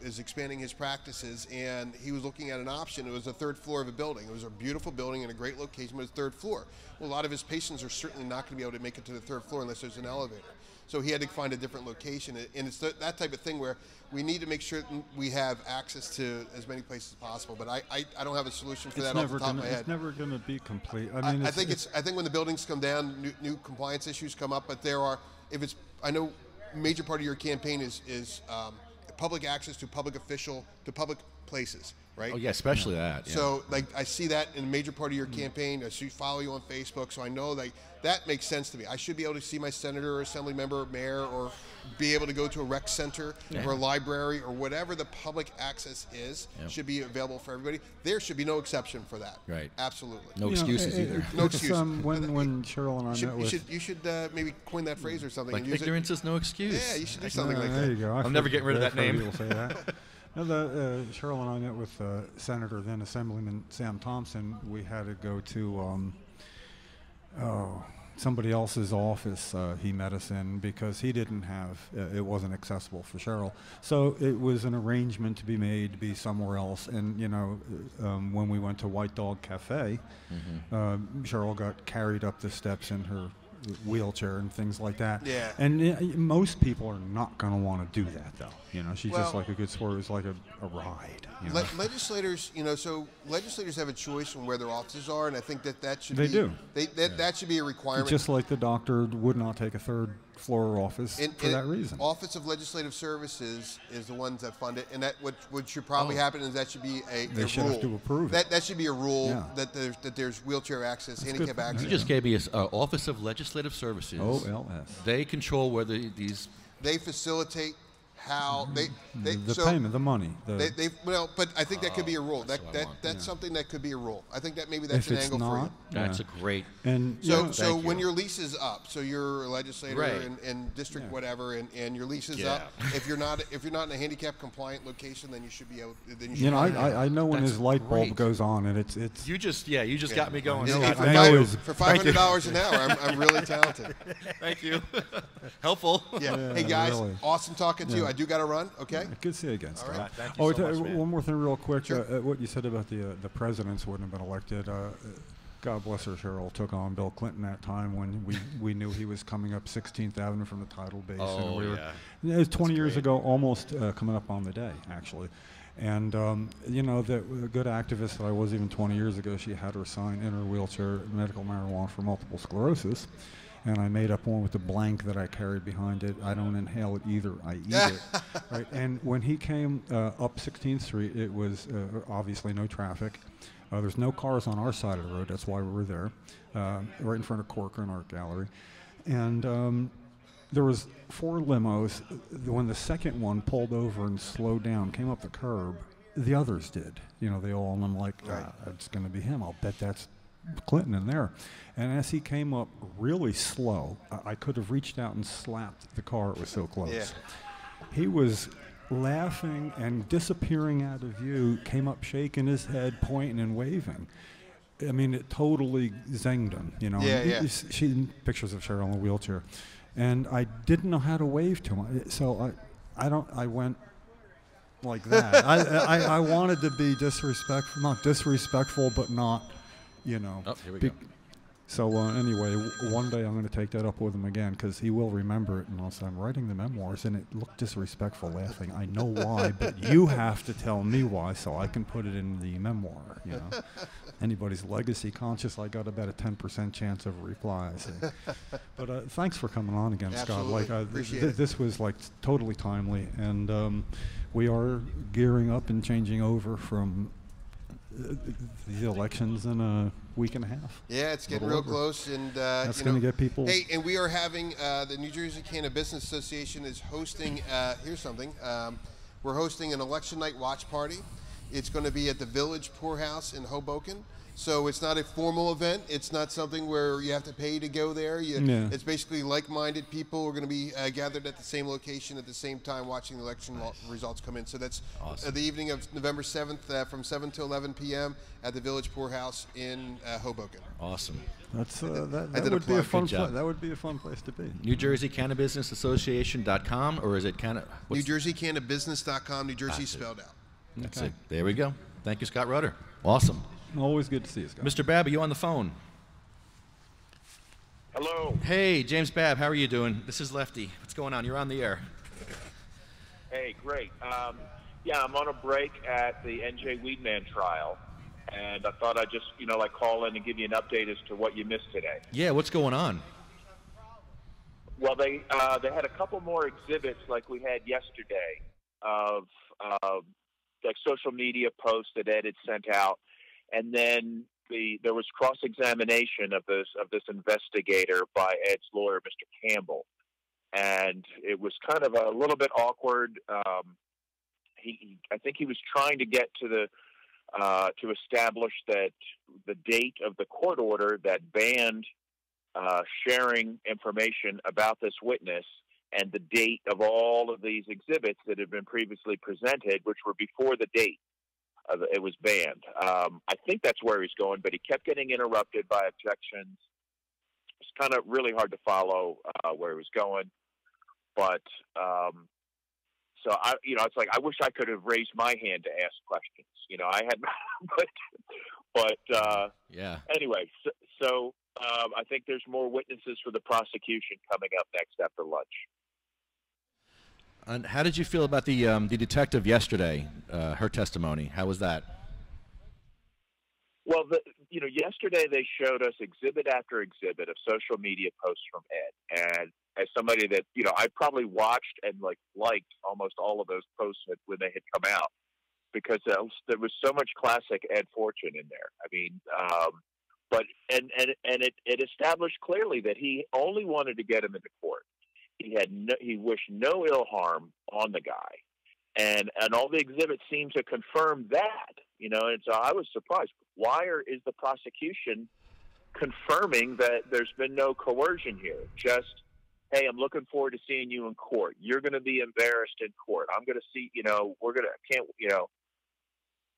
is expanding his practices, and he was looking at an option. It was the third floor of a building. It was a beautiful building in a great location, but it was third floor. Well, a lot of his patients are certainly not going to be able to make it to the third floor unless there's an elevator. So he had to find a different location, and it's that type of thing where we need to make sure we have access to as many places as possible. But I don't have a solution for that off the top of my head. It's never going to be complete. I think when the buildings come down, new compliance issues come up. But I know a major part of your campaign is public access to public places, right? Oh yeah, especially that. Yeah. So I see that in a major part of your campaign. I follow you on Facebook, so I know that makes sense to me. I should be able to see my senator or assembly member or mayor, or be able to go to a rec center or a library or whatever the public access is. Should be available for everybody. There should be no exception for that. Right. Absolutely. No excuses either. No excuses. When Cheryl and I met with... You should maybe coin that phrase or something. Like ignorance is no excuse. Yeah, you should do something like that. There you go. I'm never getting rid of that name. People say that. Cheryl and I met with Senator, then Assemblyman Sam Thompson. We had to go to somebody else's office he met us in because he didn't have, it wasn't accessible for Cheryl. So it was an arrangement to be made to be somewhere else. And, when we went to White Dog Cafe, Cheryl got carried up the steps in her wheelchair and things like that. Yeah. And most people are not going to want to do that, though. She's just like a good sport. It was like a ride. Legislators, so legislators have a choice on where their offices are, and I think that should be. They do. That should be a requirement. Just like the doctor would not take a third floor office for that reason. Office of Legislative Services is the ones that fund it, and that what should probably happen is that should be a They should rule. have to approve it. That should be a rule that there's wheelchair access, handicap access. You just gave me Office of Legislative Services. OLS. They control whether these. They facilitate how the payment, the money. But I think that could be a rule. That's something that could be a rule. I think that maybe that's an angle for you. That's a great. And so when your lease is up, so you're a legislator in district whatever, and your lease is up. If you're not in a handicap compliant location, then you should be able. I know when his light bulb goes on, and it's. You just got me going. For $500 an hour, I'm really talented. Thank you. Helpful. Yeah. Hey guys, really. Awesome talking to you. I do got to run. Okay. Good to see you again. All right. Thank you so much, man. One more thing, real quick. Sure. What you said about the presidents wouldn't have been elected. God bless her, Cheryl, took on Bill Clinton that time when we knew he was coming up 16th Avenue from the tidal basin. Oh, and yeah. It was 20 years ago, almost coming up on the day, actually. And, the good activist that I was even 20 years ago, she had her sign in her wheelchair, medical marijuana for multiple sclerosis. And I made up one with the blank that I carried behind it. I don't inhale it either. I eat it. Right? And when he came up 16th Street, it was obviously no traffic. There's no cars on our side of the road. That's why we were there, right in front of Corker in Art Gallery. And there was 4 limos. When the second one pulled over and slowed down, came up the curb, the others did. They all, and I'm like, it's going to be him. I'll bet that's Clinton in there. And as he came up really slow, I could have reached out and slapped the car. It was so close. Yeah. He was laughing and disappearing out of view, came up shaking his head, pointing and waving. I mean, it totally zinged him, Yeah. She pictures of Cheryl in a wheelchair. And I didn't know how to wave to him. So I went like that. I wanted to be disrespectful, not disrespectful, but not, Oh, here we go. So anyway, one day I'm going to take that up with him again because he will remember it. And also, I'm writing the memoirs, and it looked disrespectful laughing. I know why, but you have to tell me why so I can put it in the memoir. Anybody's legacy conscious, I got about a 10% chance of a reply. I say. But thanks for coming on again, Absolutely. Scott. Appreciate it. This was totally timely, and we are gearing up and changing over from the elections in a week and a half. Yeah, it's getting real close, and that's going to get people. Hey, and we are having the New Jersey Cannabis Business Association is hosting. Here's something. We're hosting an election night watch party. It's going to be at the Village Poorhouse in Hoboken. So it's not a formal event. It's not something where you have to pay to go there. It's basically like-minded people who are going to be gathered at the same location at the same time watching the election results come in. So that's awesome. The evening of November 7th from 7 to 11 p.m. at the Village Poorhouse in Hoboken. Awesome. That's that would be a fun place. That would be a fun place to be. New Jersey Cannabis Business Association.com, or is it New Jersey Cannabisbusiness.com. New Jersey spelled out. That's it. There we go. Thank you, Scott Rudder. Awesome. Always good to see you, Scott. Mr. Babb, are you on the phone? Hello. Hey, James Babb, how are you doing? This is Lefty. What's going on? You're on the air. Hey, great. I'm on a break at the NJ Weedman trial, and I thought I'd just, call in and give you an update as to what you missed today. Yeah, what's going on? Well, they had a couple more exhibits like we had yesterday of like social media posts that Ed had sent out. And then there was cross-examination of this investigator by Ed's lawyer, Mr. Campbell, and it was kind of a little bit awkward. I think he was trying to get to to establish that the date of the court order that banned sharing information about this witness and the date of all of these exhibits that had been previously presented, which were before the date it was banned. I think that's where he's going, but he kept getting interrupted by objections. It's kind of really hard to follow where he was going. But so it's like I wish I could have raised my hand to ask questions. I had, but yeah. Anyway, so I think there's more witnesses for the prosecution coming up next after lunch. And how did you feel about the detective yesterday? Her testimony. How was that? Well, yesterday they showed us exhibit after exhibit of social media posts from Ed, and as somebody that I probably watched and liked almost all of those posts when they had come out, because there was so much classic Ed Forchion in there. I mean, but it established clearly that he only wanted to get him into court. He wished no ill harm on the guy, and all the exhibits seem to confirm that. And so I was surprised. Why is the prosecution confirming that there's been no coercion here? Just, hey, I'm looking forward to seeing you in court. You're going to be embarrassed in court. I'm going to see.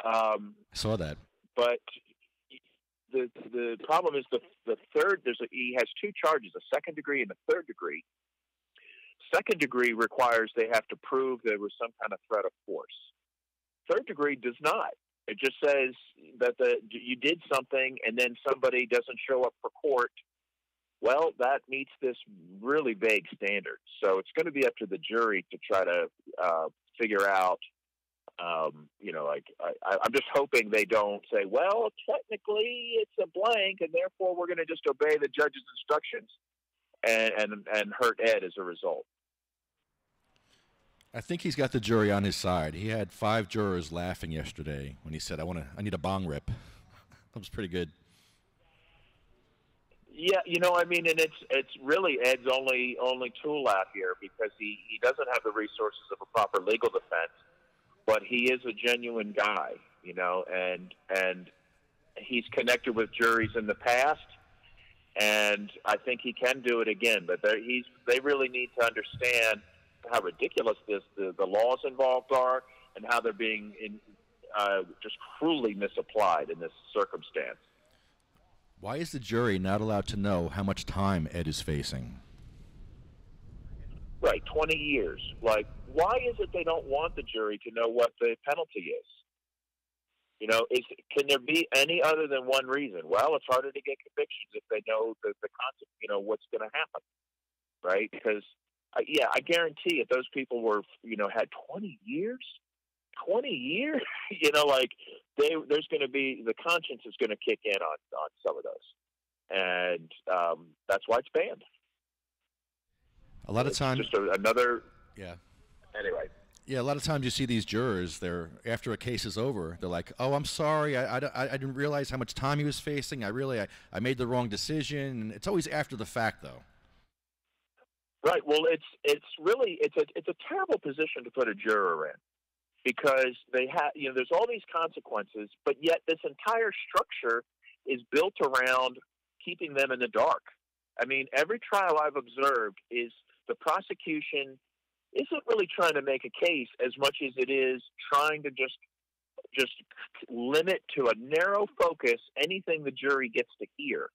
I saw that. But the problem is the third. He has two charges: a second degree and a third degree. Second degree requires they have to prove there was some kind of threat of force. Third degree does not. It just says you did something and then somebody doesn't show up for court, well, that meets this really vague standard. So it's going to be up to the jury to try to figure out. I'm just hoping they don't say, well, technically it's a blank, and therefore we're going to just obey the judge's instructions and hurt Ed as a result. I think he's got the jury on his side. He had 5 jurors laughing yesterday when he said, I need a bong rip. That was pretty good. Yeah, and it's really Ed's only tool out here, because he doesn't have the resources of a proper legal defense, but he is a genuine guy, and he's connected with juries in the past, and I think he can do it again. But they really need to understand how ridiculous the laws involved are, and how they're being just cruelly misapplied in this circumstance. Why is the jury not allowed to know how much time Ed is facing? Right, 20 years. Like, why is it they don't want the jury to know what the penalty is? Can there be any other than one reason? Well, it's harder to get convictions if they know the concept, what's going to happen, right? Because, I guarantee if those people were, had 20 years, 20 years, there's going to be, the conscience is going to kick in on some of those. And that's why it's banned. A lot of times, just another. Yeah. Anyway. Yeah, a lot of times you see these jurors. They're after a case is over. They're like, "Oh, I'm sorry. I didn't realize how much time he was facing. I made the wrong decision." And it's always after the fact, though. Right. Well, it's really a terrible position to put a juror in, because they have there's all these consequences, but yet this entire structure is built around keeping them in the dark. I mean, every trial I've observed is the prosecution isn't really trying to make a case as much as it is trying to just limit to a narrow focus anything the jury gets to hear,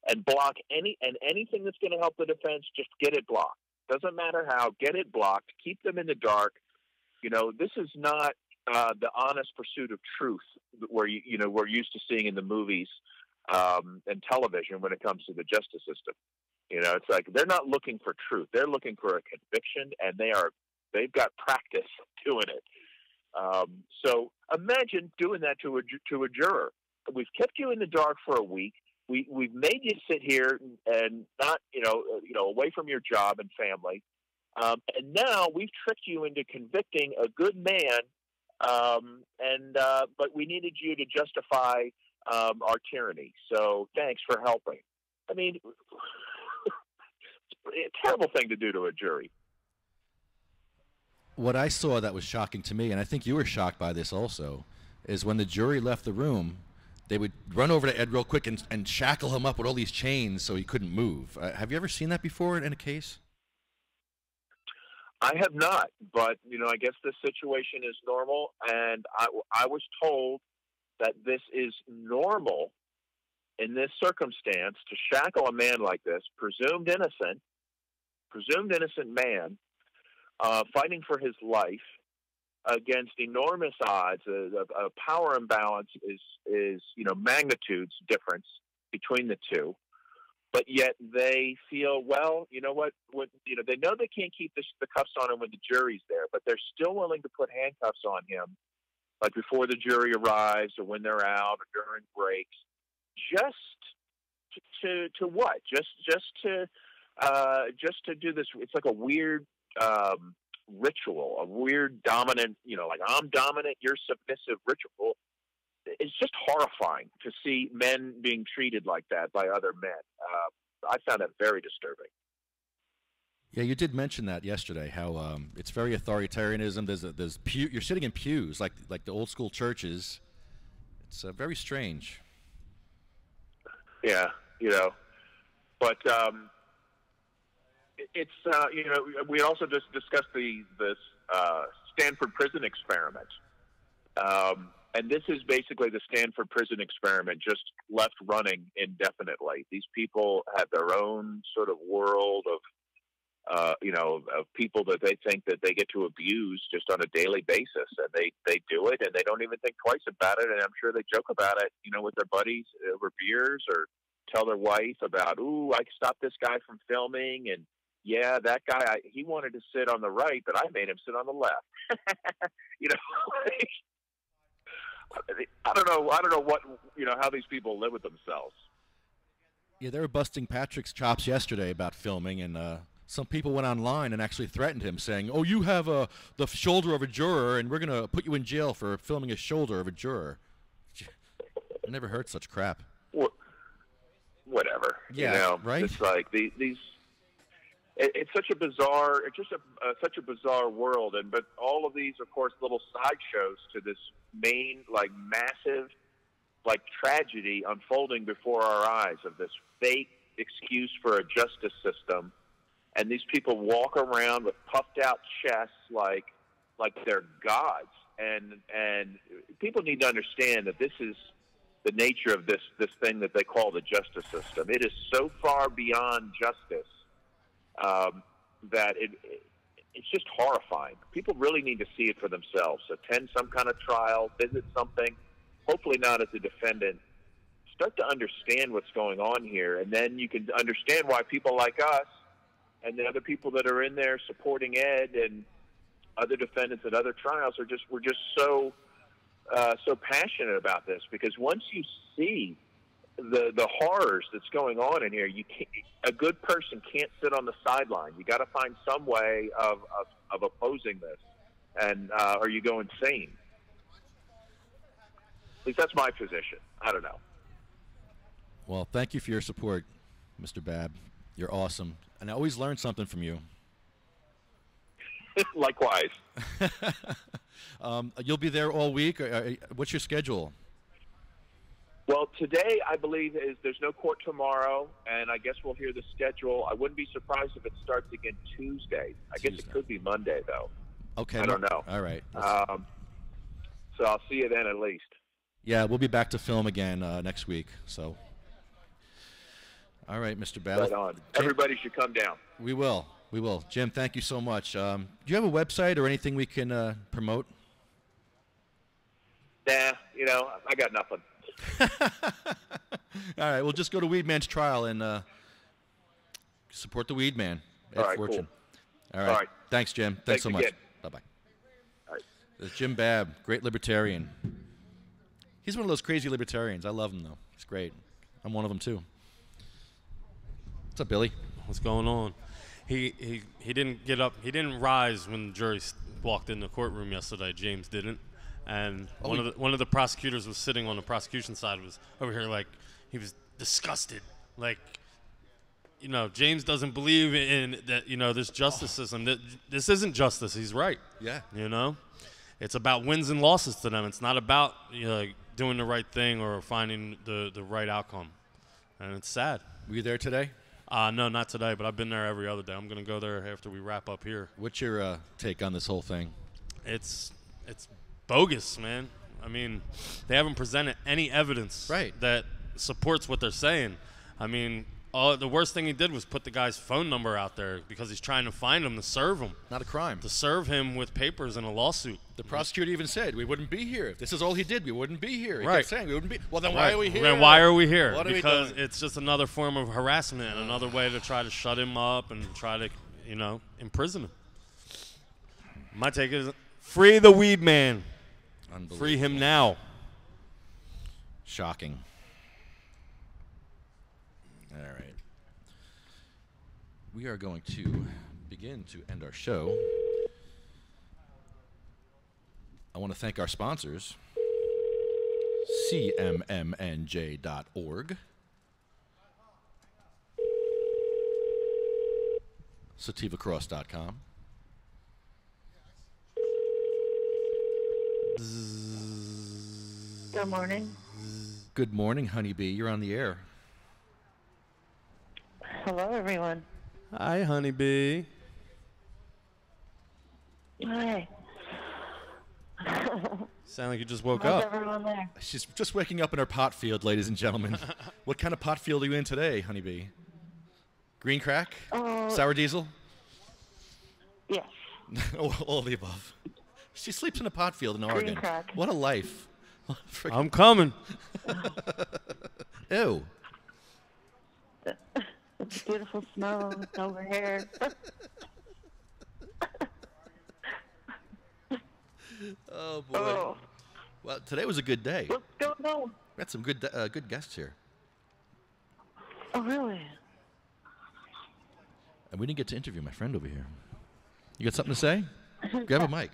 and block anything that's going to help the defense. Just get it blocked. Doesn't matter how. Get it blocked. Keep them in the dark. This is not the honest pursuit of truth where we're used to seeing in the movies and television when it comes to the justice system. It's like they're not looking for truth; they're looking for a conviction, and they've got practice doing it. So imagine doing that to a juror. We've kept you in the dark for a week. We've made you sit here and not away from your job and family. And now we've tricked you into convicting a good man, but we needed you to justify our tyranny. So thanks for helping. I mean, it's a terrible thing to do to a jury. What I saw that was shocking to me, and I think you were shocked by this also, is when the jury left the room, they would run over to Ed real quick and shackle him up with all these chains so he couldn't move. Have you ever seen that before in a case? I have not, but, I guess this situation is normal, and I was told that this is normal in this circumstance to shackle a man like this, presumed innocent man, fighting for his life against enormous odds. A power imbalance is magnitudes difference between the two. But yet they feel, well, you know what? They know they can't keep the cuffs on him when the jury's there, but they're still willing to put handcuffs on him, like before the jury arrives or when they're out or during breaks, just to what? Just to do this. It's like a weird ritual, a weird dominant, like I'm dominant, you're submissive ritual. It's just horrifying to see men being treated like that by other men. I found that very disturbing. Yeah, you did mention that yesterday. How it's very authoritarianism. There's you're sitting in pews like the old school churches. It's very strange. Yeah, but it's we also just discussed this Stanford prison experiment. And this is basically the Stanford prison experiment just left running indefinitely. These people had their own sort of world of of people that they think that they get to abuse just on a daily basis, and they do it, and they don't even think twice about it. And I'm sure they joke about it, with their buddies over beers, or tell their wife about, ooh, I stopped this guy from filming, and yeah, that guy, he wanted to sit on the right, but I made him sit on the left. I don't know what, how these people live with themselves. Yeah, they were busting Patrick's chops yesterday about filming, and some people went online and actually threatened him, saying, "Oh, you have the shoulder of a juror, and we're going to put you in jail for filming a shoulder of a juror." I never heard such crap. Whatever. Yeah, right? It's like these. It's such a bizarre. It's just such a bizarre world, but all of these, of course, little sideshows to this main, massive, tragedy unfolding before our eyes of this fake excuse for a justice system, and these people walk around with puffed out chests like they're gods, and people need to understand that this is the nature of this thing that they call the justice system. It is so far beyond justice that it's just horrifying. People really need to see it for themselves. Attend some kind of trial, visit something, hopefully not as a defendant. Start to understand what's going on here, and then you can understand why people like us and the other people that are in there supporting Ed and other defendants at other trials we're just so passionate about this, because once you see the horrors that's going on in here, a good person can't sit on the sideline. You got to find some way of opposing this, and or you go insane. At least that's my position. I don't know. Well, thank you for your support, Mr. Babb. You're awesome, and I always learn something from you. Likewise. You'll be there all week. What's your schedule? Well, today, I believe, there's no court tomorrow, and I guess we'll hear the schedule. I wouldn't be surprised if it starts again Tuesday. I guess it could be Monday, though. Okay. I don't know. All right. So I'll see you then at least. Yeah, we'll be back to film again next week. So, all right, Mr. Babb. Right on. Everybody should come down. We will. We will. Jim, thank you so much. Do you have a website or anything we can promote? Nah, I got nothing. All right, well, just go to Weedman's trial and support the Weedman. Ed Forchion. Cool. All right. Thanks, Jim. Thanks so much. again. Bye-bye. All right. There's Jim Babb, great libertarian. He's one of those crazy libertarians. I love him, though. He's great. I'm one of them, too. What's up, Billy? What's going on? He didn't get up. He didn't rise when the jury walked in the courtroom yesterday. James didn't. And one of the prosecutors was sitting on the prosecution side, was over here he was disgusted. James doesn't believe in that, this justice system. This isn't justice. He's right. Yeah. It's about wins and losses to them. It's not about doing the right thing or finding the right outcome. And it's sad. Were you there today? No, not today, but I've been there every other day. I'm going to go there after we wrap up here. What's your take on this whole thing? It's bogus, man. I mean, they haven't presented any evidence that supports what they're saying. I mean, the worst thing he did was put the guy's phone number out there because he's trying to find him to serve him. Not a crime. To serve him with papers in a lawsuit. The prosecutor even said we wouldn't be here. If this is all he did, we wouldn't be here. He kept saying we wouldn't be. Well, then why are we here? Then why are we here? What because it's just another form of harassment and another way to try to shut him up and try to, imprison him. My take is free the weed man. Free him now. Shocking. All right. We are going to begin to end our show. I want to thank our sponsors, cmmnj.org, sativacross.com, Good morning. Good morning, Honeybee. You're on the air. Hello, everyone. Hi, Honeybee. Hi. Sound like you just woke How's up. everyone there? She's just waking up in her pot field, ladies and gentlemen. What kind of pot field are you in today, Honeybee? Green crack? Sour diesel? Yes. All the above. She sleeps in a pot field in Green Oregon. crack. What a life. I'm coming. Ew. It's a beautiful smell over here. Oh, boy. Oh. Well, today was a good day. What's going on? We had some good guests here. Oh, really? And we didn't get to interview my friend over here. You got something to say? Grab a mic.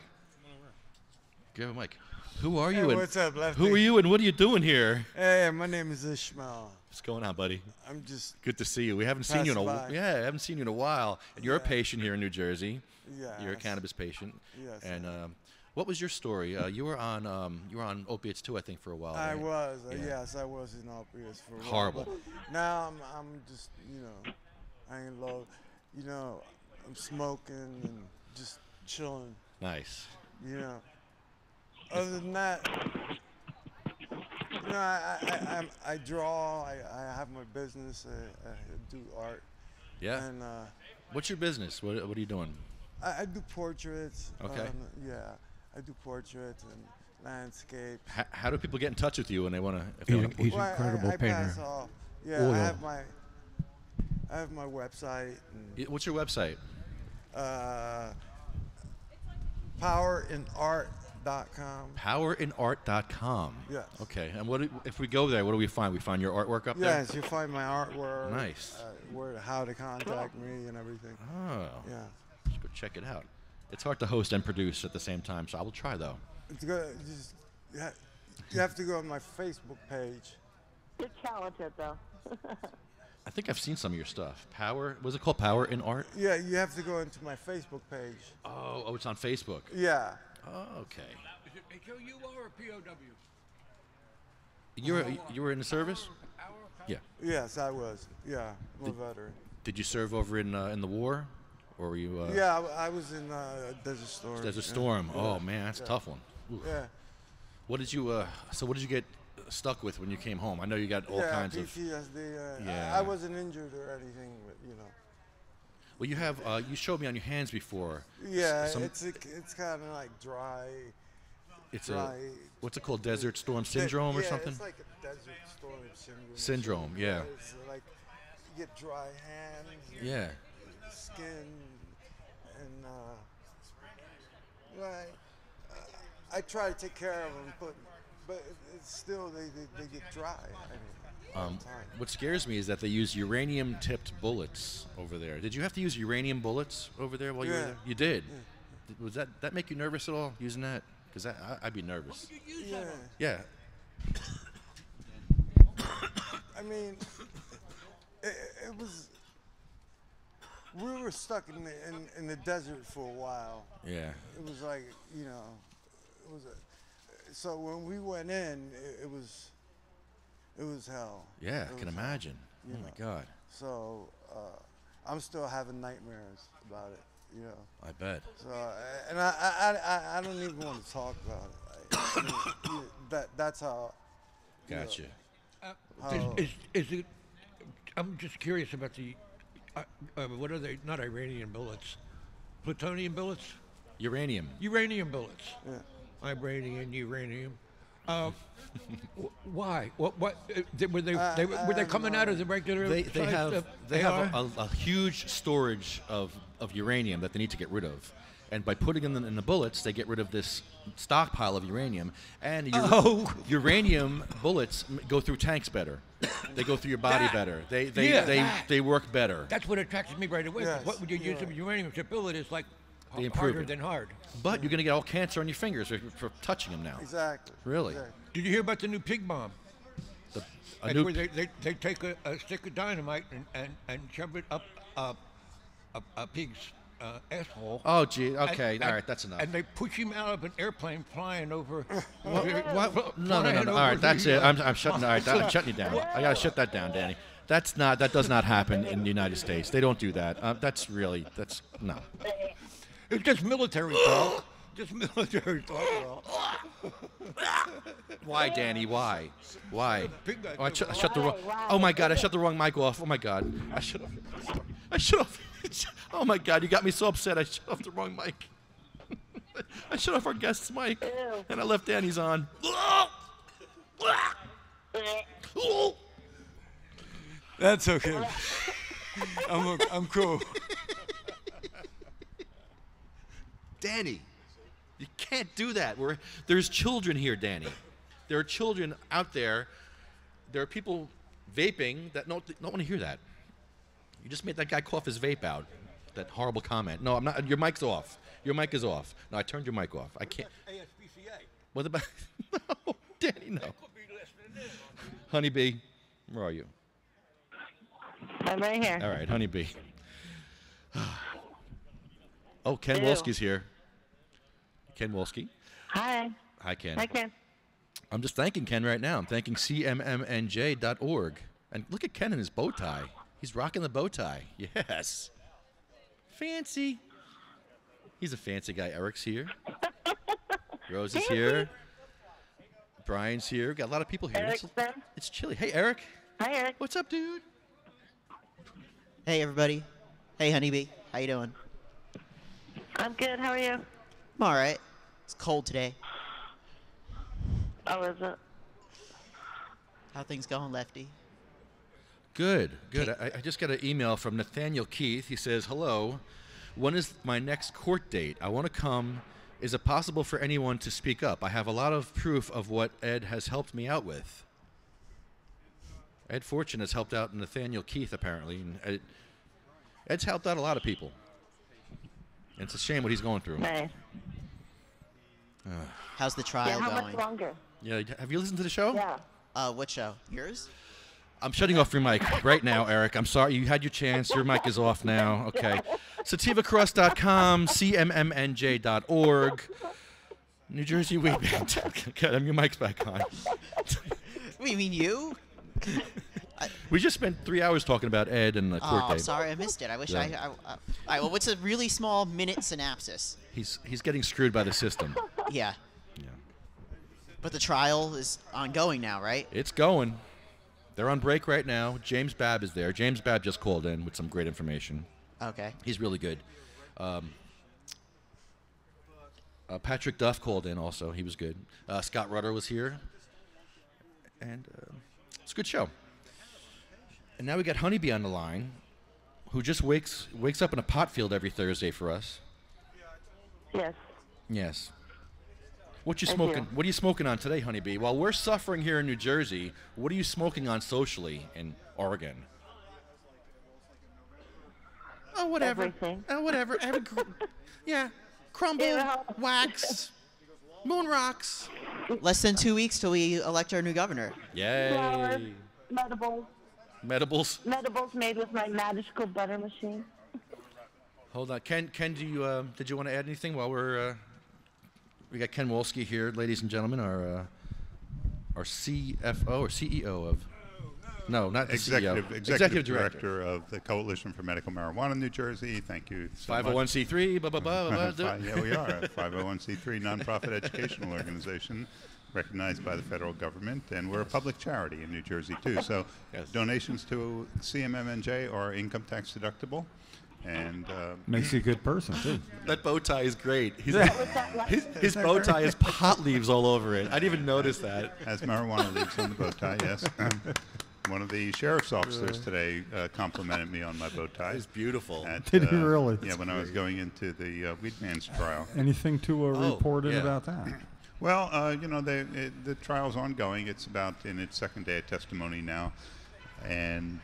Grab a mic. Who are you? Hey, and what's up, Lefty? Who are you and what are you doing here? Hey, my name is Ismael. What's going on, buddy? I'm just good to see you. We haven't seen you in passing by. I haven't seen you in a while. And you're a patient here in New Jersey. Yes. You're a cannabis patient. Yes. And what was your story? You were on opiates too, I think, for a while. I right? was. Yeah. Yes, I was in opiates for a while. Horrible. But now I'm just, hanging low. I'm smoking and just chilling. Nice. Other than that, I draw. I have my business. I do art. Yeah. And what's your business? What are you doing? I do portraits. Okay. I do portraits and landscapes. How do people get in touch with you when they want to? He's an incredible painter. Pass off. Yeah, Oil. I have my website. And, What's your website? powerinart.com. Powerinart.com. Yes. Okay. And if we go there? What do we find? We find your artwork up there. Yes, you find my artwork. Nice. How to contact me and everything. Oh. Yeah. Let's go check it out. It's hard to host and produce at the same time, so I will try though. It's good. You have to go on my Facebook page. You're talented, though. I think I've seen some of your stuff. Was it called Power in Art? Yeah, you have to go into my Facebook page. Oh, it's on Facebook. Yeah. Oh, okay. Is it HOU or POW? You were in the service? Yeah. Yes, I was. Yeah, I'm a veteran. Did you serve over in the war, or were you? Yeah, I was in Desert Storm. Desert Storm. Yeah. Oh man, that's a tough one. Oof. Yeah. What did you? So what did you get stuck with when you came home? I know you got all kinds of. PTSD. Yeah. I wasn't injured or anything, but Well, you have. You showed me on your hands before. Yeah, it's kind of like dry. It's dry. What's it called? Desert Storm Syndrome or something? It's like a Desert Storm Syndrome. Syndrome, yeah. It's like you get dry hands. And Yeah. Skin and I try to take care of them, but it's still they get dry. What scares me is that they use uranium-tipped bullets over there. Did you have to use uranium bullets over there while you were there? You did. Yeah. Was that make you nervous at all using that? Because I'd be nervous. Yeah. Yeah. I mean, it was. We were stuck in the desert for a while. Yeah. It was like so when we went in, it was hell. Yeah, I can imagine. Oh my God. So I'm still having nightmares about it. I bet. So and I don't even want to talk about it. That's how. Gotcha. Is it? I'm just curious about the. What are they? Not Iranian bullets. Plutonium bullets. Uranium. Uranium bullets. Yeah. Iranian uranium. Why? What? Were they coming out of the regular? They size have AR? a huge storage of uranium that they need to get rid of, and by putting them in the bullets, they get rid of this stockpile of uranium. And uranium bullets go through tanks better. They go through your body better. They work better. That's what attracted me right away. Yes, What would you use of uranium to build it is like They improve harder it. than hard. But you're gonna get all cancer on your fingers for touching them now. Exactly. Really? Exactly. Did you hear about the new pig bomb? A new Where they take a stick of dynamite and shove it up a pig's asshole. Oh, gee. Okay. All right. That's enough. And they push him out of an airplane flying over. What? No. All right. That's it. I'm shutting. All right. I'm shutting you down. I gotta shut that down, Danny. That does not happen in the United States. They don't do that. That's no. It's just military talk. Just military talk. Why, Danny? Why? Oh, I shut the wrong. Oh my God! I shut the wrong mic off. Oh my God! I should have. I shut off. Oh my God, you got me so upset. I shut off the wrong mic. I shut off our guest's mic, and I left Danny's on. That's okay. I'm cool. Danny, you can't do that. There's children here, Danny. There are children out there. There are people vaping that don't want to hear that. You just made that guy cough his vape out. That horrible comment. No, I'm not. Your mic's off. Your mic is off. No, I turned your mic off. I can't. ASPCA. What about? No, Danny, no. Honeybee, where are you? I'm right here. All right, Honeybee. Oh, Ken Wolski's here. Ken Wolski. Hi. Hi, Ken. Hi, Ken. I'm just thanking Ken right now. I'm thanking cmmnj.org. And look at Ken in his bow tie. He's rocking the bow tie. Yes. Fancy. He's a fancy guy. Eric's here. Rose is here. Brian's here. Got a lot of people here. It's chilly. Hey, Eric. Hi, Eric. What's up, dude? Hey, everybody. Hey, Honeybee. How you doing? I'm good. How are you? I'm all right. It's cold today. Oh, is it? How things going, Lefty? Good, good. I just got an email from Nathaniel Keith. He says, hello, when is my next court date? I want to come. Is it possible for anyone to speak up? I have a lot of proof of what Ed has helped me out with. Ed Forchion has helped out Nathaniel Keith, apparently. And Ed's helped out a lot of people. And it's a shame what he's going through. Nice. How's the trial Yeah, how going? much longer? Yeah, have you listened to the show? Yeah. What show? Yours? I'm shutting off your mic right now, Eric. I'm sorry. You had your chance. Your mic is off now. Okay. SativaCross.com, cmmnj.org, New Jersey Weed Band. Okay, your mic's back on. What do you mean, you? We just spent 3 hours talking about Ed and the court Oh, date. sorry, I missed it. I wish Yeah. All right, well, what's a really small minute synopsis? He's getting screwed by the system. Yeah. But the trial is ongoing now, right? It's going. They're on break right now. James Babb is there. James Babb just called in with some great information. Okay. He's really good. Patrick Duff called in also. He was good. Scott Rudder was here. And it's a good show. And now we got Honeybee on the line, who just wakes up in a pot field every Thursday for us. Yes. Yes. What you I smoking? do. What are you smoking on today, Honeybee? While we're suffering here in New Jersey, what are you smoking on socially in Oregon? Oh, whatever. Everything. Oh, whatever. Yeah. Crumble, wax, moon rocks. Less than 2 weeks till we elect our new governor. Yay. Flowers, medibles. Medibles. Medibles made with my magical butter machine. Hold on, Ken. Did you want to add anything while we're? We got Ken Wolski here, ladies and gentlemen, our CFO or CEO of. No, not the CEO. Executive Director of the Coalition for Medical Marijuana in New Jersey. Thank you so 501c3. Blah blah blah. Yeah, we are a 501c3 nonprofit educational organization recognized by the federal government, and we're a public charity in New Jersey too. So donations to CMMNJ are income tax deductible. And makes you a good person too. That bow tie is great. His bow tie has pot leaves all over it. I didn't even notice that. Has marijuana leaves on the bow tie, yes. One of the sheriff's officers today complimented me on my bow tie. It's beautiful. Did he really? Yeah, when I was going into the Weedman's trial. Anything to report in about that? Well, the trial's ongoing. It's about in its second day of testimony now. And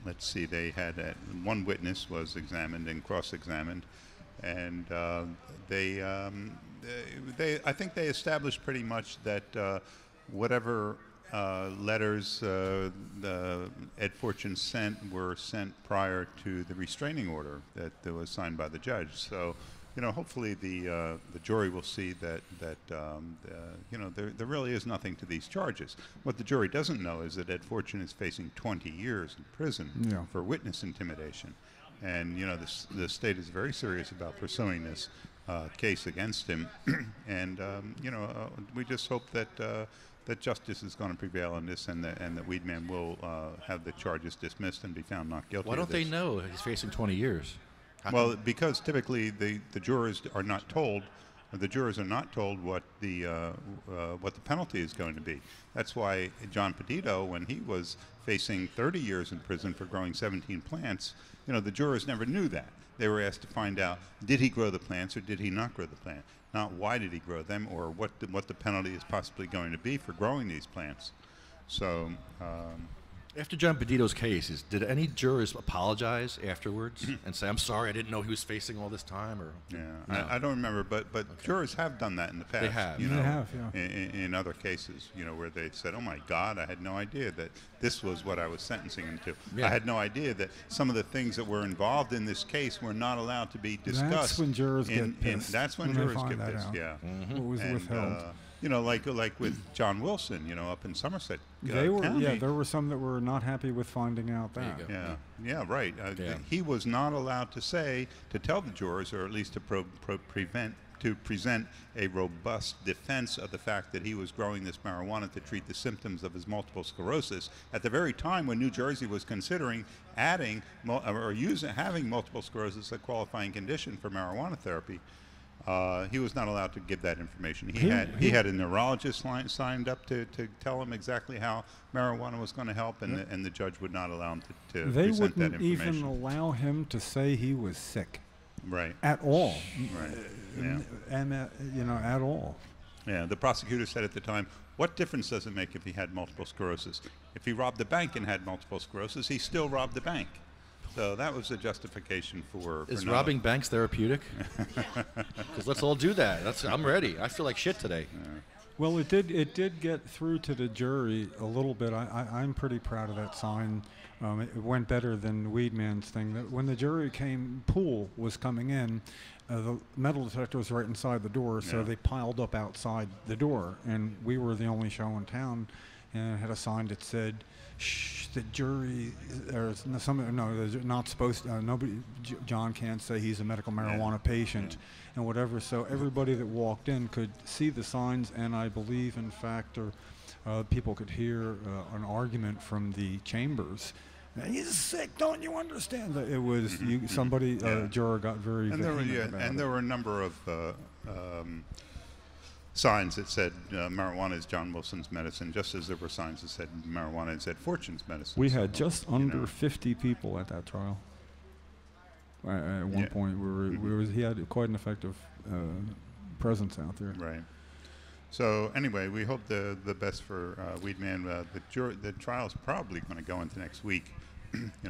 let's see, they had one witness was examined and cross-examined, and I think they established pretty much that whatever letters Ed Forchion sent were sent prior to the restraining order that was signed by the judge. So, hopefully the jury will see that there really is nothing to these charges. What the jury doesn't know is that Ed Forchion is facing 20 years in prison for witness intimidation, and the state is very serious about pursuing this case against him, and we just hope that that justice is going to prevail on this, and that Weedman will have the charges dismissed and be found not guilty. Why don't of they this. know he's facing 20 years? Well, because typically the jurors are not told. The jurors are not told what the penalty is going to be. That's why John Petito, when he was facing 30 years in prison for growing 17 plants, the jurors never knew that. They were asked to find out, did he grow the plants or did he not grow the plant? Not why did he grow them, or what the penalty is possibly going to be for growing these plants. So. After John Petito's case, did any jurors apologize afterwards and say, "I'm sorry, I didn't know he was facing all this time"? Or no? I don't remember, but jurors have done that in the past. They have. They have, yeah. In other cases, where they said, "Oh my God, I had no idea that this was what I was sentencing him to. Yeah. I had no idea that some of the things that were involved in this case were not allowed to be discussed." That's when jurors get pissed. That's when they jurors find get that pissed. out. Yeah. What was withheld. Like with John Wilson, up in Somerset They were, County. there were some that were not happy with finding out that. Yeah, right. He was not allowed to tell the jurors, or at least to present a robust defense of the fact that he was growing this marijuana to treat the symptoms of his multiple sclerosis at the very time when New Jersey was considering adding having multiple sclerosis a qualifying condition for marijuana therapy. He was not allowed to give that information. He had a neurologist signed up to tell him exactly how marijuana was going to help, and the judge would not allow him to They present that wouldn't information. even allow him to say he was sick. Right. At all. Right. Yeah. And at all. Yeah. The prosecutor said at the time, "What difference does it make if he had multiple sclerosis? If he robbed the bank and had multiple sclerosis, he still robbed the bank." So that was the justification for. Is robbing banks therapeutic? Because let's all do that. I'm ready. I feel like shit today. Well, it did get through to the jury a little bit. I'm pretty proud of that sign. It went better than Weedman's thing. When the jury pool was coming in, the metal detector was right inside the door, so they piled up outside the door, and we were the only show in town, and it had a sign that said, "Shh, the jury, they're not supposed to, nobody, John can't say he's a medical marijuana patient," and whatever. So everybody that walked in could see the signs, and I believe, in fact, people could hear an argument from the chambers. "He's sick, don't you understand?" That it was somebody, a juror got very vehement about it. There were a number of signs that said marijuana is John Wilson's medicine, just as there were signs that said marijuana is Ed Forchion's medicine. We had just under 50 people at that trial. At one point, he had quite an effective presence out there. Right. So anyway, we hope the best for Weedman. The trial is probably going to go into next week,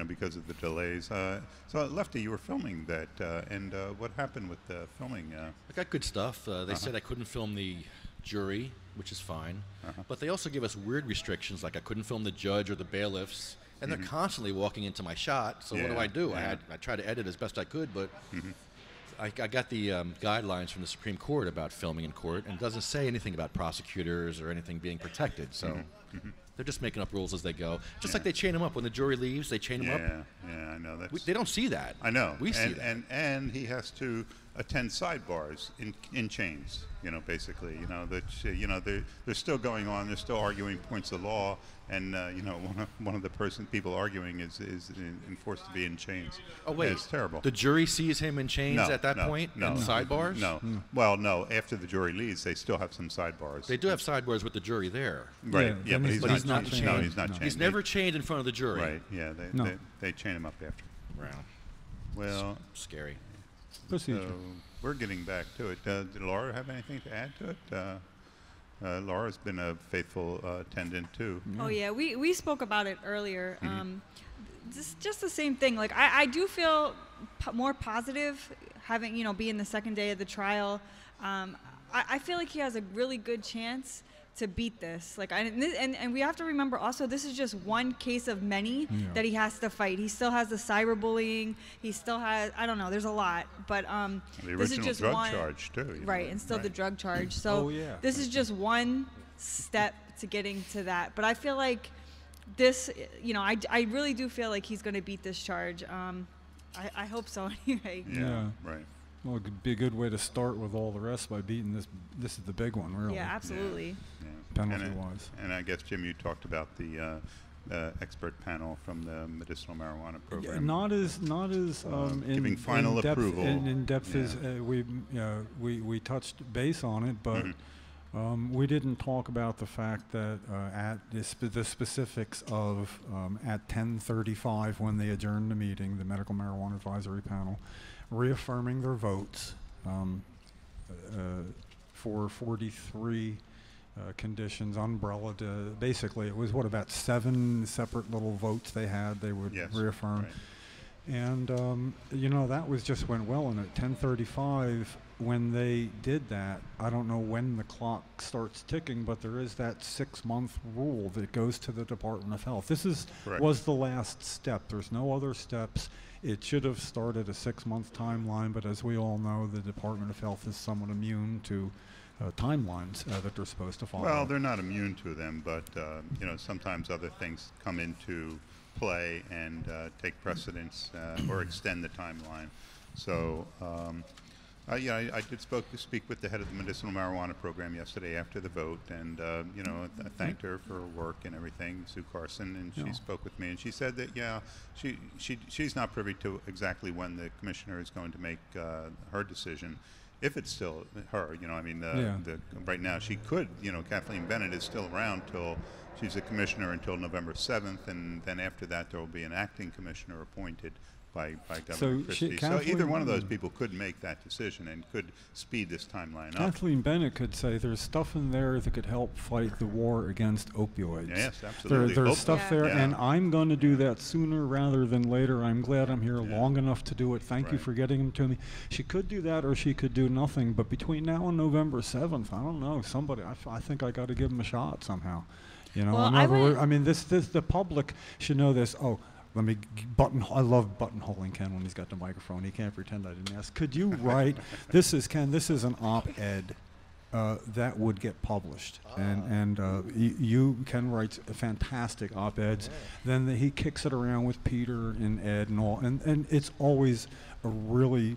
because of the delays. So Lefty, you were filming that, and what happened with the filming? I got good stuff. They said I couldn't film the jury, which is fine, but they also give us weird restrictions, like I couldn't film the judge or the bailiffs, and they're constantly walking into my shot. So what do? I tried to edit as best I could, but I got the guidelines from the Supreme Court about filming in court, and it doesn't say anything about prosecutors or anything being protected. So. They're just making up rules as they go. Just like they chain them up. When the jury leaves, they chain them up. Yeah, I know. They don't see that. I know. We see that. And he has to attend sidebars in chains, basically. They're still going on. They're still arguing points of law. And, one of the people arguing is enforced to be in chains. Oh, wait. It's terrible. The jury sees him in chains at that point? No. In sidebars? No. Well, no. After the jury leaves, they still have some sidebars. They do have sidebars with the jury there. Right. Yeah, but he's not chained. No, he's not chained. He's never chained in front of the jury. Right. Yeah, they chain him up after. Wow. Well. Scary. Procedure. So we're getting back to it. Did Laura have anything to add to it? Laura's been a faithful attendant too. Oh yeah, we spoke about it earlier. Just the same thing. Like I do feel more positive having being the second day of the trial. I feel like he has a really good chance to beat this. Like and we have to remember also, this is just one case of many that he has to fight. He still has the cyberbullying. He still has, I don't know, there's a lot, but this is just drug one charge too. Right, and still the drug charge. So this is just one step to getting to that. But I feel like this, I really do feel like he's going to beat this charge. I hope so anyway. Yeah, right. Well, it could be a good way to start with all the rest by beating this. This is the big one, really. Yeah, absolutely. Yeah. Penalty-wise. And I guess, Jim, you talked about the expert panel from the medicinal marijuana program. Yeah, not as giving final approval. In depth as we touched base on it, but we didn't talk about the fact that at the specifics of at 10:35 when they adjourned the meeting, the medical marijuana advisory panel reaffirming their votes for 43 conditions, umbrella. Basically, it was about 7 separate little votes they had. They would reaffirm, right. And that was just went well. And at 10:35, when they did that, I don't know when the clock starts ticking, but there is that 6-month rule that goes to the Department of Health. This was the last step. There's no other steps. It should have started a 6-month timeline, but as we all know, the Department of Health is somewhat immune to timelines that they're supposed to follow. Well, they're not immune to them, but sometimes other things come into play and take precedence or extend the timeline. So, I did speak with the head of the medicinal marijuana program yesterday after the vote, and I thanked her for her work and everything, Sue Carson, and she spoke with me, and she said that she's not privy to exactly when the commissioner is going to make her decision. If it's still her, right now she could, Kathleen Bennett is still around till she's a commissioner until November 7th, and then after that there will be an acting commissioner appointed by Governor Christie. So either one of those people could make that decision and could speed this timeline up. Kathleen Bennett could say there's stuff in there that could help fight the war against opioids. Yes, absolutely. There's stuff there, and I'm going to do that sooner rather than later. I'm glad I'm here long enough to do it. Thank you for getting them to me. She could do that, or she could do nothing. But between now and November 7th, I don't know. Somebody, I think I got to give them a shot somehow. Well, the public should know this. Oh. Let me I love buttonholing Ken when he's got the microphone. He can't pretend I didn't ask. Could you write? This is Ken. This is an op-ed that would get published, and you Ken writes fantastic op-eds. Then he kicks it around with Peter and Ed and all, and it's always a really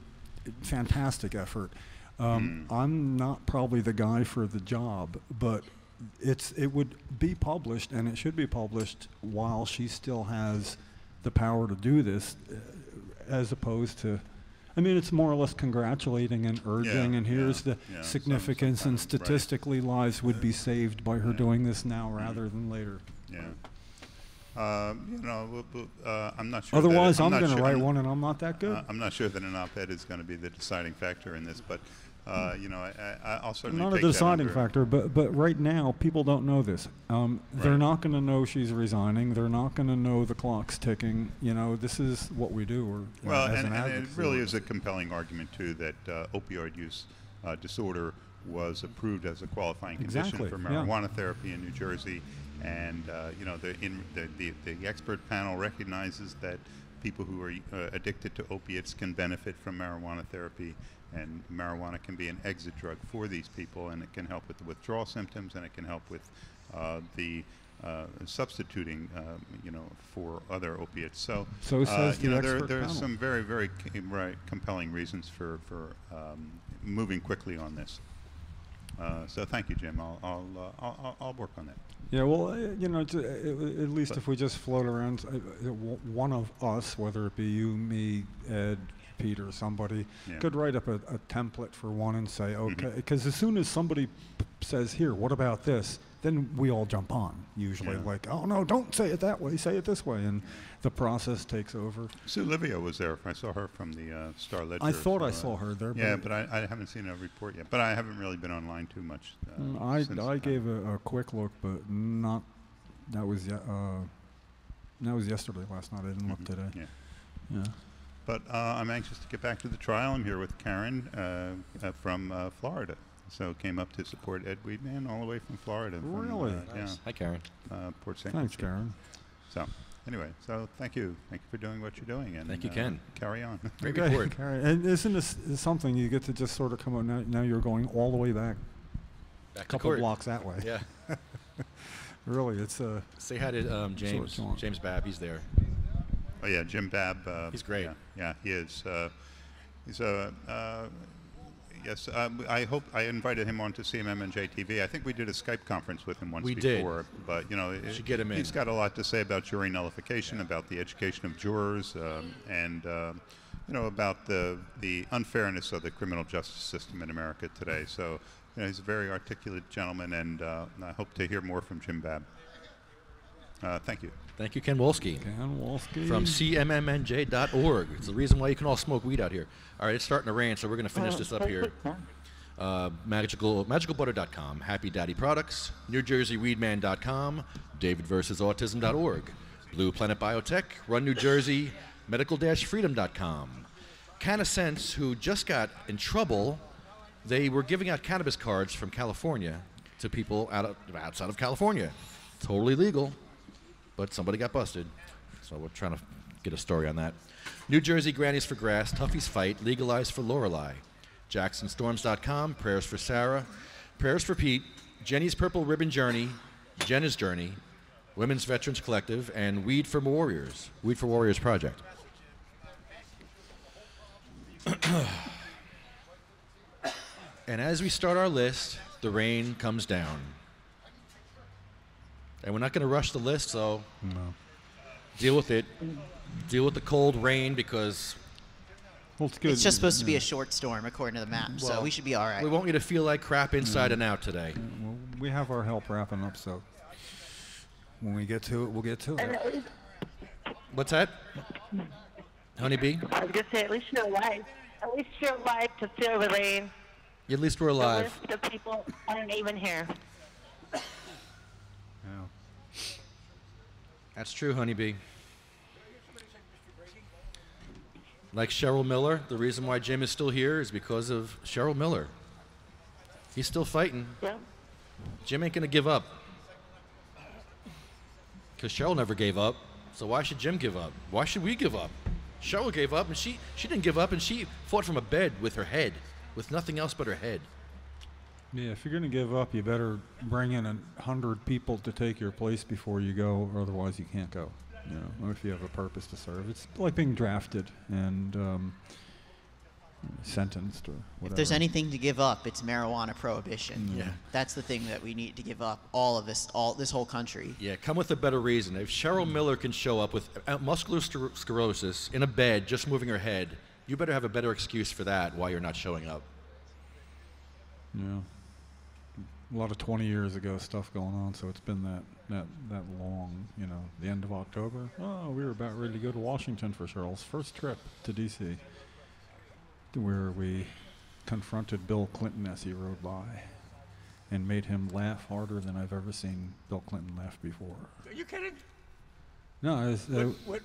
fantastic effort. I'm not probably the guy for the job, but it would be published, and it should be published while she still has the power to do this, as opposed to, it's more or less congratulating and urging, and here's the significance, and statistically lives would be saved by her doing this now rather than later. I'm not sure. Otherwise, I'm going to write one, and I'm not that good. I'm not sure that an op-ed is going to be the deciding factor in this, but I'll certainly not take a deciding that factor, but right now people don't know this. They're not going to know she's resigning. They're not going to know the clock's ticking. This is what we do. And it really is a compelling argument too that opioid use disorder was approved as a qualifying condition for marijuana therapy in New Jersey, and the expert panel recognizes that people who are addicted to opiates can benefit from marijuana therapy. And marijuana can be an exit drug for these people, and it can help with the withdrawal symptoms, and it can help with the substituting, for other opiates. So says the expert there's panel. some very, very compelling reasons for moving quickly on this. So thank you, Jim. I'll work on that. Yeah, well, at least if we just float around, one of us, whether it be you, me, Ed, Peter, somebody could write up a template for one and say, okay, because as soon as somebody says, here, what about this, then we all jump on, usually, like, oh, no, don't say it that way, say it this way, and the process takes over. Sue Livio was there. I saw her from the Star Ledger. I thought I saw her there. Yeah, but I haven't seen a report yet. But I haven't really been online too much. I gave a quick look, but not, that was yesterday, last night. I didn't look today. Yeah. But I'm anxious to get back to the trial. I'm here with Karen from Florida. So came up to support Ed Weedman all the way from Florida. Really? Nice. Hi, Karen. Port St. Thanks, Karen. So anyway, so thank you. Thank you for doing what you're doing. And thank you, Ken. Carry on. Great report. And isn't this something you get to just sort of come on, now you're going all the way back a couple blocks that way. Yeah. Really, it's a... Say hi to James Babb. He's there. Oh, yeah, Jim Babb. He's great. Yeah, he is. He's a yes. I hope I invited him on to CMM and JTV. I think we did a Skype conference with him once before. But you know, should get him in. He's got a lot to say about jury nullification, about the education of jurors, and you know, about the unfairness of the criminal justice system in America today. So you know, he's a very articulate gentleman, and I hope to hear more from Jim Babb. Thank you. Thank you, Ken Wolski. Ken Wolski. From cmmnj.org. It's the reason why you can all smoke weed out here. All right, it's starting to rain, so we're going to finish this up here. Magicalbutter.com, Happy Daddy Products, NewJerseyWeedman.com, DavidVersusAutism.org, Blue Planet Biotech, Run New Jersey, Medical-Freedom.com. CannaSense, who just got in trouble, they were giving out cannabis cards from California to people outside of California. Totally legal. But somebody got busted, so we're trying to get a story on that. New Jersey Grannies for Grass, Tuffy's Fight, Legalized for Lorelei. JacksonStorms.com, Prayers for Sarah, Prayers for Pete, Jenny's Purple Ribbon Journey, Jenna's Journey, Women's Veterans Collective, and Weed for Warriors, Weed for Warriors Project. And as we start our list, the rain comes down. And we're not going to rush the list, so deal with it. Deal with the cold rain because... Well, it's good. It's just supposed to be a short storm, according to the map, so we should be all right. We want you to feel like crap inside and out today. Well, we have our help wrapping up, so when we get to it, we'll get to it. What's that? Honeybee? I was going to say, at least you're alive. At least you're alive to feel the rain. At least we're alive. The list of people aren't even here. That's true, Honeybee. Like Cheryl Miller, the reason why Jim is still here is because of Cheryl Miller. He's still fighting. Yeah. Jim ain't going to give up. Because Cheryl never gave up, so why should Jim give up? Why should we give up? Cheryl gave up, and she didn't give up, and she fought from a bed with her head, with nothing else but her head. Yeah, if you're going to give up, you better bring in 100 people to take your place before you go, or otherwise you can't go. You know, if you have a purpose to serve. It's like being drafted and sentenced or whatever. If there's anything to give up, it's marijuana prohibition. Yeah. That's the thing that we need to give up, this whole country. Yeah, come with a better reason. If Cheryl Miller can show up with muscular sclerosis in a bed, just moving her head, you better have a better excuse for that why you're not showing up. Yeah. A lot of 20 years ago stuff going on, so it's been that long, you know. The end of October, we were about ready to go to Washington for Cheryl's first trip to D.C., where we confronted Bill Clinton as he rode by and made him laugh harder than I've ever seen Bill Clinton laugh before. Are you kidding? No, What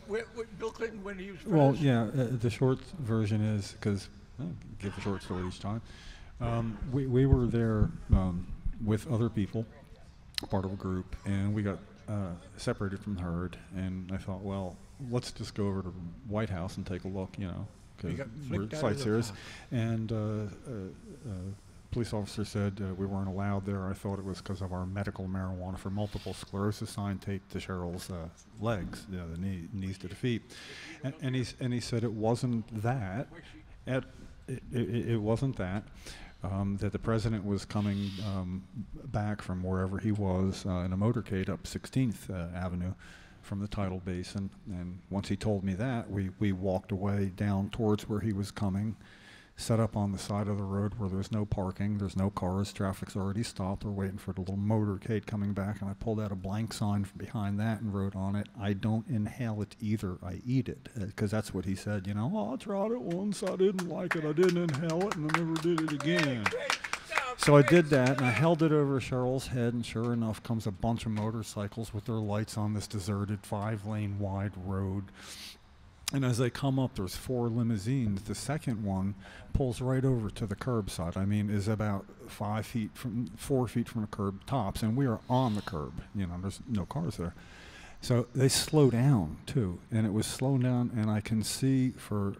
Bill Clinton, when he was president? well, yeah, the short version is, because I'll give a short story each time. We were there with other people, part of a group, and we got separated from the herd, and I thought, well, let's just go over to the White House and take a look, you know, because we're sightseers. And police officer said we weren't allowed there. I thought it was because of our medical marijuana for multiple sclerosis sign taped to Cheryl's legs, you know, the knees to the feet. And he said it wasn't that. It wasn't that. That the president was coming back from wherever he was in a motorcade up 16th Avenue from the tidal basin. And once he told me that, we walked away down towards where he was coming, set up on the side of the road where there's no parking, there's no cars, traffic's already stopped. We're waiting for the little motorcade coming back, and I pulled out a blank sign from behind that and wrote on it, "I don't inhale it either, I eat it," because that's what he said, you know. "Oh, I tried it once, I didn't like it, I didn't inhale it, and I never did it again." So I did that, and I held it over Cheryl's head, and sure enough comes a bunch of motorcycles with their lights on this deserted 5-lane wide road. And as they come up, there's 4 limousines. The second one pulls right over to the curbside. I mean, is about 4 feet from the curb tops, and we are on the curb. You know, there's no cars there. So they slow down too, and it was slowing down, and I can see for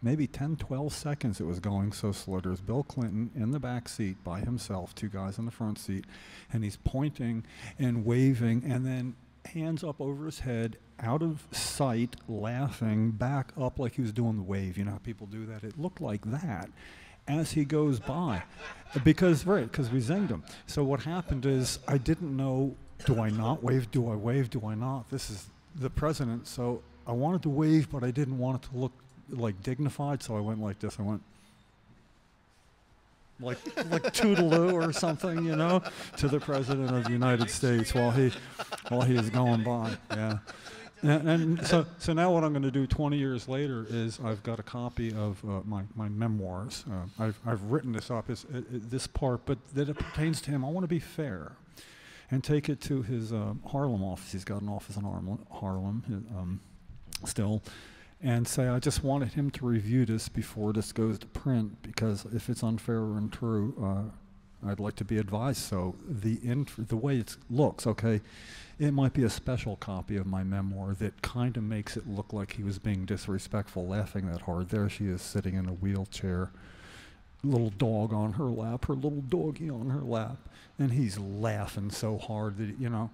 maybe 10, 12 seconds it was going so slow. There's Bill Clinton in the back seat by himself, 2 guys in the front seat, and he's pointing and waving, and then hands up over his head, out of sight, laughing, back up like he was doing the wave. You know how people do that? It looked like that as he goes by. Because we zinged him. So what happened is I didn't know, do I not wave? Do I wave? Do I not? This is the president. So I wanted to wave, but I didn't want it to look like dignified, so I went like this. I went like toodaloo or something, you know, to the president of the United States while he is going by. Yeah. And so now what I'm going to do 20 years later is I've got a copy of my memoirs. I've written this up, this part, but that it pertains to him. I want to be fair and take it to his Harlem office. He's got an office in Harlem still. And say, I just wanted him to review this before this goes to print, because if it's unfair or untrue, I'd like to be advised. So the way it looks, okay, it might be a special copy of my memoir that kind of makes it look like he was being disrespectful, laughing that hard. There she is sitting in a wheelchair, little dog on her lap, her little doggy on her lap, and he's laughing so hard that, you know,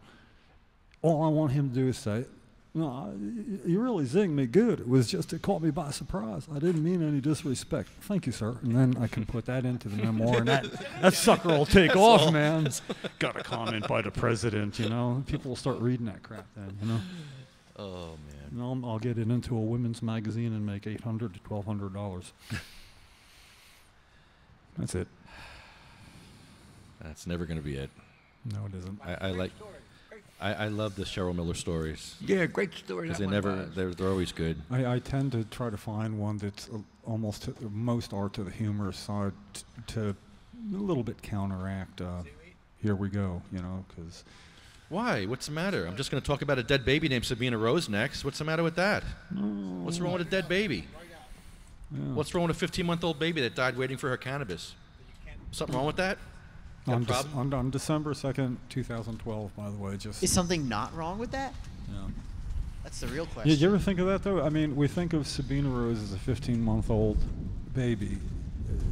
all I want him to do is say, no, you really zinged me good. It was just, it caught me by surprise. I didn't mean any disrespect. Thank you, sir. And then I can put that into the memoir, and that sucker will take off, man. Got a comment by the president, you know. People will start reading that crap then, you know. Oh, man. And I'll get it into a women's magazine and make $800 to $1,200. That's it. That's never going to be it. No, it isn't. I love the Cheryl Miller stories. Yeah, great story. Because they're always good. I tend to try to find one that's almost to the most art to the humorous side to a little bit counteract. Here we go, you know, because. Why? What's the matter? I'm just going to talk about a dead baby named Sabina Rose next. What's the matter with that? What's wrong with a dead baby? Yeah. What's wrong with a 15-month-old baby that died waiting for her cannabis? Something wrong with that? On December 2nd, 2012, by the way. Is something not wrong with that? Yeah. That's the real question. Did you ever think of that, though? I mean, we think of Sabina Rose as a 15-month-old baby.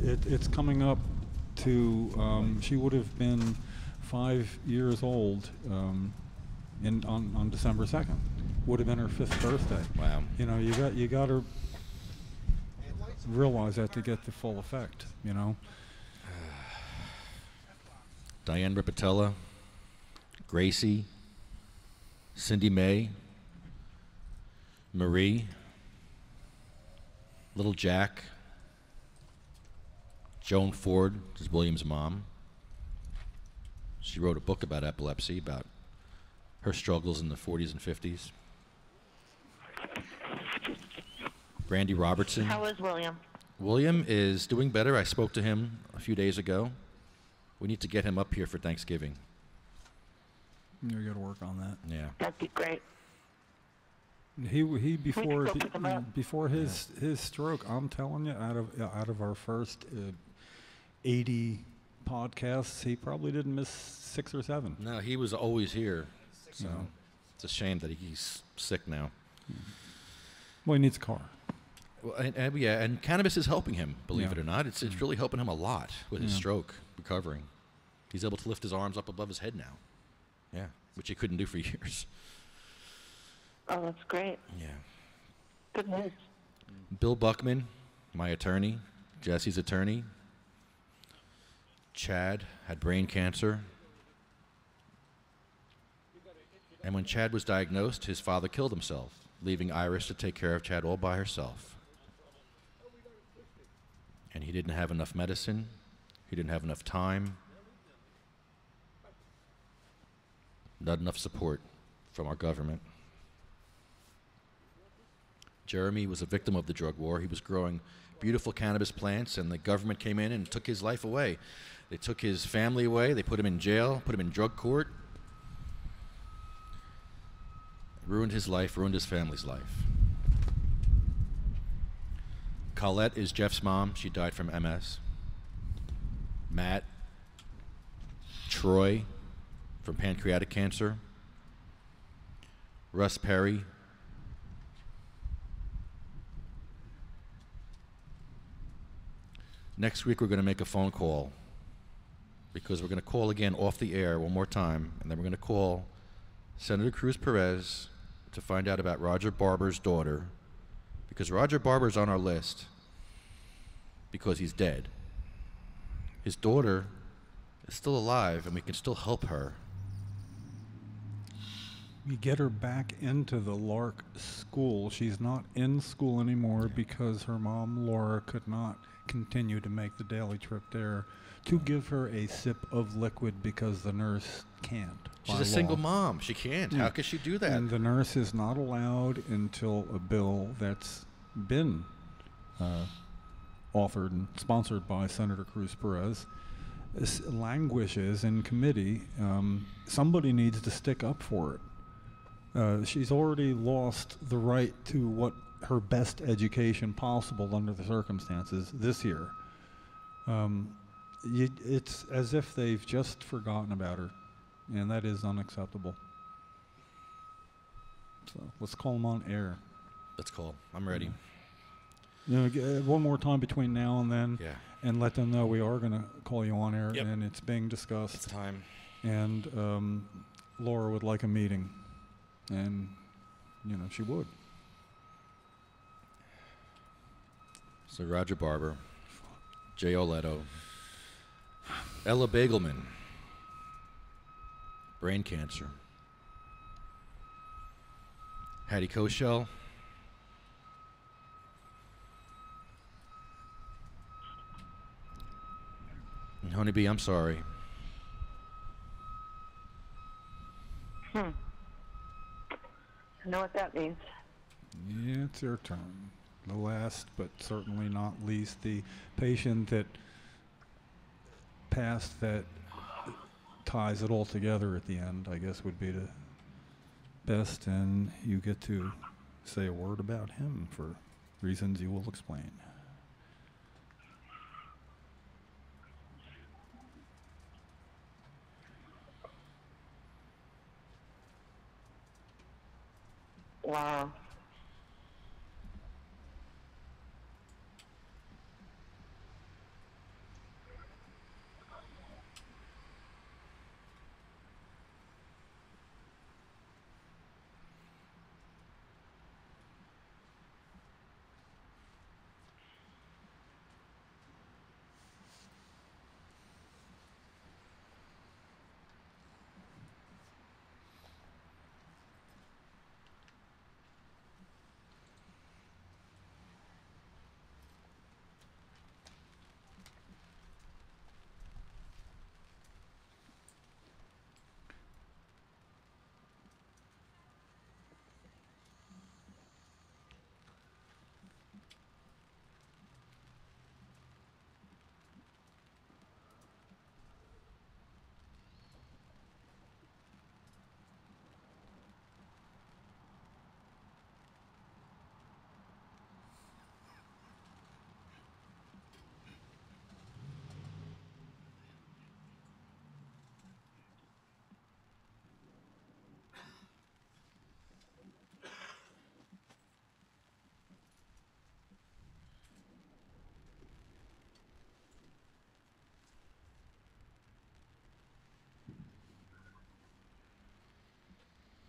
It's coming up to, she would have been 5 years old on December 2nd. Would have been her 5th birthday. Wow. You know, you got to realize that to get the full effect, you know. Diane Ripatella, Gracie, Cindy Mae, Marie, Little Jack, Joan Ford is William's mom. She wrote a book about epilepsy, about her struggles in the 40s and 50s. Brandy Robertson. How is William? William is doing better. I spoke to him a few days ago. We need to get him up here for Thanksgiving. You got to work on that. Yeah. That'd be great. He before his stroke, I'm telling you, out of our first 80 podcasts, he probably didn't miss 6 or 7. No, he was always here. So it's a shame that he's sick now. Well, he needs a car. Well, and cannabis is helping him, believe it or not. It's really helping him a lot with his stroke recovering. He's able to lift his arms up above his head now. Yeah, which he couldn't do for years. Oh, that's great. Yeah. Good news. Bill Buckman, my attorney, Jesse's attorney. Chad had brain cancer. And when Chad was diagnosed, his father killed himself, leaving Iris to take care of Chad all by herself. And he didn't have enough medicine. He didn't have enough time. Not enough support from our government. Jeremy was a victim of the drug war. He was growing beautiful cannabis plants, and the government came in and took his life away. They took his family away. They put him in jail, put him in drug court. Ruined his life, ruined his family's life. Colette is Jeff's mom. She died from MS. Matt, Troy from pancreatic cancer. Russ Perry. Next week we're going to make a phone call, because we're going to call again off the air one more time, and then we're going to call Senator Cruz Perez to find out about Roger Barber's daughter, because Roger Barber's on our list because he's dead. His daughter is still alive, and we can still help her. We get her back into the Lark school. She's not in school anymore because her mom, Laura, could not continue to make the daily trip there to give her a sip of liquid because the nurse can't. She's a single mom. She can't. How could she do that? And the nurse is not allowed until a bill that's been authored and sponsored by Senator Cruz Perez languishes in committee. Somebody needs to stick up for it. She's already lost the right to what her best education possible under the circumstances this year. It's as if they've just forgotten about her, and that is unacceptable. So let's call them on air. Let's call. I'm ready. One more time between now and then, and let them know we are going to call you on air, and it's being discussed. It's time. And Laura would like a meeting, and she would. So Roger Barber, J. Oleto, Ella Bagelman, brain cancer, Hattie Koshel, and Honeybee, I'm sorry. I know what that means. Yeah, it's your turn. The last, but certainly not least, the patient that passed that ties it all together at the end, I guess, would be the best, and you get to say a word about him for reasons you will explain. Wow.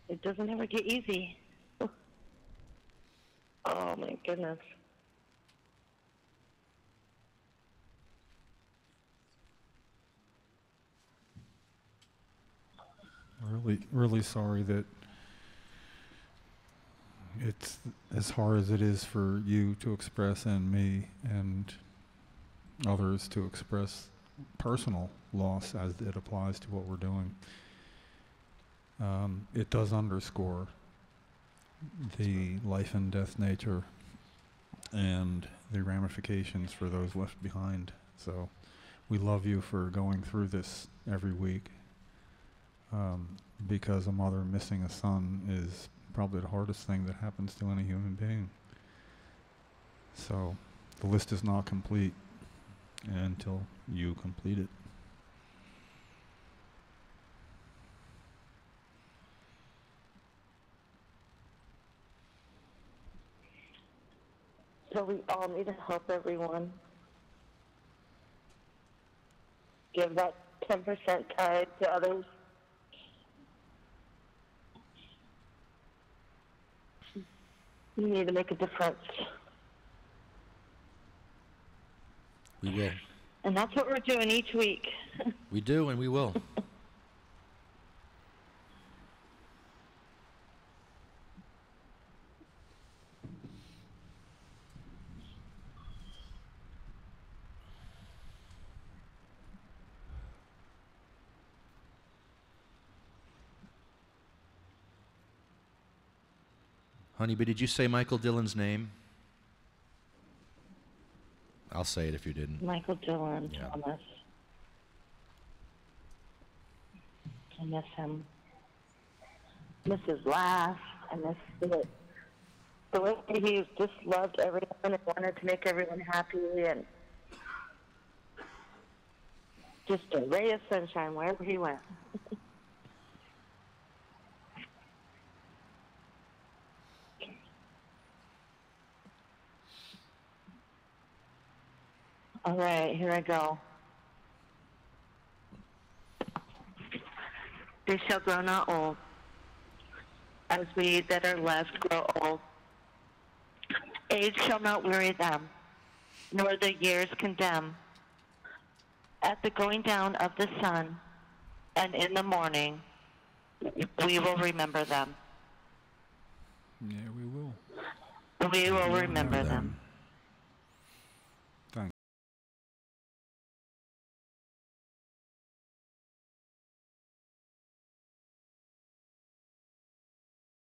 It doesn't ever get easy. Oh, my goodness. Really sorry that it's as hard as it is for you to express and me and others to express personal loss as it applies to what we're doing. It does underscore the life and death nature and the ramifications for those left behind. So we love you for going through this every week, because a mother missing a son is probably the hardest thing that happens to any human being. So the list is not complete until you complete it. So we all need to help everyone. Give that 10% tithe to others. You need to make a difference. We will. And that's what we're doing each week. We do, and we will. Honey, but did you say Michael Dillon's name? I'll say it if you didn't. Michael Dillon, Yeah. Thomas. I miss him. Miss his laugh. I miss the way he just loved everyone and wanted to make everyone happy and just a ray of sunshine wherever he went. All right, here I go. They shall grow not old, as we that are left grow old. Age shall not weary them, nor the years condemn. At the going down of the sun, and in the morning, we will remember them. Yeah, we will. We will remember them.